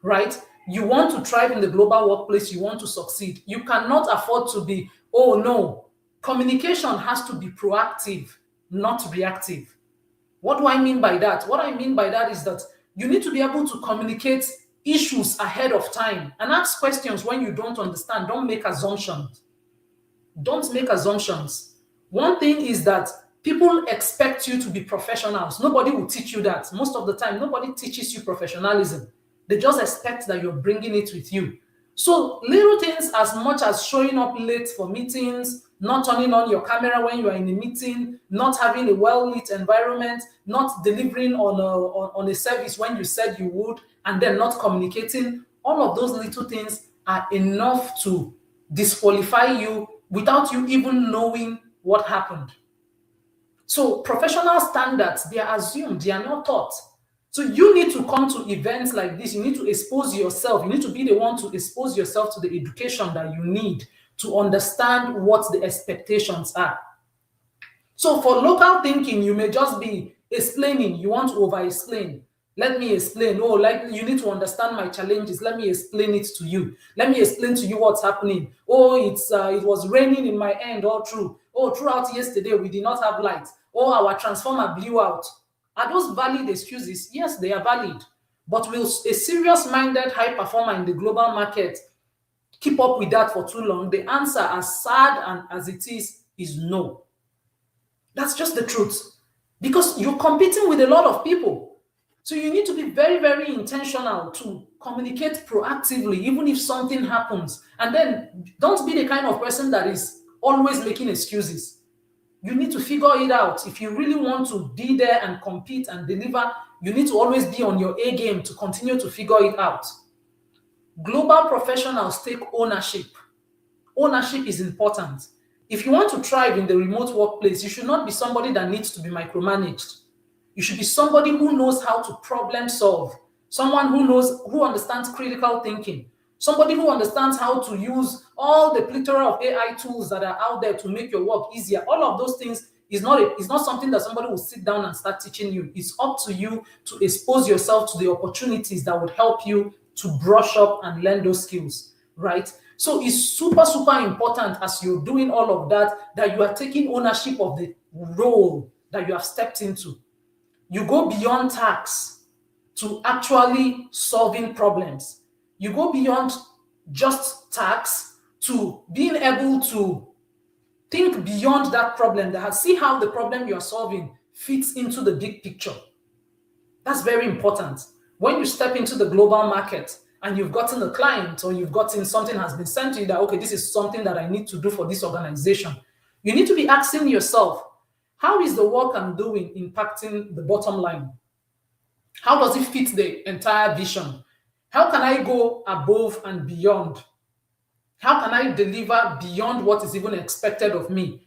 right? You want to thrive in the global workplace, you want to succeed. You cannot afford to be, oh no. Communication has to be proactive, not reactive. What do I mean by that? What I mean by that is that you need to be able to communicate issues ahead of time and ask questions when you don't understand. Don't make assumptions. Don't make assumptions. One thing is that people expect you to be professionals. Nobody will teach you that. Most of the time, nobody teaches you professionalism. They just expect that you're bringing it with you. So little things as much as showing up late for meetings, not turning on your camera when you are in a meeting, not having a well-lit environment, not delivering on a service when you said you would, and then not communicating, all of those little things are enough to disqualify you without you even knowing what happened. So professional standards, they are assumed, they are not taught. So you need to come to events like this. You need to expose yourself. You need to be the one to expose yourself to the education that you need to understand what the expectations are. So for local thinking, you may just be explaining. You want to over-explain. Let me explain. Oh, like you need to understand my challenges. Let me explain it to you. Let me explain to you what's happening. Oh, it was raining in my end all through. Oh, throughout yesterday, we did not have light. Oh, our transformer blew out. Are those valid excuses? Yes, they are valid. But will a serious-minded high performer in the global market keep up with that for too long? The answer, as sad and as it is no. That's just the truth. Because you're competing with a lot of people. So you need to be very, very intentional to communicate proactively, even if something happens. And then don't be the kind of person that is always making excuses. You need to figure it out. If you really want to be there and compete and deliver, you need to always be on your A game to continue to figure it out. Global professionals take ownership. Ownership is important. If you want to thrive in the remote workplace, you should not be somebody that needs to be micromanaged. You should be somebody who knows how to problem solve, someone who understands critical thinking, somebody who understands how to use all the plethora of AI tools that are out there to make your work easier. All of those things is not something that somebody will sit down and start teaching you. It's up to you to expose yourself to the opportunities that would help you to brush up and learn those skills, right? So it's super, super important as you're doing all of that you are taking ownership of the role that you have stepped into. You go beyond tasks to actually solving problems. You go beyond just tasks to being able to think beyond that problem, see how the problem you're solving fits into the big picture. That's very important. When you step into the global market and you've gotten a client or you've gotten something has been sent to you that, okay, this is something that I need to do for this organization, you need to be asking yourself, how is the work I'm doing impacting the bottom line? How does it fit the entire vision? How can I go above and beyond? How can I deliver beyond what is even expected of me?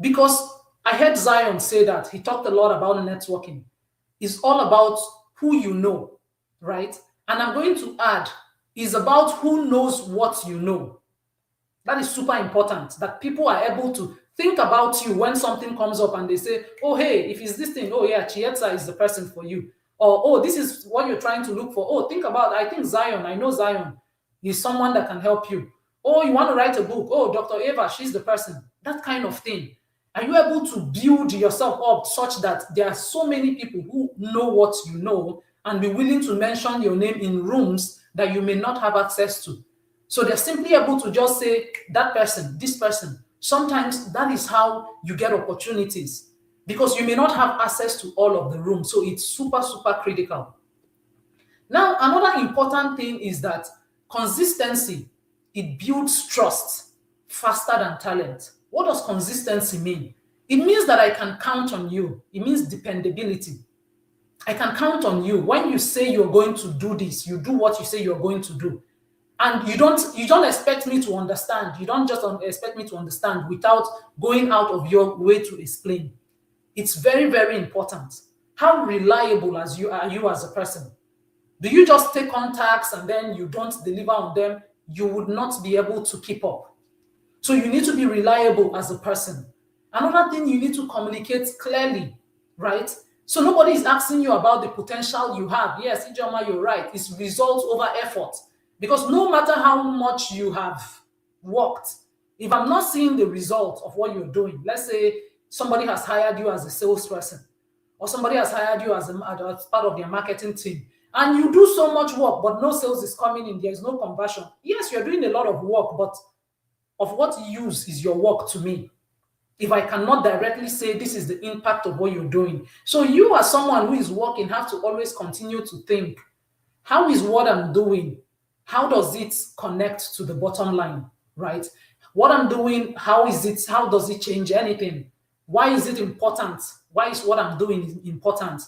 Because I heard Zion say that. He talked a lot about networking. It's all about who you know, right? And I'm going to add, it's about who knows what you know. That is super important, that people are able to think about you when something comes up and they say, oh, hey, if it's this thing, oh, yeah, Chiyedza is the person for you. Or, oh, this is what you're trying to look for. Oh, think about, I think Zion, I know Zion is someone that can help you. Oh, you want to write a book. Oh, Dr. Eva, she's the person. That kind of thing. Are you able to build yourself up such that there are so many people who know what you know and be willing to mention your name in rooms that you may not have access to? So they're simply able to just say, that person, this person. Sometimes that is how you get opportunities because you may not have access to all of the rooms. So it's super, super critical. Now, another important thing is that consistency, it builds trust faster than talent. What does consistency mean? It means that I can count on you. It means dependability. I can count on you. When you say you're going to do this, you do what you say you're going to do. And you don't expect me to understand. You don't just expect me to understand without going out of your way to explain. It's very, very important. How reliable are you as a person? Do you just take contacts and then you don't deliver on them? You would not be able to keep up. So you need to be reliable as a person. Another thing, you need to communicate clearly, right? So nobody is asking you about the potential you have. Yes, Ijoma, you're right. It's results over effort. Because no matter how much you have worked, if I'm not seeing the result of what you're doing, let's say somebody has hired you as a salesperson, or somebody has hired you as part of their marketing team, and you do so much work, but no sales is coming in, there's no conversion. Yes, you're doing a lot of work, but of what use is your work to me if I cannot directly say this is the impact of what you're doing? So you, as someone who is working, have to always continue to think, how is what I'm doing? How does it connect to the bottom line, right? What I'm doing, how does it change anything? Why is it important? Why is what I'm doing important?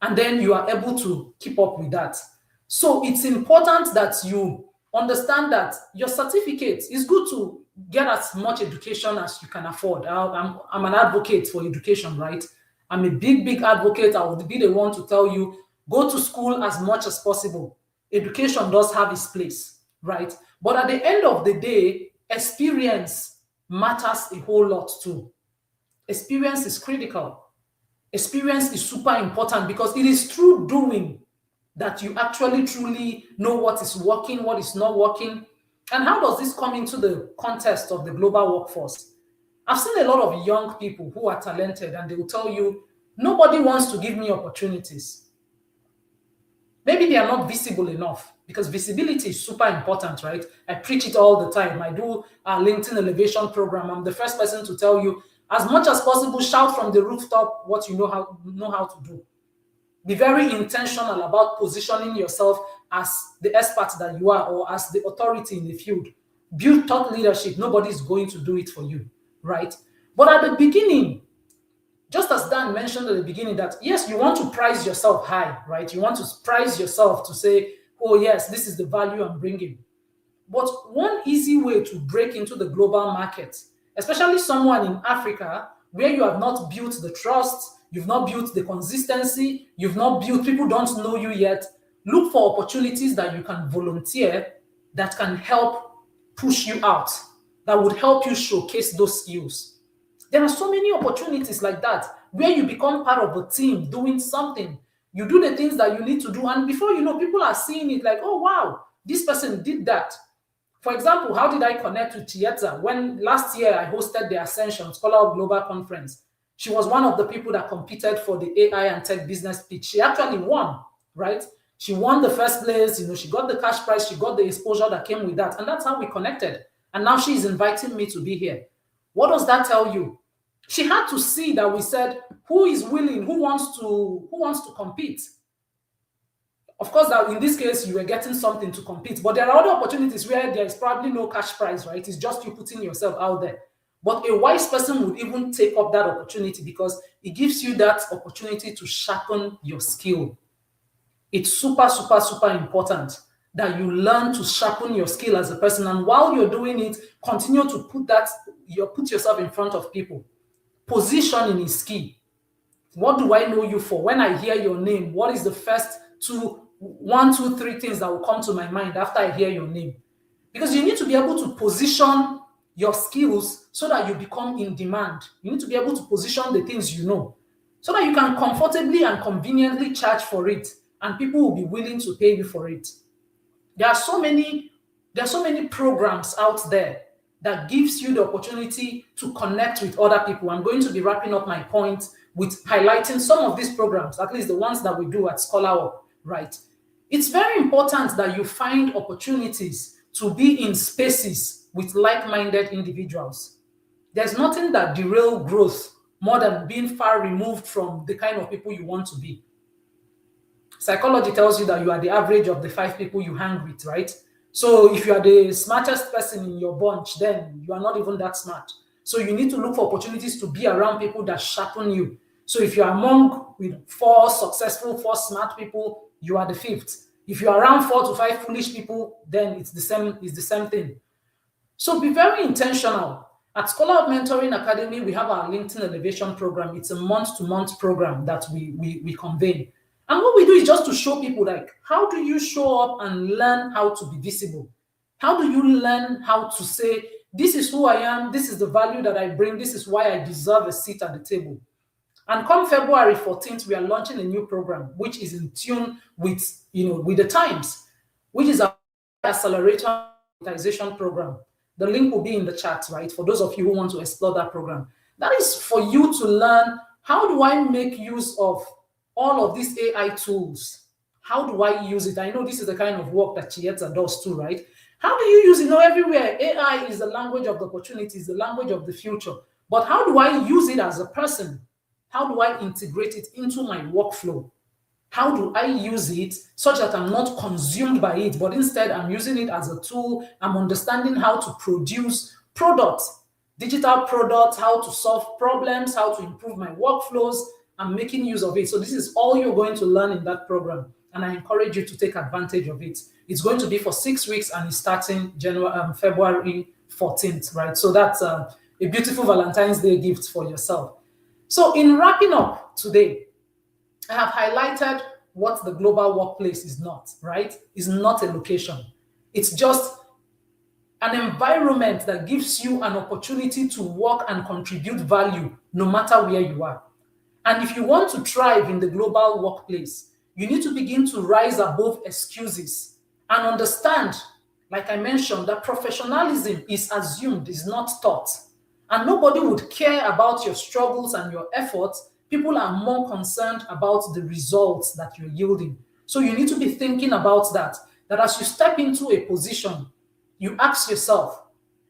And then you are able to keep up with that. So it's important that you understand that your certificate is good to get as much education as you can afford. I'm an advocate for education, right? I'm a big advocate. I would be the one to tell you, go to school as much as possible. Education does have its place, right? But at the end of the day, experience matters a whole lot too. Experience is critical. Experience is super important because it is through doing that you actually truly know what is working, what is not working. And how does this come into the context of the global workforce? I've seen a lot of young people who are talented and they will tell you, nobody wants to give me opportunities. Maybe they are not visible enough because visibility is super important, right? I preach it all the time. I do a LinkedIn elevation program. I'm the first person to tell you, as much as possible, shout from the rooftop what you know how to do. Be very intentional about positioning yourself as the expert that you are or as the authority in the field. Build thought leadership. Nobody is going to do it for you, right? But at the beginning, just as Dan mentioned at the beginning that, yes, you want to price yourself high, right? You want to price yourself to say, oh, yes, this is the value I'm bringing. But one easy way to break into the global market, especially someone in Africa where you have not built the trust, you've not built the consistency, people don't know you yet, look for opportunities that you can volunteer that can help push you out, that would help you showcase those skills. There are so many opportunities like that where you become part of a team doing something. You do the things that you need to do, and before you know, people are seeing it like, oh, wow, this person did that. For example, how did I connect with Chiyedza? When last year I hosted the Ascension Scholar Global Conference, she was one of the people that competed for the AI and tech business pitch. She actually won, right? She won the first place, she got the cash prize, she got the exposure that came with that. And that's how we connected. And now she's inviting me to be here. What does that tell you? She had to see that we said, who is willing, who wants to compete? Of course, that in this case, you were getting something to compete, but there are other opportunities where there is probably no cash prize, right? It's just you putting yourself out there. But a wise person would even take up that opportunity because it gives you that opportunity to sharpen your skill. It's super important that you learn to sharpen your skill as a person. And while you're doing it, continue to put yourself in front of people. Positioning is key. What do I know you for? When I hear your name, what is the first 1, 2, 3 things that will come to my mind after I hear your name? Because you need to be able to position your skills so that you become in demand. You need to be able to position the things you know so that you can comfortably and conveniently charge for it and people will be willing to pay you for it. There are so many programs out there that gives you the opportunity to connect with other people. I'm going to be wrapping up my point with highlighting some of these programs, at least the ones that we do at Scholar, right? It's very important that you find opportunities to be in spaces with like-minded individuals. There's nothing that derails growth more than being far removed from the kind of people you want to be. Psychology tells you that you are the average of the 5 people you hang with, right? So if you are the smartest person in your bunch, then you are not even that smart. So you need to look for opportunities to be around people that sharpen you. So if you are among 4 successful, 4 smart people, you are the 5th. If you're around 4 to 5 foolish people, then it's the same thing. So be very intentional. At Scholar of Mentoring Academy, we have our LinkedIn Elevation program. It's a month-to-month program that we convene. And what we do is just to show people, like, how do you show up and learn how to be visible? How do you learn how to say, this is who I am, this is the value that I bring, this is why I deserve a seat at the table. And come February 14th, we are launching a new program, which is in tune with, with the times, which is our accelerator monetization program. The link will be in the chat, right? For those of you who want to explore that program. That is for you to learn, how do I make use of all of these AI tools? How do I use it? I know this is the kind of work that Chiyedza does too, right? How do you use it? Everywhere. AI is the language of the opportunities, the language of the future. But how do I use it as a person? How do I integrate it into my workflow? How do I use it such that I'm not consumed by it, but instead I'm using it as a tool? I'm understanding how to produce products, digital products, how to solve problems, how to improve my workflows. I'm making use of it. So this is all you're going to learn in that program. And I encourage you to take advantage of it. It's going to be for 6 weeks and it's starting February 14th, right? So that's a beautiful Valentine's Day gift for yourself. So in wrapping up today, I have highlighted what the global workplace is not, right? It's not a location. It's just an environment that gives you an opportunity to work and contribute value no matter where you are. And if you want to thrive in the global workplace, you need to begin to rise above excuses and understand, like I mentioned, that professionalism is assumed, is not taught. And nobody would care about your struggles and your efforts. People are more concerned about the results that you're yielding. So you need to be thinking about that as you step into a position, you ask yourself,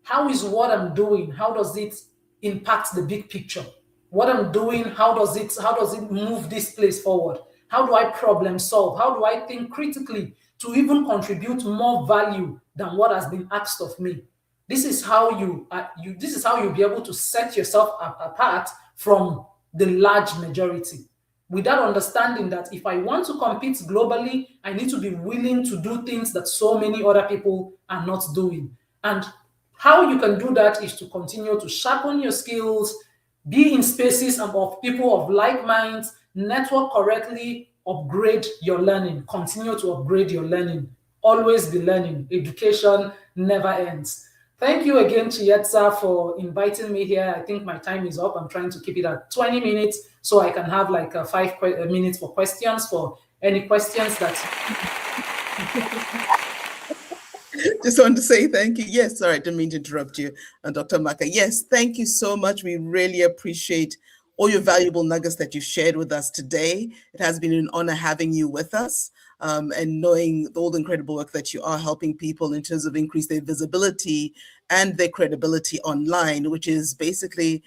how is what I'm doing? How does it impact the big picture? What I'm doing, how does it move this place forward? How do I problem solve? How do I think critically to even contribute more value than what has been asked of me? This is how you'll be able to set yourself apart from the large majority. With that understanding that if I want to compete globally, I need to be willing to do things that so many other people are not doing. And how you can do that is to continue to sharpen your skills, be in spaces of people of like minds, network correctly, upgrade your learning, continue to upgrade your learning, always be learning. Education never ends. Thank you again, Chiyedza, for inviting me here. I think my time is up. I'm trying to keep it at 20 minutes so I can have like 5 minutes for questions, for any questions that... Just want to say thank you. Yes, sorry, I didn't mean to interrupt you, Dr. Maka. Yes, thank you so much. We really appreciate all your valuable nuggets that you shared with us today. It has been an honor having you with us. And knowing all the incredible work that you are helping people in terms of increase their visibility and their credibility online, which is basically,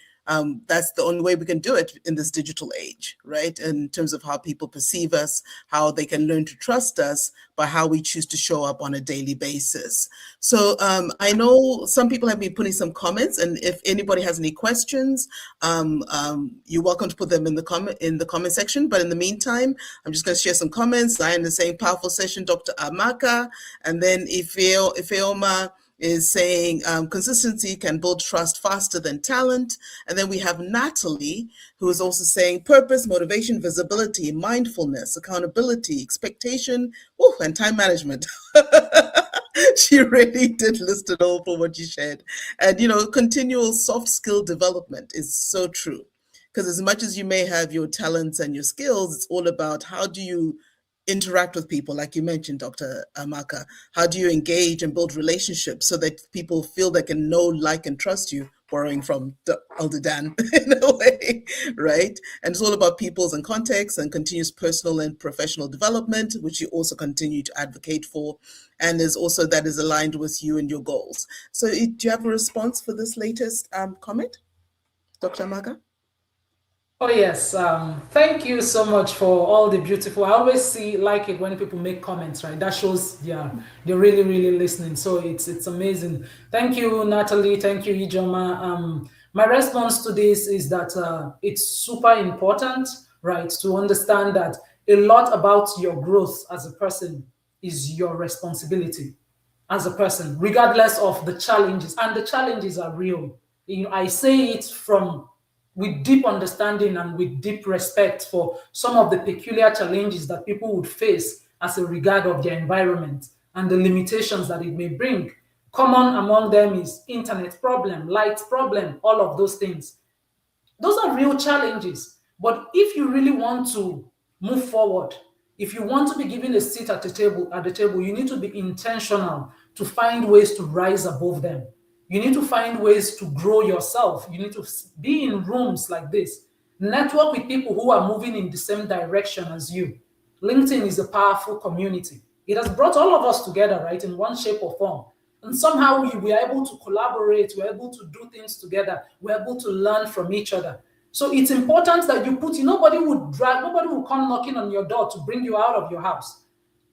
that's the only way we can do it in this digital age, right? In terms of how people perceive us, how they can learn to trust us by how we choose to show up on a daily basis. So I know some people have been putting some comments, and if anybody has any questions, you're welcome to put them in the comment section. But in the meantime, I'm just going to share some comments. I am saying powerful session, Dr. Amaka, and then Ifeoma is saying consistency can build trust faster than talent. And then we have Natalie, who is also saying purpose, motivation, visibility, mindfulness, accountability, expectation, and time management. She really did list it all for what you shared. And, continual soft skill development is so true. Because as much as you may have your talents and your skills, it's all about how do you interact with people, like you mentioned, Dr. Amaka. How do you engage and build relationships so that people feel they can know, like, and trust you, borrowing from Elder Dan in a way, right? And it's all about peoples and contexts and continuous personal and professional development, which you also continue to advocate for. And is also that is aligned with you and your goals. So do you have a response for this latest comment, Dr. Amaka? Oh, yes. Thank you so much for all the beautiful. I always like it when people make comments, right? That shows, they're really, really listening. So it's amazing. Thank you, Natalie. Thank you, Ijoma. My response to this is that it's super important, right, to understand that a lot about your growth as a person is your responsibility as a person, regardless of the challenges. And the challenges are real. I say it with deep understanding and with deep respect for some of the peculiar challenges that people would face as a regard of their environment and the limitations that it may bring. Common among them is internet problem, light problem, all of those things. Those are real challenges. But if you really want to move forward, if you want to be given a seat at the table, you need to be intentional to find ways to rise above them. You need to find ways to grow yourself. You need to be in rooms like this. Network with people who are moving in the same direction as you. LinkedIn is a powerful community. It has brought all of us together, right, in one shape or form. And somehow we are able to collaborate, we're able to do things together, we're able to learn from each other. So it's important that you nobody will come knocking on your door to bring you out of your house.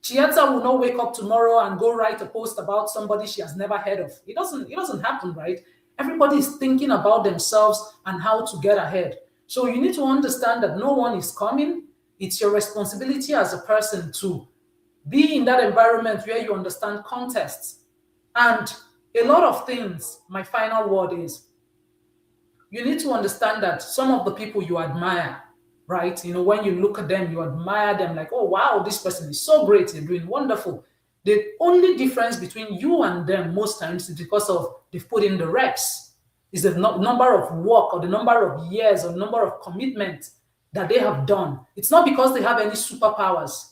Chiyedza will not wake up tomorrow and go write a post about somebody she has never heard of. It doesn't happen, right? Everybody is thinking about themselves and how to get ahead. So you need to understand that no one is coming. It's your responsibility as a person to be in that environment where you understand contexts. And a lot of things, my final word is, you need to understand that some of the people you admire, right? When you look at them, you admire them like, oh, wow, this person is so great. They're doing wonderful. The only difference between you and them most times is because of they've put in the reps, is the number of work or the number of years or number of commitment that they have done. It's not because they have any superpowers.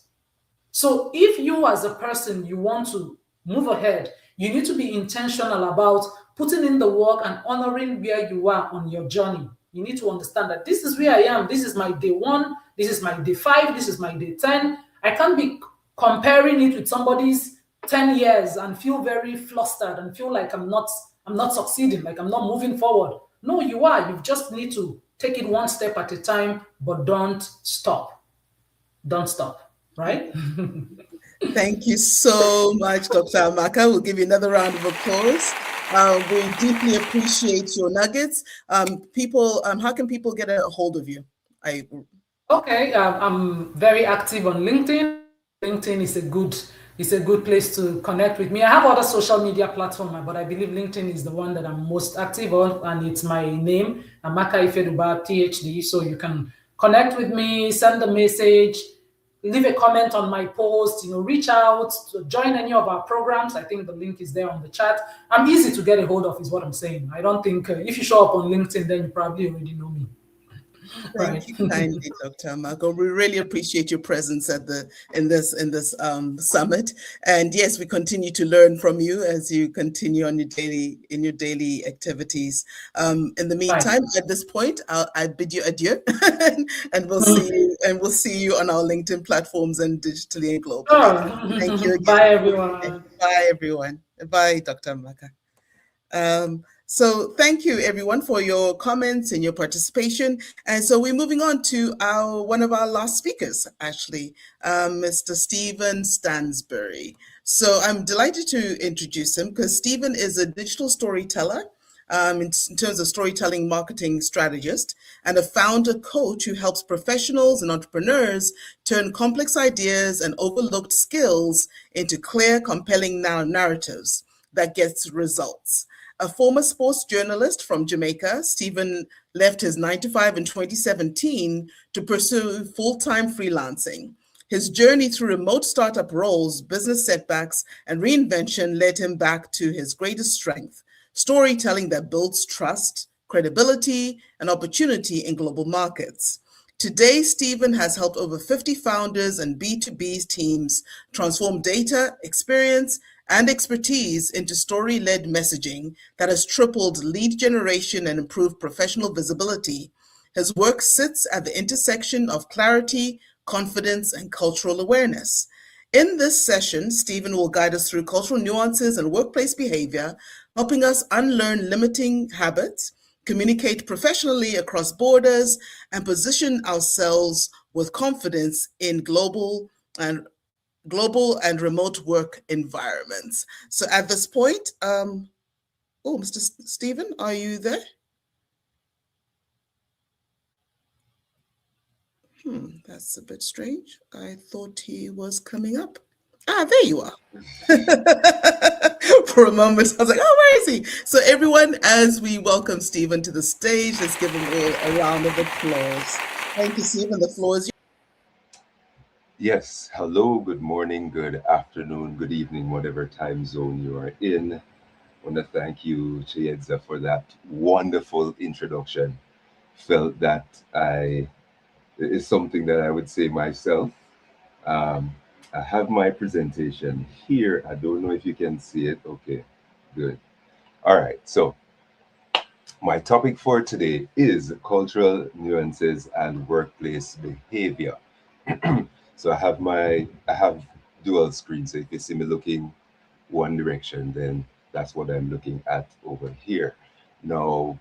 So if you as a person, you want to move ahead, you need to be intentional about putting in the work and honoring where you are on your journey. You need to understand that this is where I am. This is my day 1. This is my day 5. This is my day 10. I can't be comparing it with somebody's 10 years and feel very flustered and feel like I'm not succeeding, like I'm not moving forward. No, you are. You just need to take it one step at a time, but don't stop. Don't stop, right? Thank you so much, Dr. Amaka. We'll give you another round of applause. We deeply appreciate your nuggets. How can people get a hold of you? Okay, I'm very active on LinkedIn. LinkedIn is a good place to connect with me. I have other social media platforms, but I believe LinkedIn is the one that I'm most active on, and it's my name, Amaka Ifeduba, PhD. So you can connect with me, send a message, leave a comment on my post, reach out, join any of our programs. I think the link is there on the chat. I'm easy to get a hold of, is what I'm saying. I don't think if you show up on LinkedIn, then you probably already know me. Thank you kindly, Dr. Amaka. We really appreciate your presence in this summit. And yes, we continue to learn from you as you continue on your daily activities. In the meantime, at this point, I bid you adieu, and we'll see you on our LinkedIn platforms and digitally and globally. Thank you again. Bye, everyone. Bye, everyone. Bye, Dr. Amaka. So thank you everyone for your comments and your participation. And so we're moving on to one of our last speakers, actually, Mr. Stephen Stansbury. So I'm delighted to introduce him because Stephen is a digital storyteller in terms of storytelling marketing strategist and a founder coach who helps professionals and entrepreneurs turn complex ideas and overlooked skills into clear, compelling narratives that gets results. A former sports journalist from Jamaica, Stephen left his 9-to-5 in 2017 to pursue full-time freelancing. His journey through remote startup roles, business setbacks, and reinvention led him back to his greatest strength, storytelling that builds trust, credibility, and opportunity in global markets. Today, Stephen has helped over 50 founders and B2B teams transform data, experience, and expertise into story-led messaging that has tripled lead generation and improved professional visibility. His work sits at the intersection of clarity, confidence, and cultural awareness. In this session, Stephen will guide us through cultural nuances and workplace behavior, helping us unlearn limiting habits, communicate professionally across borders, and position ourselves with confidence in global and remote work environments. So at this point, Mr. Stephen, are you there? That's a bit strange. I thought he was coming up. Ah, there you are. For a moment, I was like, oh, where is he? So everyone, as we welcome Stephen to the stage, let's give him a round of applause. Thank you, Stephen. The floor is yours. Yes, hello, good morning, good afternoon, good evening, whatever time zone you are in. I want to thank you, Chiyedza, for that wonderful introduction. Felt that it is something that I would say myself. Um, I have my presentation here. I don't know if you can see it. Okay, good. All right, so my topic for today is cultural nuances and workplace behavior. So I have dual screen. So if you see me looking one direction, then that's what I'm looking at over here. Now,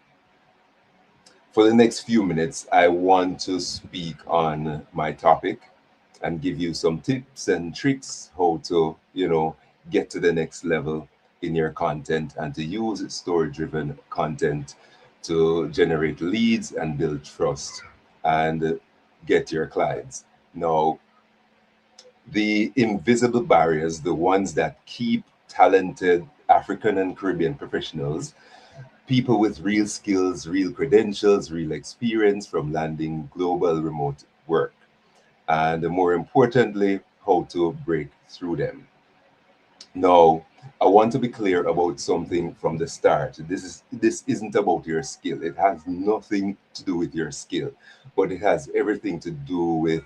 for the next few minutes, I want to speak on my topic and give you some tips and tricks how to, get to the next level in your content and to use story driven content to generate leads and build trust and get your clients. Now, the invisible barriers, the ones that keep talented African and Caribbean professionals, people with real skills, real credentials, real experience from landing global remote work. And more importantly, how to break through them. Now, I want to be clear about something from the start. This isn't about your skill. It has nothing to do with your skill, but it has everything to do with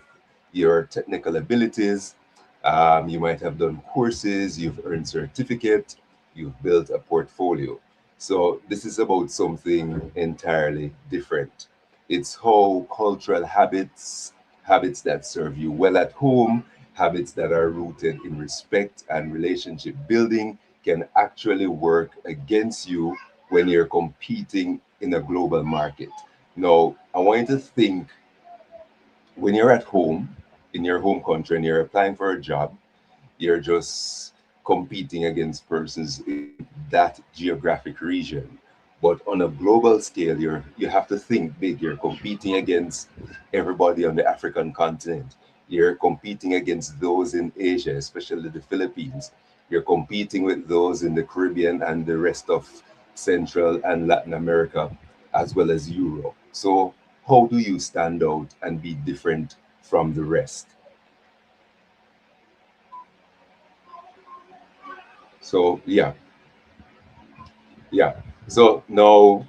your technical abilities. You might have done courses, you've earned certificate, you've built a portfolio. So this is about something entirely different. It's how cultural habits, habits that serve you well at home, habits that are rooted in respect and relationship building can actually work against you when you're competing in a global market. Now, I want you to think when you're at home, in your home country, and you're applying for a job, you're just competing against persons in that geographic region. But on a global scale, you have to think big. You're competing against everybody on the African continent. You're competing against those in Asia, especially the Philippines. You're competing with those in the Caribbean and the rest of Central and Latin America, as well as Europe. So, how do you stand out and be different from the rest? So, yeah. So now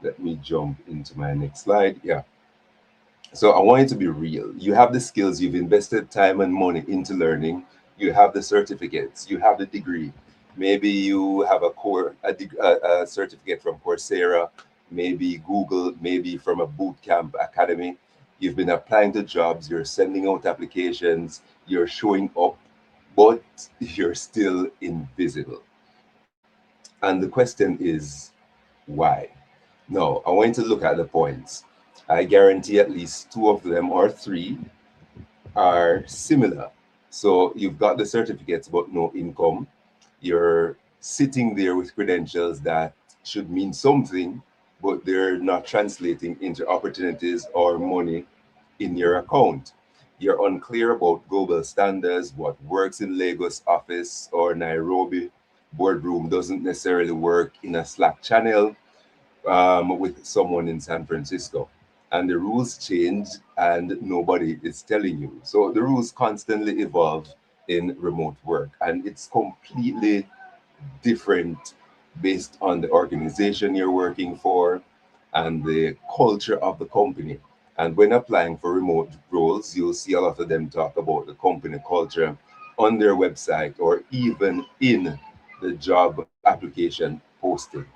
let me jump into my next slide. Yeah. So I want it to be real. You have the skills, you've invested time and money into learning. You have the certificates, you have the degree. Maybe you have a certificate from Coursera, maybe Google, maybe from a boot camp academy. You've been applying to jobs, you're sending out applications, you're showing up, but you're still invisible. And the question is, why? No, I want you to look at the points. I guarantee at least two of them or three are similar. So you've got the certificates but no income. You're sitting there with credentials that should mean something, but they're not translating into opportunities or money in your account. You're unclear about global standards, what works in Lagos office or Nairobi boardroom doesn't necessarily work in a Slack channel with someone in San Francisco. And the rules change and nobody is telling you. So the rules constantly evolve in remote work and it's completely different based on the organization you're working for and the culture of the company. And when applying for remote roles, you'll see a lot of them talk about the company culture on their website or even in the job application posting.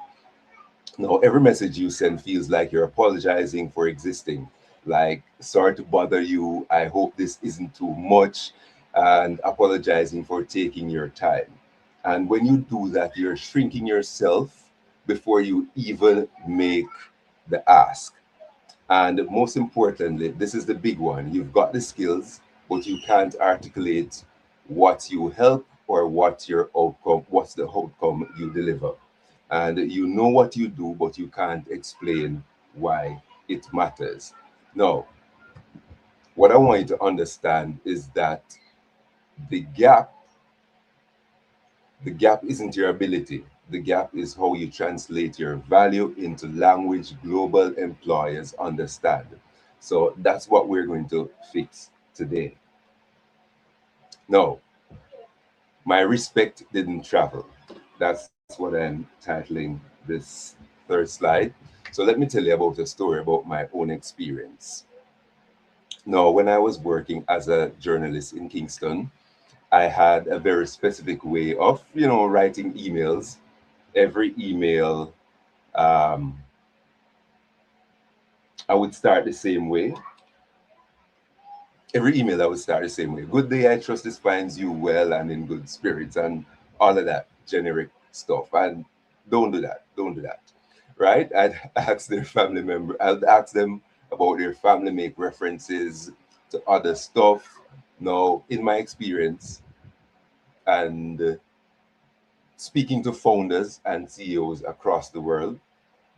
Now, every message you send feels like you're apologizing for existing. Like, sorry to bother you. I hope this isn't too much. And apologizing for taking your time. And when you do that, you're shrinking yourself before you even make the ask. And most importantly, this is the big one. You've got the skills, but you can't articulate what you help or what's the outcome you deliver. And you know what you do, but you can't explain why it matters. Now, what I want you to understand is that the gap The gap isn't your ability. The gap is how you translate your value into language global employers understand. So that's what we're going to fix today. No, my respect didn't travel. That's what I'm titling this third slide. So let me tell you about a story about my own experience. Now, when I was working as a journalist in Kingston, I had a very specific way of, writing emails. Every email, um, I would start the same way. Every email I would start the same way. Good day, I trust this finds you well and in good spirits, and all of that generic stuff. And don't do that. Don't do that. Right? I'd ask their family member, I'd ask them about their family, make references to other stuff. Now, in my experience, and speaking to founders and CEOs across the world,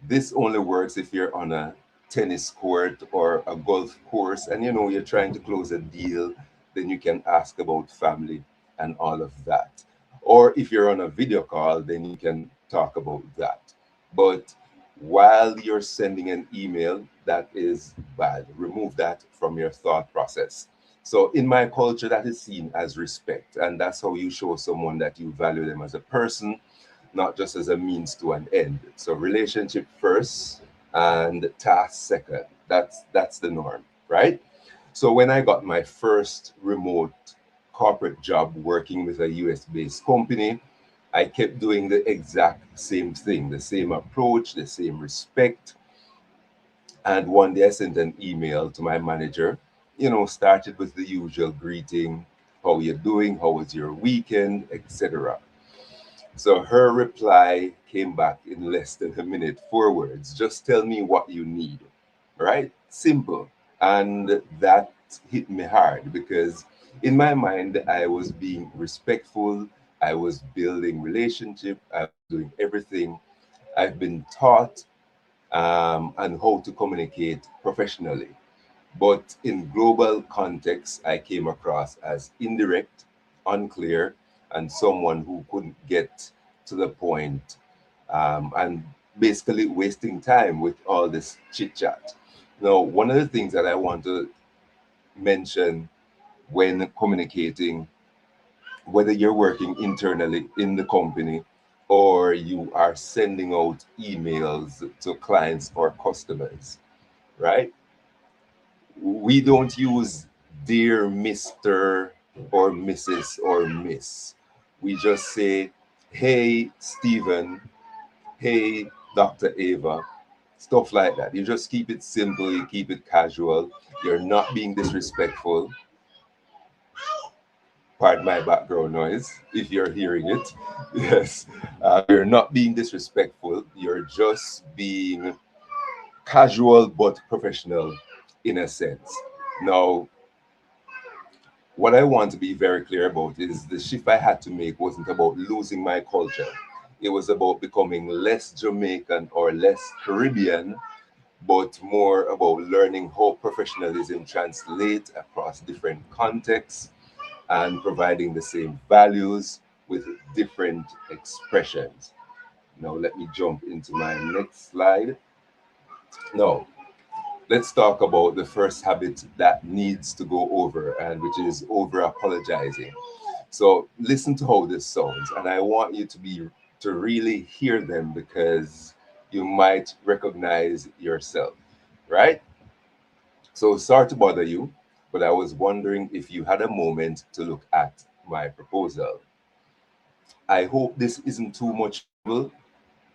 this only works if you're on a tennis court or a golf course and you're trying to close a deal, then you can ask about family and all of that. Or if you're on a video call, then you can talk about that. But while you're sending an email, that is bad. Remove that from your thought process. So in my culture, that is seen as respect. And that's how you show someone that you value them as a person, not just as a means to an end. So relationship first and task second. That's the norm, right? So when I got my first remote corporate job working with a US based company, I kept doing the exact same thing, the same approach, the same respect. And one day I sent an email to my manager, started with the usual greeting, how you doing, how was your weekend, etc. So her reply came back in less than a minute, 4 words. Just tell me what you need, right? Simple. And that hit me hard because in my mind, I was being respectful. I was building relationship. I was doing everything I've been taught and how to communicate professionally. But in global context, I came across as indirect, unclear, and someone who couldn't get to the point, and basically wasting time with all this chit chat. Now, one of the things that I want to mention when communicating, whether you're working internally in the company or you are sending out emails to clients or customers, right? We don't use dear Mr. or Mrs. or Miss. We just say, hey, Stephen, hey, Dr. Ava, stuff like that. You just keep it simple, you keep it casual. You're not being disrespectful. Pardon my background noise if you're hearing it. Yes, you're not being disrespectful. You're just being casual but professional in a sense. Now, what I want to be very clear about is the shift I had to make wasn't about losing my culture. It was about becoming less Jamaican or less Caribbean, but more about learning how professionalism translates across different contexts and providing the same values with different expressions. Now, let me jump into my next slide. Now, let's talk about the first habit that needs to go over, and which is over apologizing. So listen to how this sounds, and I want you to really hear them because you might recognize yourself, right? So sorry to bother you, but I was wondering if you had a moment to look at my proposal. I hope this isn't too much trouble,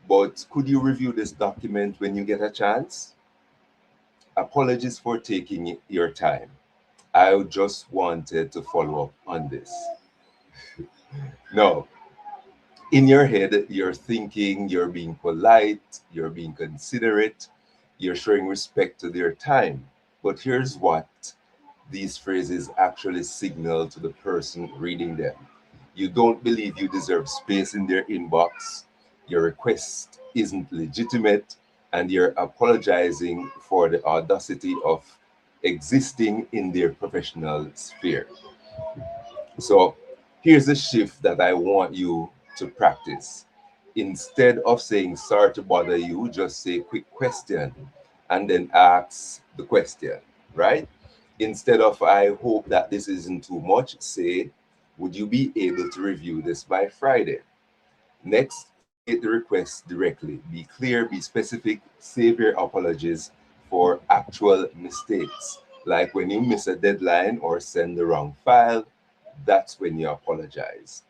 but could you review this document when you get a chance? Apologies for taking your time. I just wanted to follow up on this. No, in your head, you're thinking you're being polite, you're being considerate, you're showing respect to their time. But here's what these phrases actually signal to the person reading them. You don't believe you deserve space in their inbox, your request isn't legitimate, and you're apologizing for the audacity of existing in their professional sphere. So here's the shift that I want you to practice. Instead of saying sorry to bother you, just say quick question and then ask the question, right? Instead of I hope that this isn't too much, say, would you be able to review this by Friday? Next, state the request directly. Be clear, be specific, save your apologies for actual mistakes. Like when you miss a deadline or send the wrong file, that's when you apologize.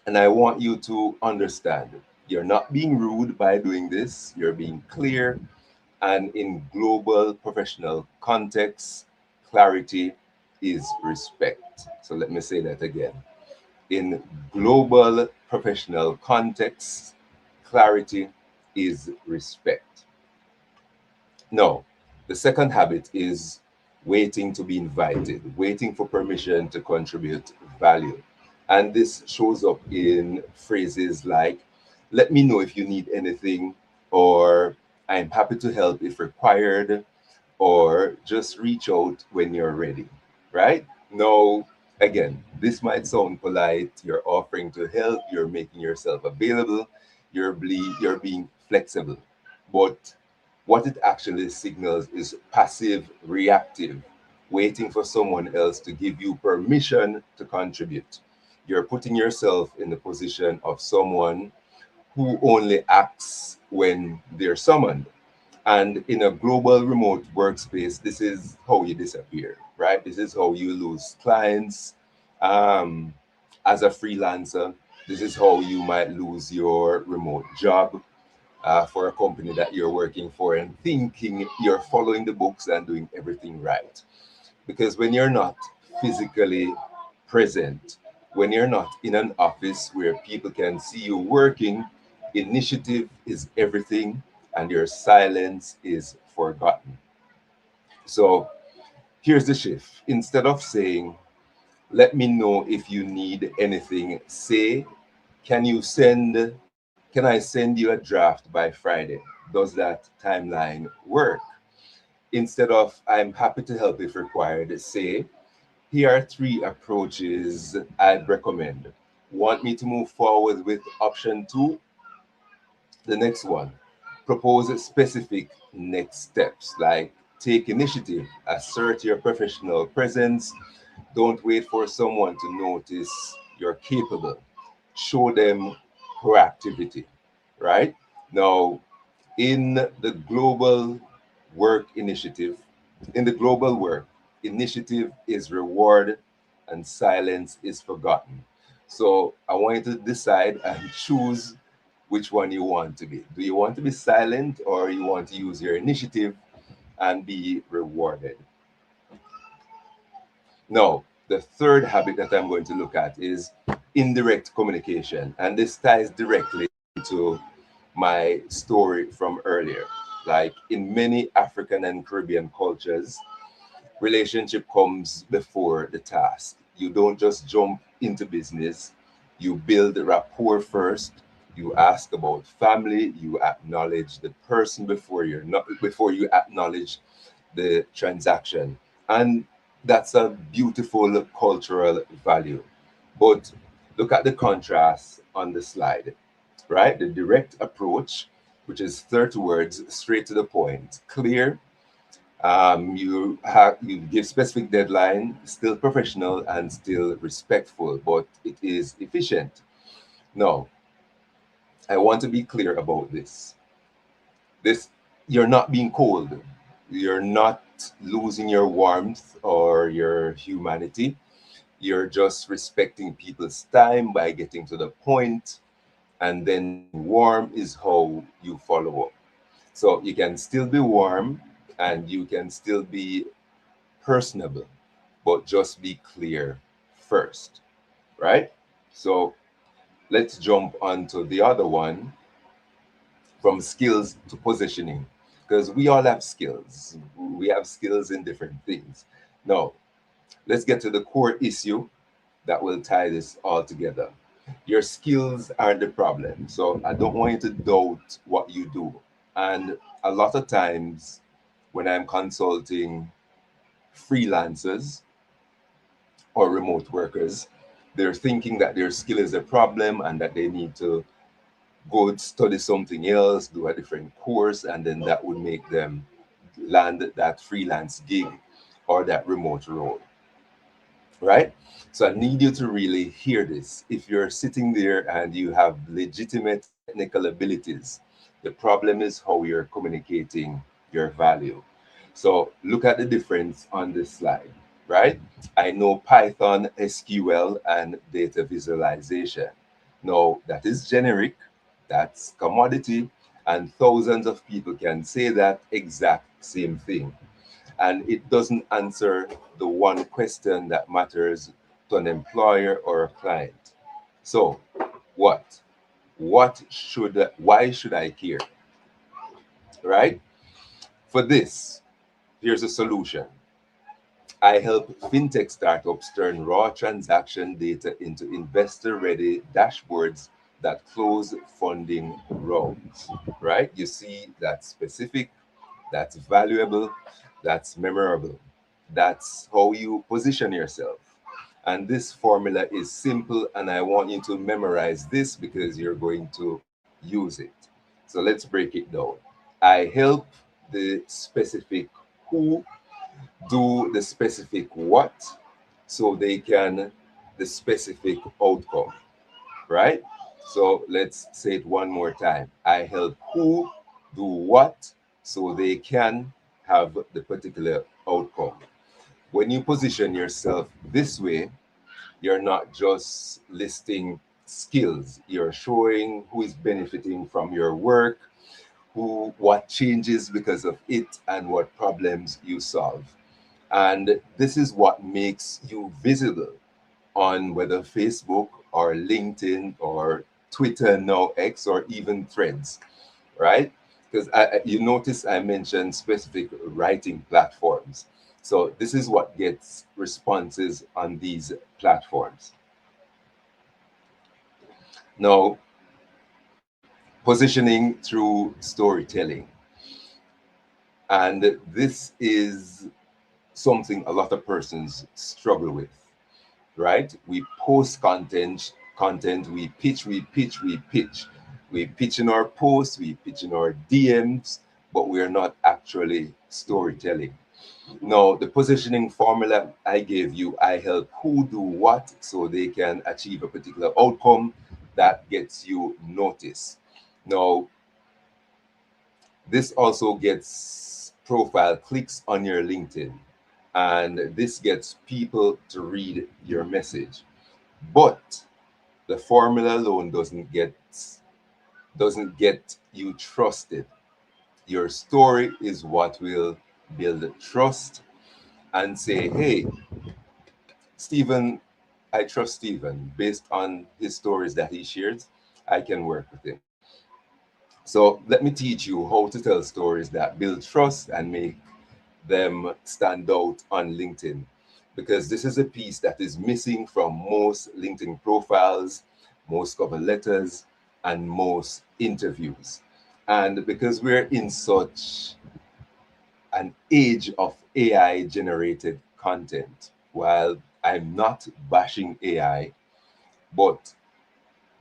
And I want you to understand you're not being rude by doing this, you're being clear. And in global professional contexts, clarity is respect. So let me say that again. In global professional contexts, clarity is respect. No, the second habit is waiting to be invited, waiting for permission to contribute value. And this shows up in phrases like, let me know if you need anything, or I'm happy to help if required, or just reach out when you're ready, right? Now, again, this might sound polite. You're offering to help, you're making yourself available, you're being flexible. But what it actually signals is passive reactive, waiting for someone else to give you permission to contribute. You're putting yourself in the position of someone who only acts when they're summoned. And in a global remote workspace, this is how you disappear, right? This is how you lose clients. Um, as a freelancer, this is how you might lose your remote job for a company that you're working for and thinking you're following the books and doing everything right. Because when you're not physically present, when you're not in an office where people can see you working, initiative is everything and your silence is forgotten. So here's the shift. Instead of saying, let me know if you need anything, say, can I send you a draft by Friday? Does that timeline work? Instead of I'm happy to help if required, say, here are three approaches I'd recommend. Want me to move forward with option two? The next one, propose specific next steps like take initiative, assert your professional presence. Don't wait for someone to notice you're capable. Show them proactivity, right? Now, in the global work initiative, in the global work, initiative is reward and silence is forgotten. So I want you to decide and choose which one you want to be. Do you want to be silent or you want to use your initiative and be rewarded? Now, the third habit that I'm going to look at is indirect communication. And this ties directly to my story from earlier. Like in many African and Caribbean cultures, relationship comes before the task. You don't just jump into business, you build rapport first. You ask about family, you acknowledge the person before you acknowledge the transaction. And that's a beautiful cultural value. But look at the contrast on the slide, right? The direct approach, which is 30 words, straight to the point, clear. You give specific deadline, still professional and still respectful, but it is efficient. Now, I want to be clear about this. This You're not being cold. You're not losing your warmth or your humanity. You're just respecting people's time by getting to the point, and then warm is how you follow up. So you can still be warm and you can still be personable, but just be clear first, right? So let's jump onto the other one, from skills to positioning, because we all have skills. We have skills in different things. Now, let's get to the core issue that will tie this all together. Your skills aren't the problem. So I don't want you to doubt what you do. And a lot of times when I'm consulting freelancers or remote workers, They're thinking that their skill is a problem and that they need to go study something else, do a different course, and then that would make them land that freelance gig or that remote role, right? So I need you to really hear this. If you're sitting there and you have legitimate technical abilities, the problem is how you're communicating your value. So look at the difference on this slide, right? I know Python, SQL, and data visualization. Now, that is generic, that's commodity, and thousands of people can say that exact same thing. And it doesn't answer the one question that matters to an employer or a client. So, what? Why should I care? Right? For this, here's a solution. I help fintech startups turn raw transaction data into investor ready dashboards that close funding rounds. Right? You see, that's specific, that's valuable, that's memorable. That's how you position yourself. And this formula is simple, and I want you to memorize this because you're going to use it. So let's break it down. I help the specific who do the specific what so they can the specific outcome, right? So let's say it one more time. I help who do what so they can have the particular outcome. When you position yourself this way, you're not just listing skills, you're showing who is benefiting from your work, who what changes because of it, and what problems you solve. And this is what makes you visible on whether Facebook or LinkedIn or Twitter, now X, or even Threads, right? Because you notice I mentioned specific writing platforms. So this is what gets responses on these platforms. Now, positioning through storytelling. And this is something a lot of persons struggle with, right? We post content, we pitch, we pitch, we pitch. We pitch in our posts, we pitch in our DMs, but we are not actually storytelling. Now, the positioning formula I gave you, I help who do what so they can achieve a particular outcome that gets you noticed. Now, this also gets profile clicks on your LinkedIn, and this gets people to read your message. But the formula alone doesn't get you trusted. Your story is what will build trust and say, hey, Stephen, I trust Stephen based on his stories that he shares. I can work with him. So let me teach you how to tell stories that build trust and make them stand out on LinkedIn, because this is a piece that is missing from most LinkedIn profiles, most cover letters, and most interviews. And because we're in such an age of AI generated content, while I'm not bashing AI, but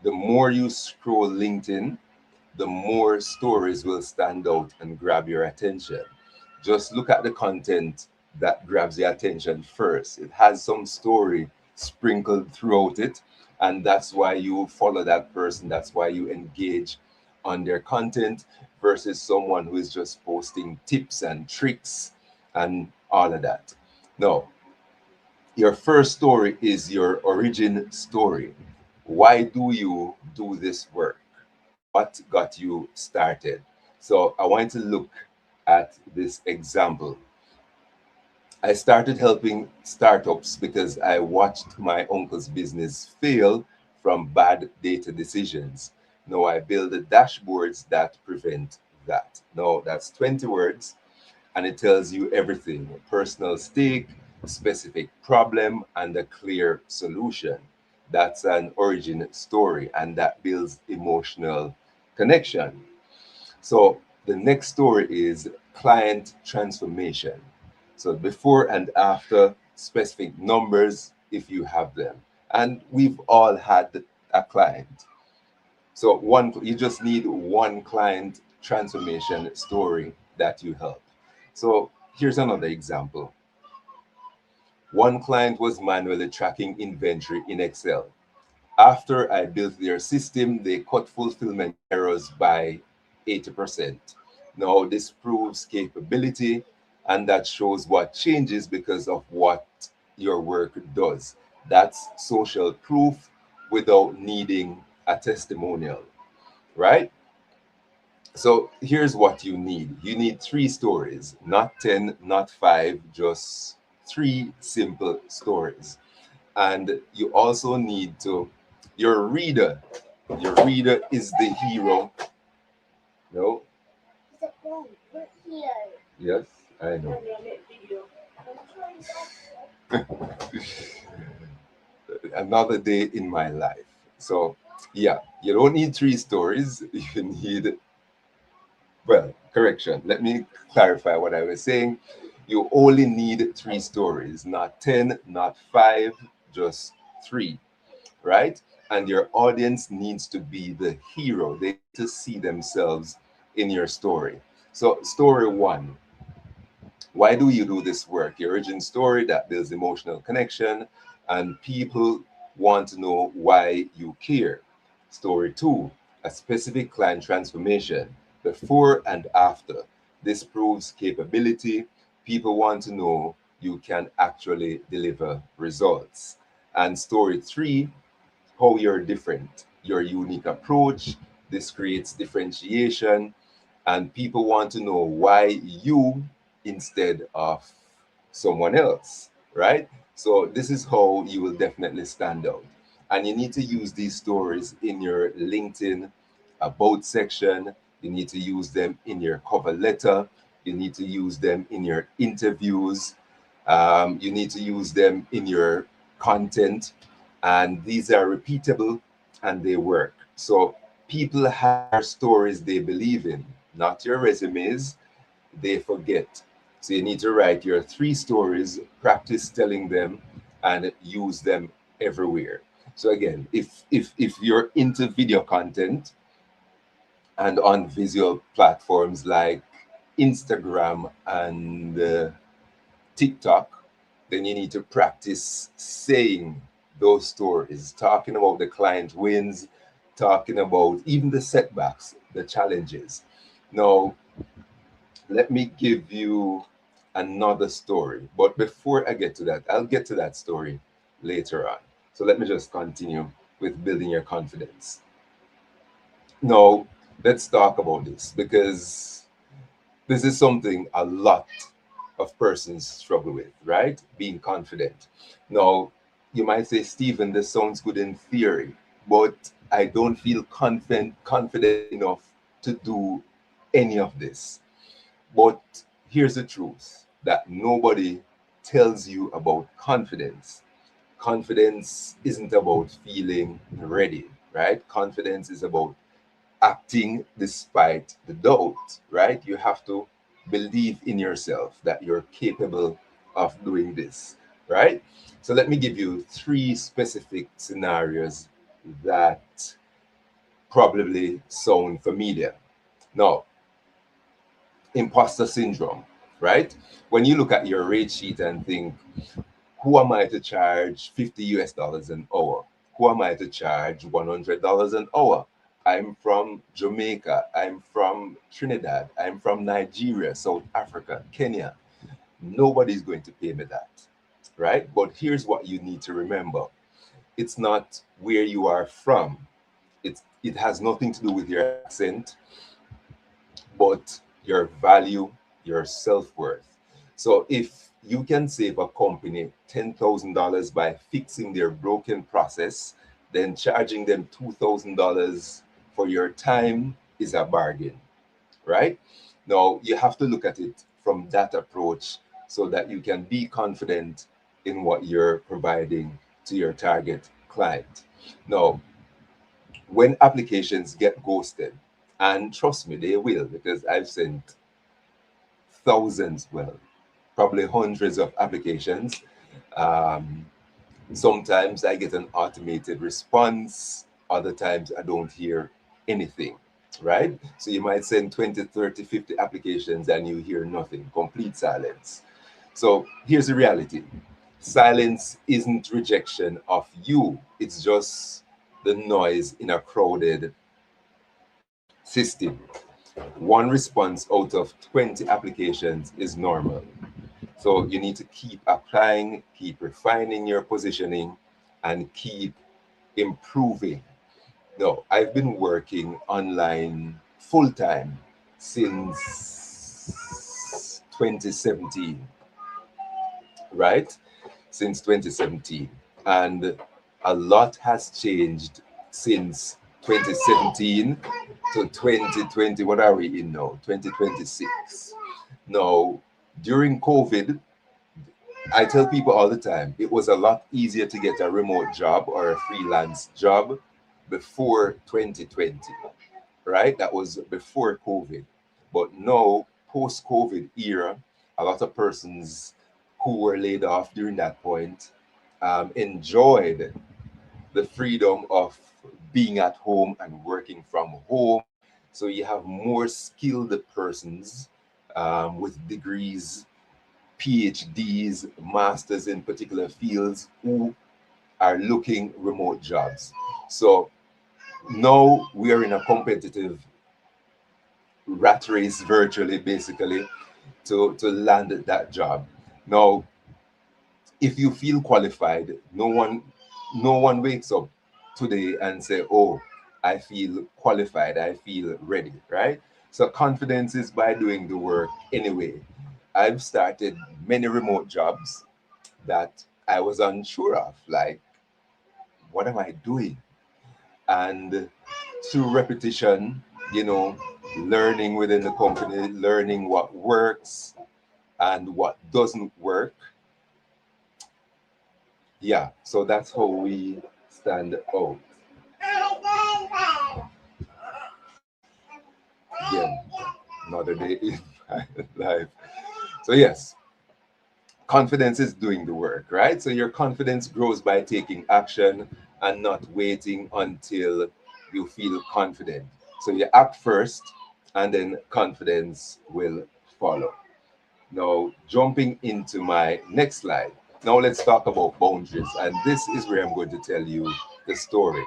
the more you scroll LinkedIn, the more stories will stand out and grab your attention. Just look at the content that grabs your attention first. It has some story sprinkled throughout it, and that's why you follow that person. That's why you engage on their content versus someone who is just posting tips and tricks and all of that. No, your first story is your origin story. Why do you do this work? What got you started? So I want to look at this example. I started helping startups because I watched my uncle's business fail from bad data decisions. Now I build the dashboards that prevent that. Now that's 20 words, and it tells you everything: personal stake, specific problem, and a clear solution. That's an origin story, and that builds emotional connection. So the next story is client transformation. So before and after, specific numbers if you have them. And we've all had a client. So you just need one client transformation story that you help. So here's another example. One client was manually tracking inventory in Excel. After I built their system, they cut fulfillment errors by 80%. Now, this proves capability, and that shows what changes because of what your work does. That's social proof without needing a testimonial, right? So here's what you need. You need 3 stories, not 10, not 5, just 3 simple stories. And you also need to, your reader is the hero. No? Yes, I know. Another day in my life. So, yeah, you don't need 3 stories. You need, well, correction. Let me clarify what I was saying. You only need 3 stories, not 10, not 5, just 3, right? And your audience needs to be the hero. They need to see themselves in your story. So, story 1. Why do you do this work? Your origin story that builds emotional connection, and people want to know why you care. Story 2, a specific client transformation, before and after. This proves capability. People want to know you can actually deliver results. And story 3, how you're different, your unique approach. This creates differentiation, and people want to know why you instead of someone else, right? So this is how you will definitely stand out. And you need to use these stories in your LinkedIn about section. You need to use them in your cover letter. You need to use them in your interviews. You need to use them in your content. And these are repeatable and they work. So people have stories they believe in, not your resumes, they forget. So you need to write your 3 stories, practice telling them, and use them everywhere. So again, if you're into video content and on visual platforms like Instagram and TikTok, then you need to practice saying those stories, talking about the client wins, talking about even the setbacks, the challenges. Now, let me give you another story. But before I get to that, I'll get to that story later on. So let me just continue with building your confidence. Now, let's talk about this because this is something a lot of persons struggle with, right? Being confident. Now, you might say, Stephen, this sounds good in theory, but I don't feel confident enough to do any of this. But here's the truth that nobody tells you about confidence. Confidence isn't about feeling ready, right? Confidence is about acting despite the doubt, right? You have to believe in yourself that you're capable of doing this, right? So let me give you 3 specific scenarios that probably sound familiar. Now, imposter syndrome, right? When you look at your rate sheet and think, who am I to charge $50 an hour? Who am I to charge $100 an hour? I'm from Jamaica. I'm from Trinidad. I'm from Nigeria, South Africa, Kenya. Nobody's going to pay me that, right? But here's what you need to remember. It's not where you are from. It has nothing to do with your accent, but your value, your self-worth. So if you can save a company $10,000 by fixing their broken process, then charging them $2,000 for your time is a bargain, right? Now, you have to look at it from that approach so that you can be confident in what you're providing to your target client. Now, when applications get ghosted, and trust me, they will, because I've sent thousands, well, probably hundreds of applications. Um, Sometimes I get an automated response, other times I don't hear anything, right? So you might send 20, 30, 50 applications and you hear nothing, complete silence. So here's the reality: silence isn't rejection of you, it's just the noise in a crowded system. One response out of 20 applications is normal. So you need to keep applying, keep refining your positioning, and keep improving. No, I've been working online full time since 2017, right? Since 2017. And a lot has changed since 2017 to 2020. What are we in now? 2026. Now, during COVID, I tell people all the time, it was a lot easier to get a remote job or a freelance job before 2020, right? That was before COVID. But now, post COVID era, a lot of persons who were laid off during that point enjoyed the freedom of being at home and working from home. So you have more skilled persons with degrees, PhDs, masters in particular fields who are looking remote jobs. So now we are in a competitive rat race virtually, basically, to land that job. Now, if you feel qualified, no one wakes up today and say, oh, I feel qualified, I feel ready, right? So confidence is by doing the work anyway. I've started many remote jobs that I was unsure of, like, what am I doing? And through repetition, learning within the company, learning what works and what doesn't work. Yeah, so that's how we stand out. Again, another day in my life. So, yes, confidence is doing the work, right? So, your confidence grows by taking action and not waiting until you feel confident. So, you act first, and then confidence will follow. Now, jumping into my next slide. Now, let's talk about boundaries. And this is where I'm going to tell you the story,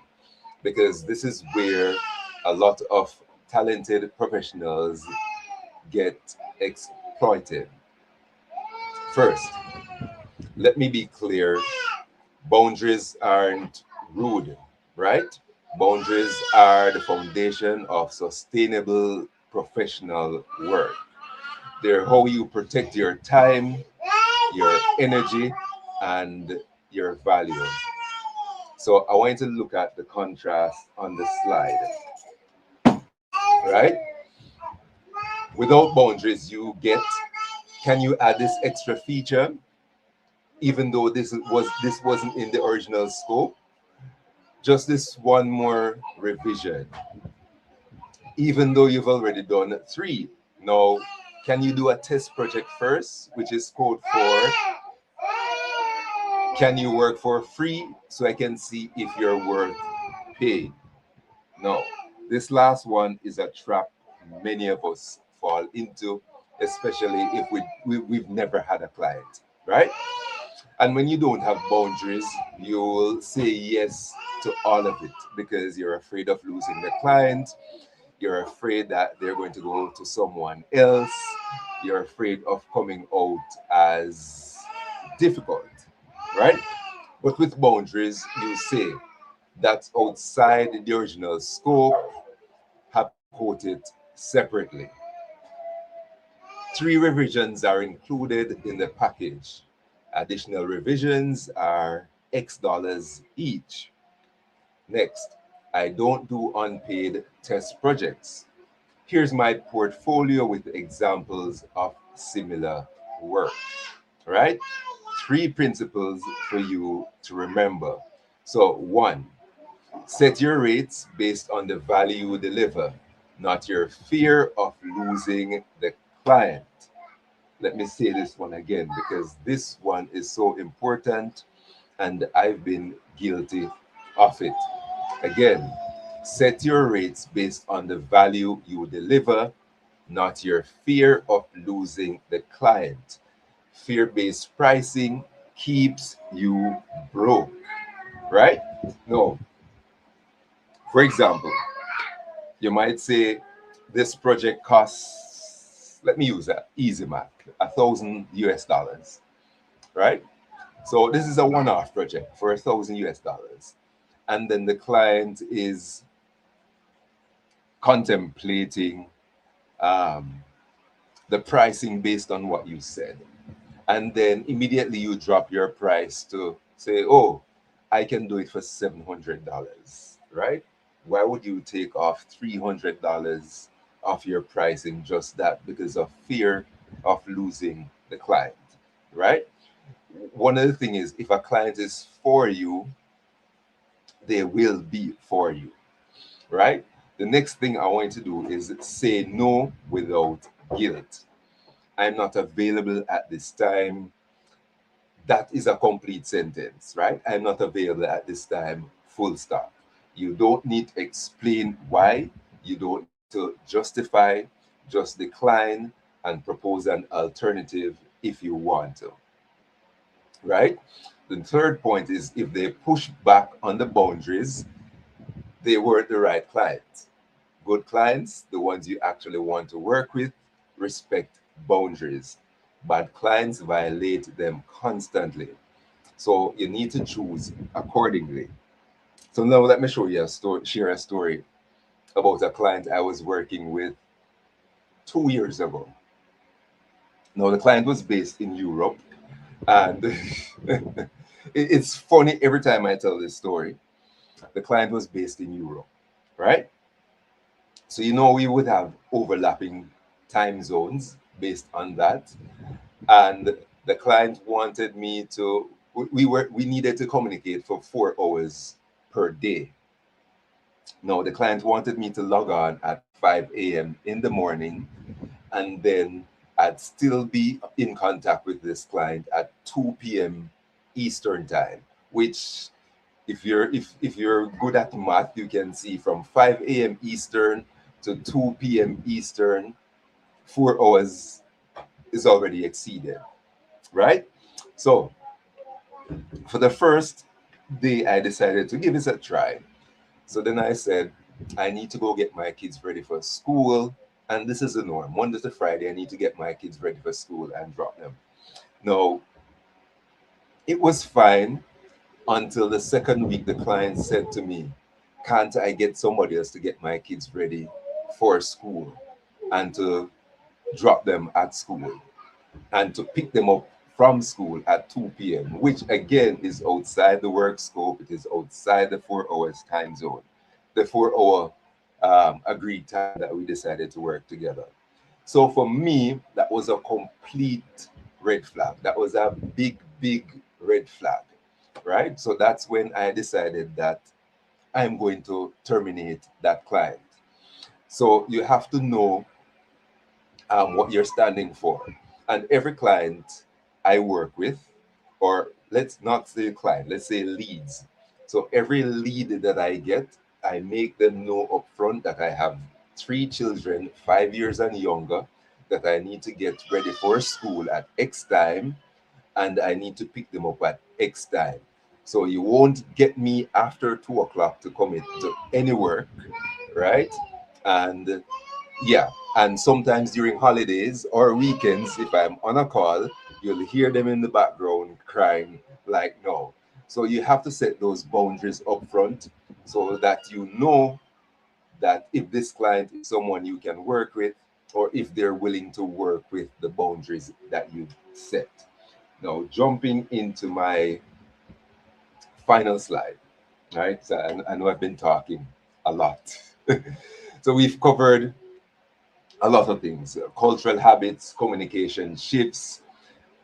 because this is where a lot of talented professionals get exploited. First, let me be clear, boundaries aren't rude, right? Boundaries are the foundation of sustainable professional work. They're how you protect your time, your energy, and your value. So I want you to look at the contrast on the slide, right? Without boundaries, you get, can you add this extra feature, even though this wasn't in the original scope? Just this one more revision, even though you've already done 3. Now, can you do a test project first, which is code for, can you work for free so I can see if you're worth paying? No. This last one is a trap many of us fall into, especially if we've never had a client, right? And when you don't have boundaries, you will say yes to all of it because you're afraid of losing the client. You're afraid that they're going to go to someone else. You're afraid of coming out as difficult, right? But with boundaries, you say that's outside the original scope, have to quote it separately. 3 revisions are included in the package. Additional revisions are X dollars each. Next, I don't do unpaid test projects. Here's my portfolio with examples of similar work, right? 3 principles for you to remember. So 1, set your rates based on the value you deliver, not your fear of losing the client. Let me say this one again because this one is so important and I've been guilty of it. Again, set your rates based on the value you deliver, not your fear of losing the client. Fear-based pricing keeps you broke, right? No. For example, you might say this project costs, let me use that easy math, $1,000 US, right? So this is a one-off project for $1,000 US. And then the client is contemplating the pricing based on what you said. And then immediately you drop your price to say, oh, I can do it for $700, right? Why would you take off $300 off your pricing just that because of fear of losing the client, right? One other thing is if a client is for you, they will be for you, right? The next thing I want to do is say no without guilt. I'm not available at this time. That is a complete sentence, right? I'm not available at this time, full stop. You don't need to explain why. You don't need to justify, just decline and propose an alternative if you want to, right? The third point is if they push back on the boundaries, they weren't the right clients. Good clients, the ones you actually want to work with, respect boundaries. Bad clients violate them constantly. So you need to choose accordingly. So now let me show you a story, share a story about a client I was working with 2 years ago. Now the client was based in Europe, and it's funny every time I tell this story. The client was based in Europe, right? So we would have overlapping time zones based on that. And the client wanted me to we needed to communicate for 4 hours per day. No, the client wanted me to log on at 5 a.m. in the morning, and then I'd still be in contact with this client at 2 p.m. Eastern time, which if you're good at math, you can see from 5 a.m. Eastern to 2 p.m. Eastern, 4 hours is already exceeded, right? So for the first day, I decided to give this a try. So then I said, I need to go get my kids ready for school. And this is the norm. Monday to Friday, I need to get my kids ready for school and drop them. No, it was fine until the second week. The client said to me, can't I get somebody else to get my kids ready for school and to drop them at school and to pick them up from school at 2 p.m., which again is outside the work scope. It is outside the 4 hours time zone, the 4 hour agreed time that we decided to work together. So for me, that was a complete red flag. That was a big, big red flag, right? So that's when I decided that I'm going to terminate that client. So you have to know what you're standing for. And every client I work with, or let's not say client, let's say leads. So every lead that I get, I make them know upfront that I have 3 children, 5 years and younger, that I need to get ready for school at X time, and I need to pick them up at X time. So you won't get me after 2 o'clock to commit to any work, right? And yeah, and sometimes during holidays or weekends, if I'm on a call, you'll hear them in the background crying like no. So you have to set those boundaries up front so that you know that if this client is someone you can work with, or if they're willing to work with the boundaries that you've set. Now, jumping into my final slide, right? So I know I've been talking a lot. So we've covered a lot of things: cultural habits, communication shifts,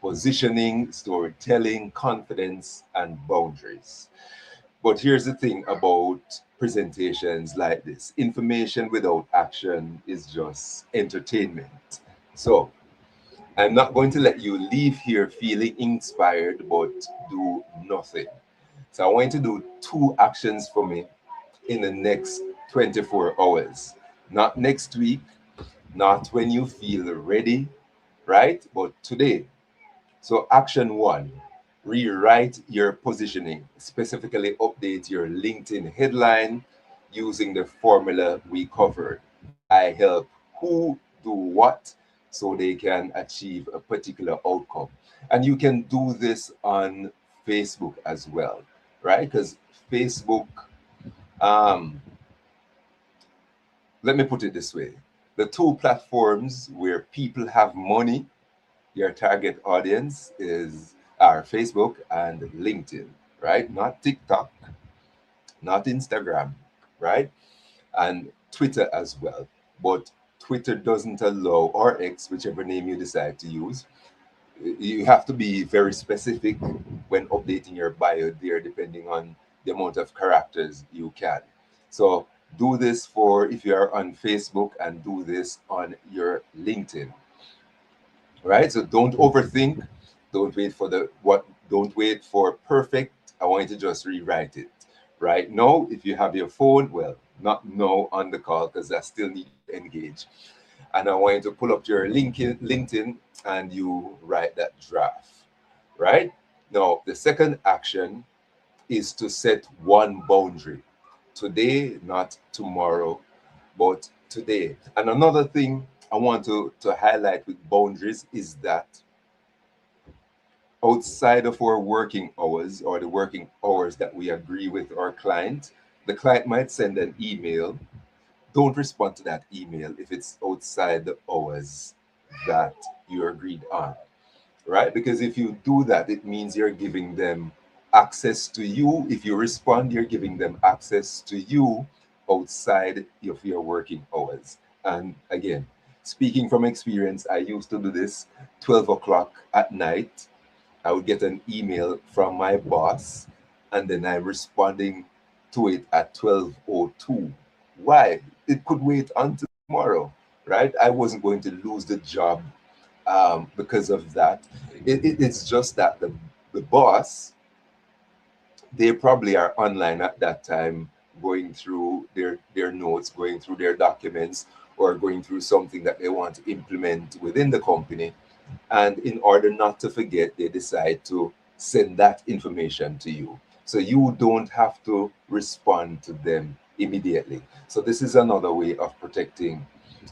positioning, storytelling, confidence, and boundaries. But here's the thing about presentations like this: information without action is just entertainment. So I'm not going to let you leave here feeling inspired but do nothing. So I want you to do 2 actions for me in the next 24 hours. Not next week, not when you feel ready, right? But today. So action 1, rewrite your positioning, specifically update your LinkedIn headline using the formula we covered. I help who do what so they can achieve a particular outcome. And you can do this on Facebook as well, right? Because Facebook, let me put it this way, the 2 platforms where people have money, your target audience is our Facebook and LinkedIn, right? Not TikTok, not Instagram, right? And Twitter as well. But Twitter doesn't allow, or X, whichever name you decide to use. You have to be very specific when updating your bio there, depending on the amount of characters you can. So do this for if you are on Facebook, and do this on your LinkedIn, right? So don't overthink. Don't wait for don't wait for perfect. I want you to just rewrite it right now. If you have your phone, well, not now on the call, because I still need to engage. And I want you to pull up your LinkedIn and you write that draft, right? Now, the second action is to set one boundary. Today, not tomorrow, but today. And another thing I want to highlight with boundaries is that outside of our working hours, or the working hours that we agree with our client, the client might send an email. Don't respond to that email if it's outside the hours that you agreed on, right? Because if you do that, it means you're giving them access to you. If you respond, you're giving them access to you outside of your working hours. And again, speaking from experience, I used to do this 12 o'clock at night. I would get an email from my boss, and then I'm responding to it at 12:02. Why? It could wait until tomorrow, right? I wasn't going to lose the job because of that. It's just that the boss, they probably are online at that time, going through their notes, going through their documents, or going through something that they want to implement within the company. And in order not to forget, they decide to send that information to you. So you don't have to respond to them immediately. So this is another way of protecting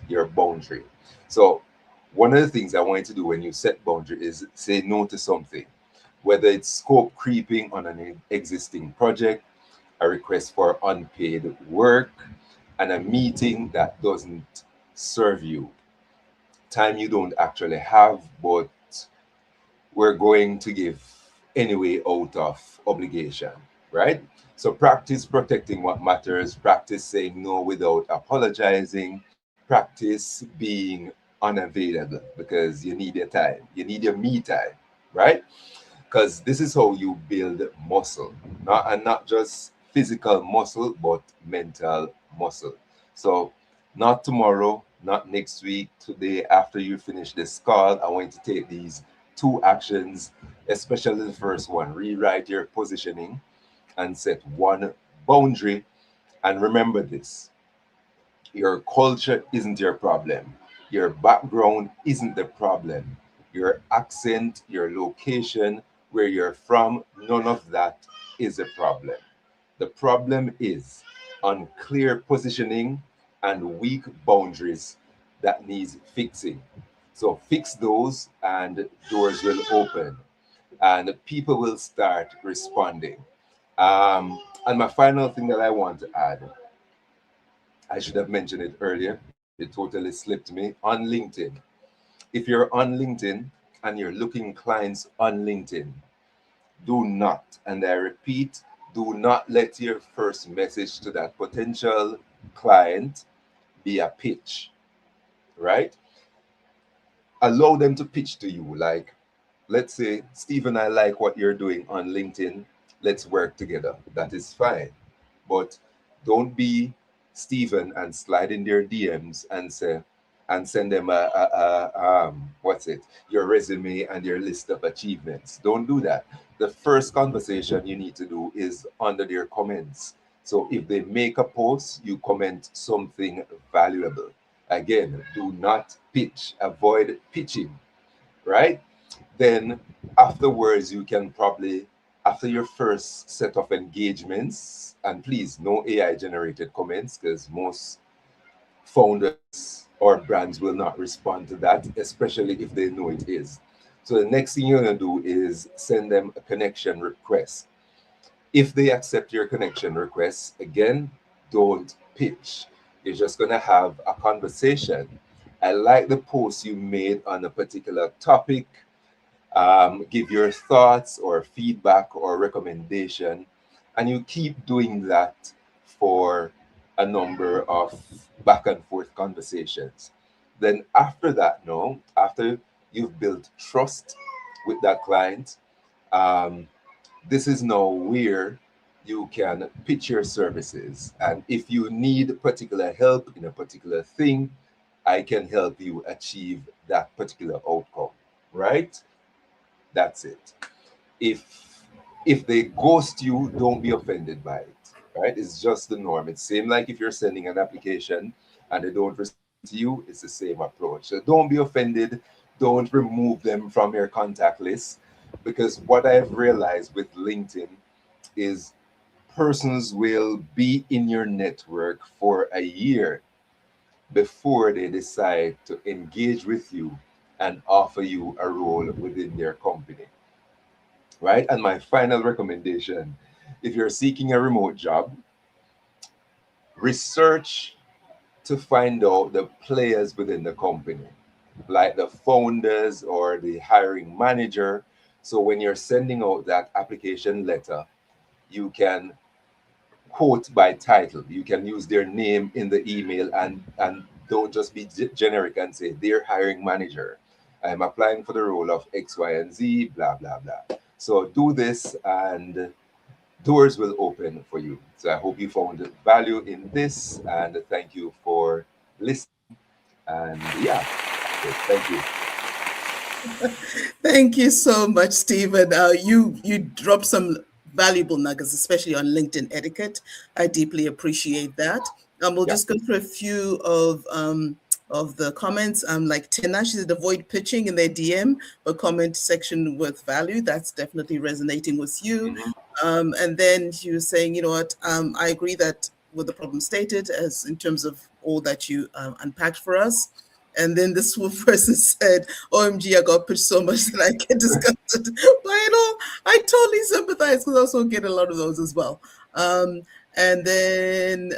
your boundary. So one of the things I want you to do when you set boundary is say no to something, whether it's scope creeping on an existing project, a request for unpaid work, and a meeting that doesn't serve you, time you don't actually have, but we're going to give anyway out of obligation, right? So practice protecting what matters, practice saying no without apologizing, practice being unavailable because you need your time, you need your me time, right? Because this is how you build muscle, not just physical muscle, but mental muscle. So not tomorrow, not next week, today, after you finish this call, I want you to take these 2 actions, especially the first one, rewrite your positioning and set one boundary. And remember this, your culture isn't your problem. Your background isn't the problem. Your accent, your location, where you're from, none of that is a problem. The problem is unclear positioning and weak boundaries that needs fixing. So fix those and doors will open and people will start responding. And my final thing that I want to add, I should have mentioned it earlier. It totally slipped me. On LinkedIn. If you're on LinkedIn and you're looking clients on LinkedIn, do not, and I repeat, do not let your first message to that potential client be a pitch, right? Allow them to pitch to you. Like, let's say, Stephen, I like what you're doing on LinkedIn. Let's work together. That is fine. But don't be Stephen and slide in their DMs and say, and send them your resume and your list of achievements. Don't do that. The first conversation you need to do is under their comments. So if they make a post, you comment something valuable. Again, do not pitch, avoid pitching, right? Then afterwards, you can probably, after your first set of engagements, and please, no AI generated comments, because most founders or brands will not respond to that, especially if they know it is. So the next thing you're going to do is send them a connection request. If they accept your connection request, again, don't pitch. You're just going to have a conversation. I like the post you made on a particular topic. Give your thoughts or feedback or recommendation, and you keep doing that for a number of back and forth conversations. Then after that, no, after you've built trust with that client, this is now where you can pitch your services. And if you need particular help in a particular thing, I can help you achieve that particular outcome, right? That's it. If they ghost you, don't be offended by it, right? It's just the norm. It's same like if you're sending an application and they don't respond to you, it's the same approach. So don't be offended. Don't remove them from your contact list, because what I've realized with LinkedIn is persons will be in your network for a year before they decide to engage with you and offer you a role within their company, right? And my final recommendation, if you're seeking a remote job, research to find out the players within the company, like the founders or the hiring manager. So when you're sending out that application letter, you can quote by title. You can use their name in the email, and don't just be generic and say, "Dear hiring manager, I'm applying for the role of X, Y, and Z, blah, blah, blah." So do this and doors will open for you. So I hope you found value in this, and thank you for listening. And yeah, thank you. Thank you so much, Stephen. You dropped some valuable nuggets, especially on LinkedIn etiquette. I deeply appreciate that. We'll just go through a few of the comments. Like Tina, she said avoid pitching in their DM or comment section with value. That's definitely resonating with you. And then she was saying, you know what, I agree that with the problem stated as in terms of all that you unpacked for us. And then this person said, OMG, I got pitched so much that I get disgusted. But I totally sympathize because I also get a lot of those as well. And then,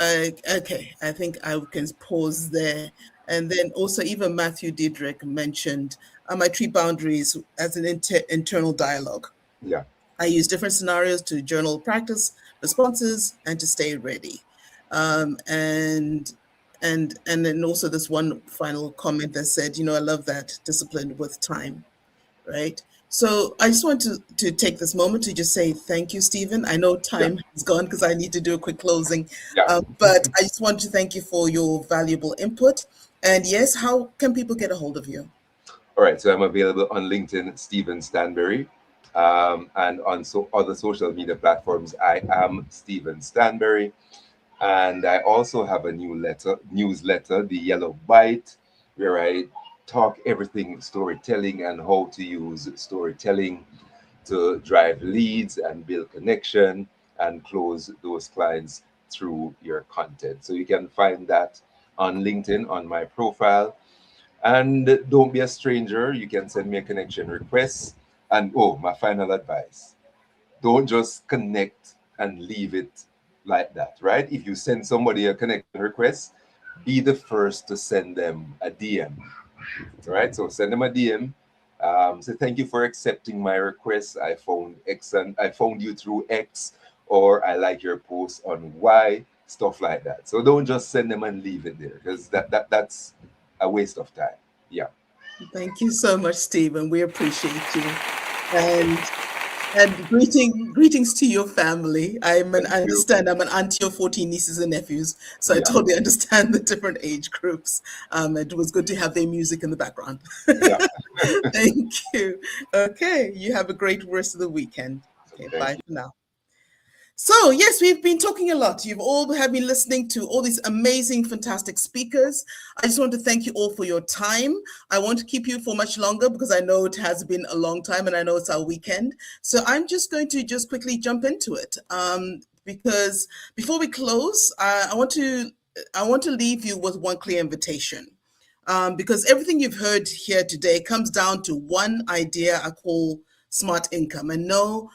okay, I think I can pause there. And then also even Matthew Diedrich mentioned, I treat boundaries as an internal dialogue. Yeah. I use different scenarios to journal practice responses and to stay ready. And then also this one final comment that said, I love that discipline with time, right? So I just want to take this moment to just say thank you, Stephen. I know time has gone because I need to do a quick closing, but I just want to thank you for your valuable input. And yes, how can people get a hold of you? All right, so I'm available on LinkedIn, Stephen Stanbury, and on other social media platforms, I am Stephen Stanbury. And I also have a newsletter, The Yellow Bite, where I talk everything storytelling and how to use storytelling to drive leads and build connection and close those clients through your content. So you can find that on LinkedIn on my profile. And don't be a stranger. You can send me a connection request. And my final advice, don't just connect and leave it like that, right? If you send somebody a connection request, be the first to send them a DM, right? So send them a DM. Say thank you for accepting my request. I found X and I found you through X, or I like your post on Y, stuff like that. So don't just send them and leave it there, because that's a waste of time. Yeah. Thank you so much, Stephen. We appreciate you. And And greetings to your family. I understand I'm an auntie of 14 nieces and nephews, so I Yeah, totally understand the different age groups. It was good to have their music in the background. yeah. Thank you. Okay, you have a great rest of the weekend. Okay, Thank bye you. for now. So, yes, we've been talking a lot. You've all have been listening to all these amazing, fantastic speakers. I just want to thank you all for your time. I won't keep you for much longer because I know it has been a long time and I know it's our weekend. So I'm just going to just quickly jump into it because before we close, I want to leave you with one clear invitation. Because everything you've heard here today comes down to one idea I call smart income. And no,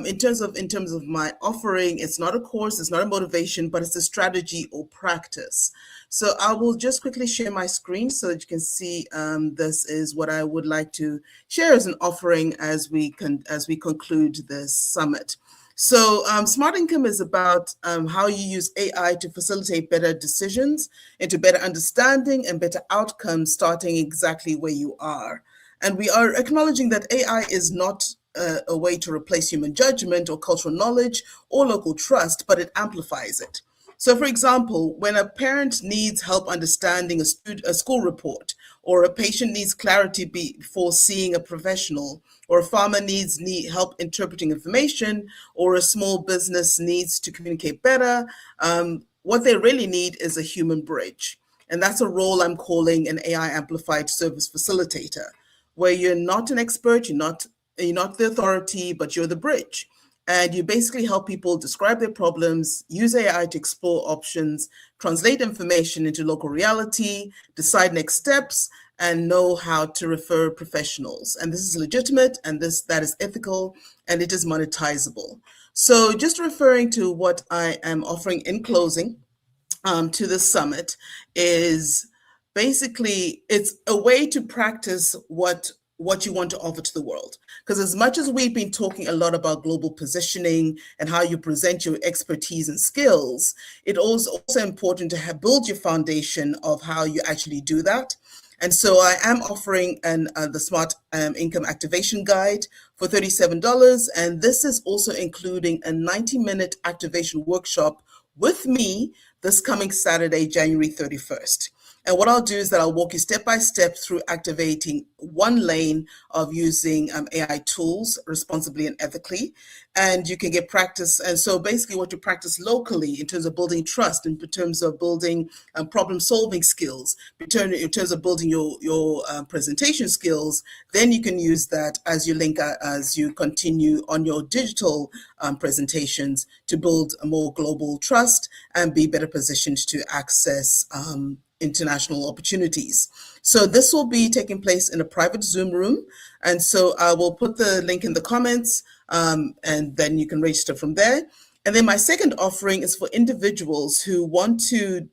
in terms of my offering, it's not a course, it's not a motivation, but it's a strategy or practice. So I will just quickly share my screen so that you can see this is what I would like to share as an offering as we conclude this summit. So smart income is about how you use AI to facilitate better decisions, into better understanding and better outcomes, starting exactly where you are. And we are acknowledging that AI is not a way to replace human judgment or cultural knowledge or local trust, but it amplifies it. So, for example, when a parent needs help understanding a school report, or a patient needs clarity before seeing a professional, or a farmer needs help interpreting information, or a small business needs to communicate better, what they really need is a human bridge. And that's a role I'm calling an AI amplified service facilitator, where you're not an expert, you're not the authority, but you're the bridge. And you basically help people describe their problems, use AI to explore options, translate information into local reality, decide next steps, and know how to refer professionals. And this is legitimate, and that is ethical, and it is monetizable. So just referring to what I am offering in closing to the summit is basically it's a way to practice what you want to offer to the world. Because as much as we've been talking a lot about global positioning and how you present your expertise and skills, it is also important to build your foundation of how you actually do that. And so I am offering the Smart Income Activation Guide for $37. And this is also including a 90-minute activation workshop with me this coming Saturday, January 31st. And what I'll do is that I'll walk you step by step through activating one lane of using AI tools responsibly and ethically. And you can get practice. And so basically what you practice locally in terms of building trust, in terms of building problem solving skills, in terms of building your presentation skills, then you can use that as you as you continue on your digital presentations to build a more global trust and be better positioned to access international opportunities. So this will be taking place in a private Zoom room. And so I will put the link in the comments and then you can register from there. And then my second offering is for individuals who want to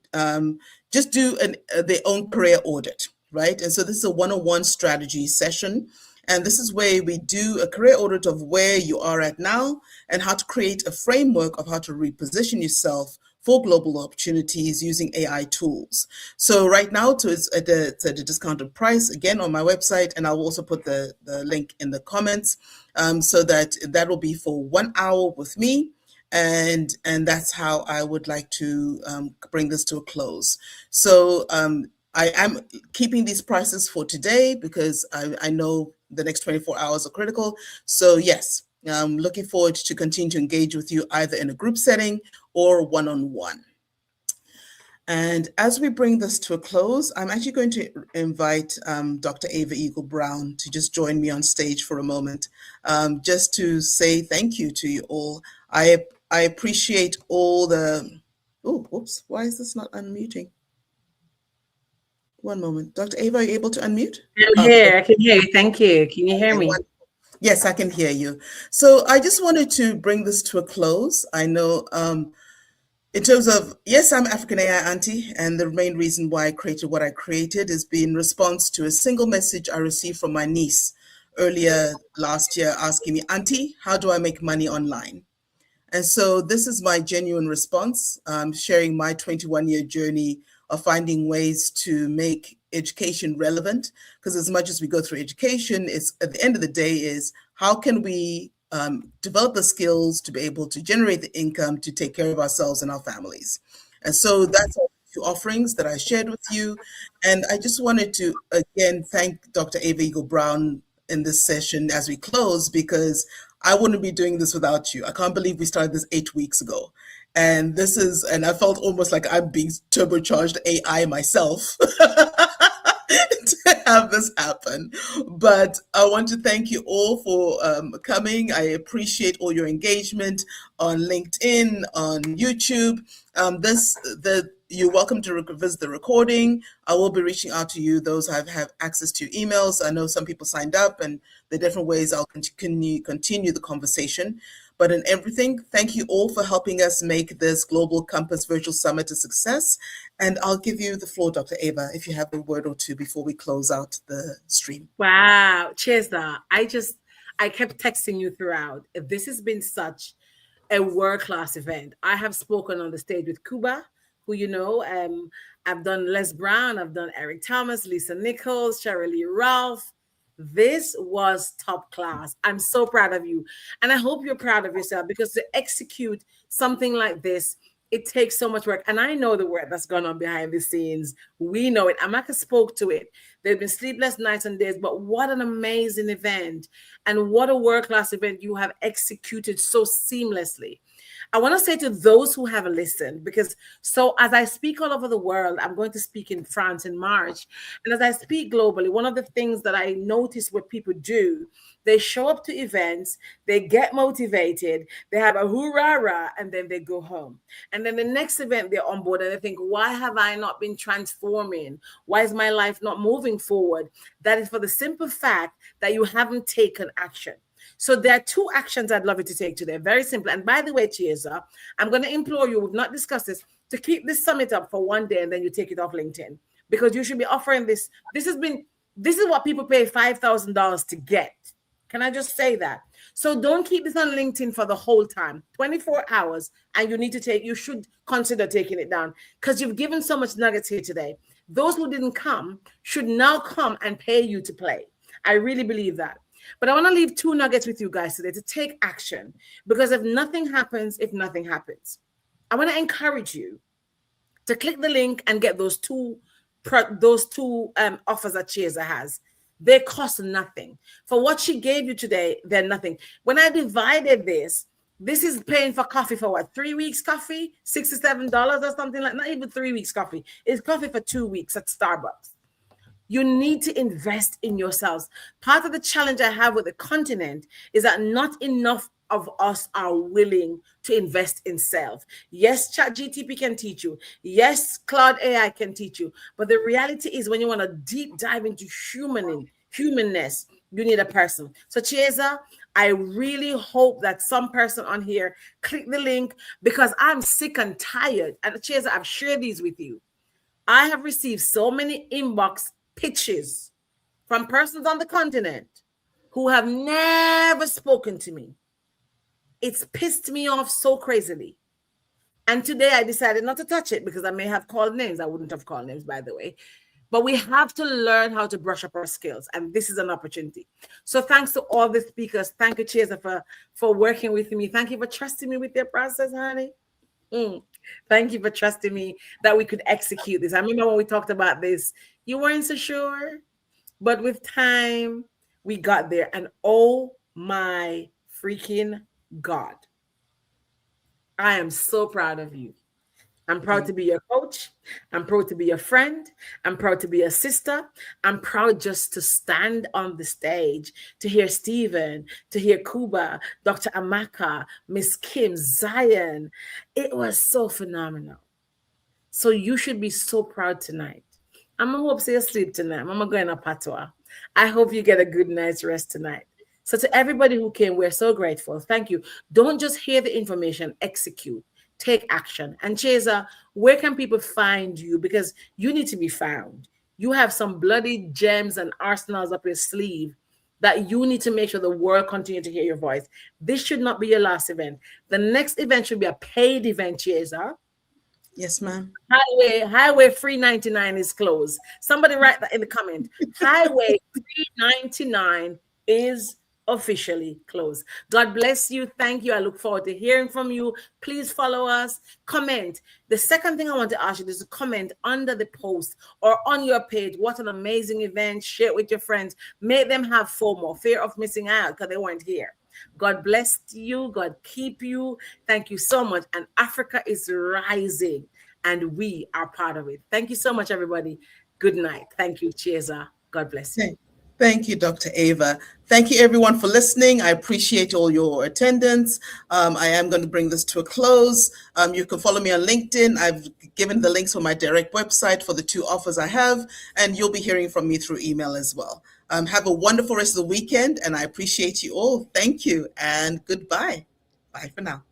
just do their own career audit, right? And so this is a one-on-one strategy session. And this is where we do a career audit of where you are at now and how to create a framework of how to reposition yourself for global opportunities using AI tools. So right now it's at a discounted price, again, on my website, and I'll also put the link in the comments so that will be for 1 hour with me. And that's how I would like to bring this to a close. So I am keeping these prices for today because I know the next 24 hours are critical. So yes, I'm looking forward to continue to engage with you either in a group setting or one-on-one. And as we bring this to a close, I'm actually going to invite Dr. Ava Eagle Brown to just join me on stage for a moment, just to say thank you to you all. I appreciate all the, oh, whoops, why is this not unmuting? One moment. Dr. Ava, are you able to unmute? I'm here. I can hear you. Thank you. Can you hear me? Yes, I can hear you. So I just wanted to bring this to a close. I know in terms of, yes, I'm African AI Auntie, and the main reason why I created what I created is in response to a single message I received from my niece earlier last year asking me, Auntie, how do I make money online? And so this is my genuine response, sharing my 21-year journey of finding ways to make education relevant. Because as much as we go through education, it's at the end of the day is how can we develop the skills to be able to generate the income to take care of ourselves and our families. And so that's all the two offerings that I shared with you. And I just wanted to again thank Dr. Ava Eagle Brown in this session as we close, because I wouldn't be doing this without you. I can't believe we started this 8 weeks ago. And and I felt almost like I'm being turbocharged AI myself to have this happen. But I want to thank you all for coming. I appreciate all your engagement on LinkedIn, on YouTube. You're welcome to visit the recording. I will be reaching out to you, those who have access to your emails. I know some people signed up, and the different ways I'll continue the conversation. But in everything, thank you all for helping us make this Global Compass Virtual Summit a success. And I'll give you the floor, Dr. Ava, if you have a word or two before we close out the stream. Wow, Chiyedza, I kept texting you throughout. This has been such a world-class event. I have spoken on the stage with Kuba, who you know. I've done Les Brown, I've done Eric Thomas, Lisa Nichols, Shirley Ralph. This was top class. I'm so proud of you. And I hope you're proud of yourself, because to execute something like this, it takes so much work. And I know the work that's gone on behind the scenes. We know it. Amaka spoke to it. There have been sleepless nights and days, but what an amazing event. And what a world-class event you have executed so seamlessly. I want to say to those who have listened, because so as I speak all over the world, I'm going to speak in France in March. And as I speak globally, one of the things that I notice what people do, they show up to events, they get motivated, they have a hoorah, and then they go home. And then the next event, they're on board and they think, why have I not been transforming? Why is my life not moving forward? That is for the simple fact that you haven't taken action. So there are two actions I'd love you to take today. Very simple. And by the way, Chiyedza, I'm going to implore you, we've not discussed this, to keep this summit up for one day and then you take it off LinkedIn, because you should be offering this. This is what people pay $5,000 to get. Can I just say that? So don't keep this on LinkedIn for the whole time, 24 hours, and you should consider taking it down, because you've given so much nuggets here today. Those who didn't come should now come and pay you to play. I really believe that. But I want to leave two nuggets with you guys today to take action, because if nothing happens, I want to encourage you to click the link and get those two offers that Chiyedza has. They cost nothing. For what she gave you today, they're nothing. When I divided this is paying for coffee for what? 3 weeks coffee, $67 or something like, not even 3 weeks coffee. It's coffee for 2 weeks at Starbucks. You need to invest in yourselves. Part of the challenge I have with the continent is that not enough of us are willing to invest in self. Yes, ChatGTP can teach you. Yes, Cloud AI can teach you. But the reality is, when you want to deep dive into humanness, you need a person. So Chiyedza, I really hope that some person on here click the link, because I'm sick and tired. And Chiyedza, I've shared these with you. I have received so many inbox pitches from persons on the continent who have never spoken to me. It's pissed me off so crazily. And today I decided not to touch it, because I may have called names. I wouldn't have called names, by the way. But we have to learn how to brush up our skills. And this is an opportunity. So thanks to all the speakers. Thank you, Chiyedza, for working with me. Thank you for trusting me with your process, honey. Thank you for trusting me that we could execute this. I remember when we talked about this, you weren't so sure, but with time, we got there. And oh my freaking God, I am so proud of you. I'm proud to be your coach. I'm proud to be your friend. I'm proud to be a sister. I'm proud just to stand on the stage, to hear Stephen, to hear Kuba, Dr. Amaka, Miss Kim, Zion. It was so phenomenal. So you should be so proud tonight. I'm going to hope you sleep tonight. I'm going to patois. I hope you get a good night's rest tonight. So to everybody who came, we're so grateful. Thank you. Don't just hear the information, execute. Take action. And Chiyedza, where can people find you? Because you need to be found. You have some bloody gems and arsenals up your sleeve that you need to make sure the world continue to hear your voice. This should not be your last event. The next event should be a paid event, Chiyedza. Yes, ma'am. Highway 399 is closed. Somebody write that in the comment. Highway 399 is officially closed. God bless you. Thank you. I look forward to hearing from you. Please follow us. Comment. The second thing I want to ask you is to comment under the post or on your page. What an amazing event. Share it with your friends. Make them have FOMO, fear of missing out, because they weren't here. God bless you. God keep you. Thank you so much. And Africa is rising, and we are part of it. Thank you so much, everybody. Good night. Thank you, Chiyedza. God bless you. Thank you, Dr. Ava. Thank you, everyone, for listening. I appreciate all your attendance. I am going to bring this to a close. You can follow me on LinkedIn. I've given the links for my direct website for the 2 offers I have, and you'll be hearing from me through email as well. Have a wonderful rest of the weekend, and I appreciate you all. Thank you, and goodbye. Bye for now.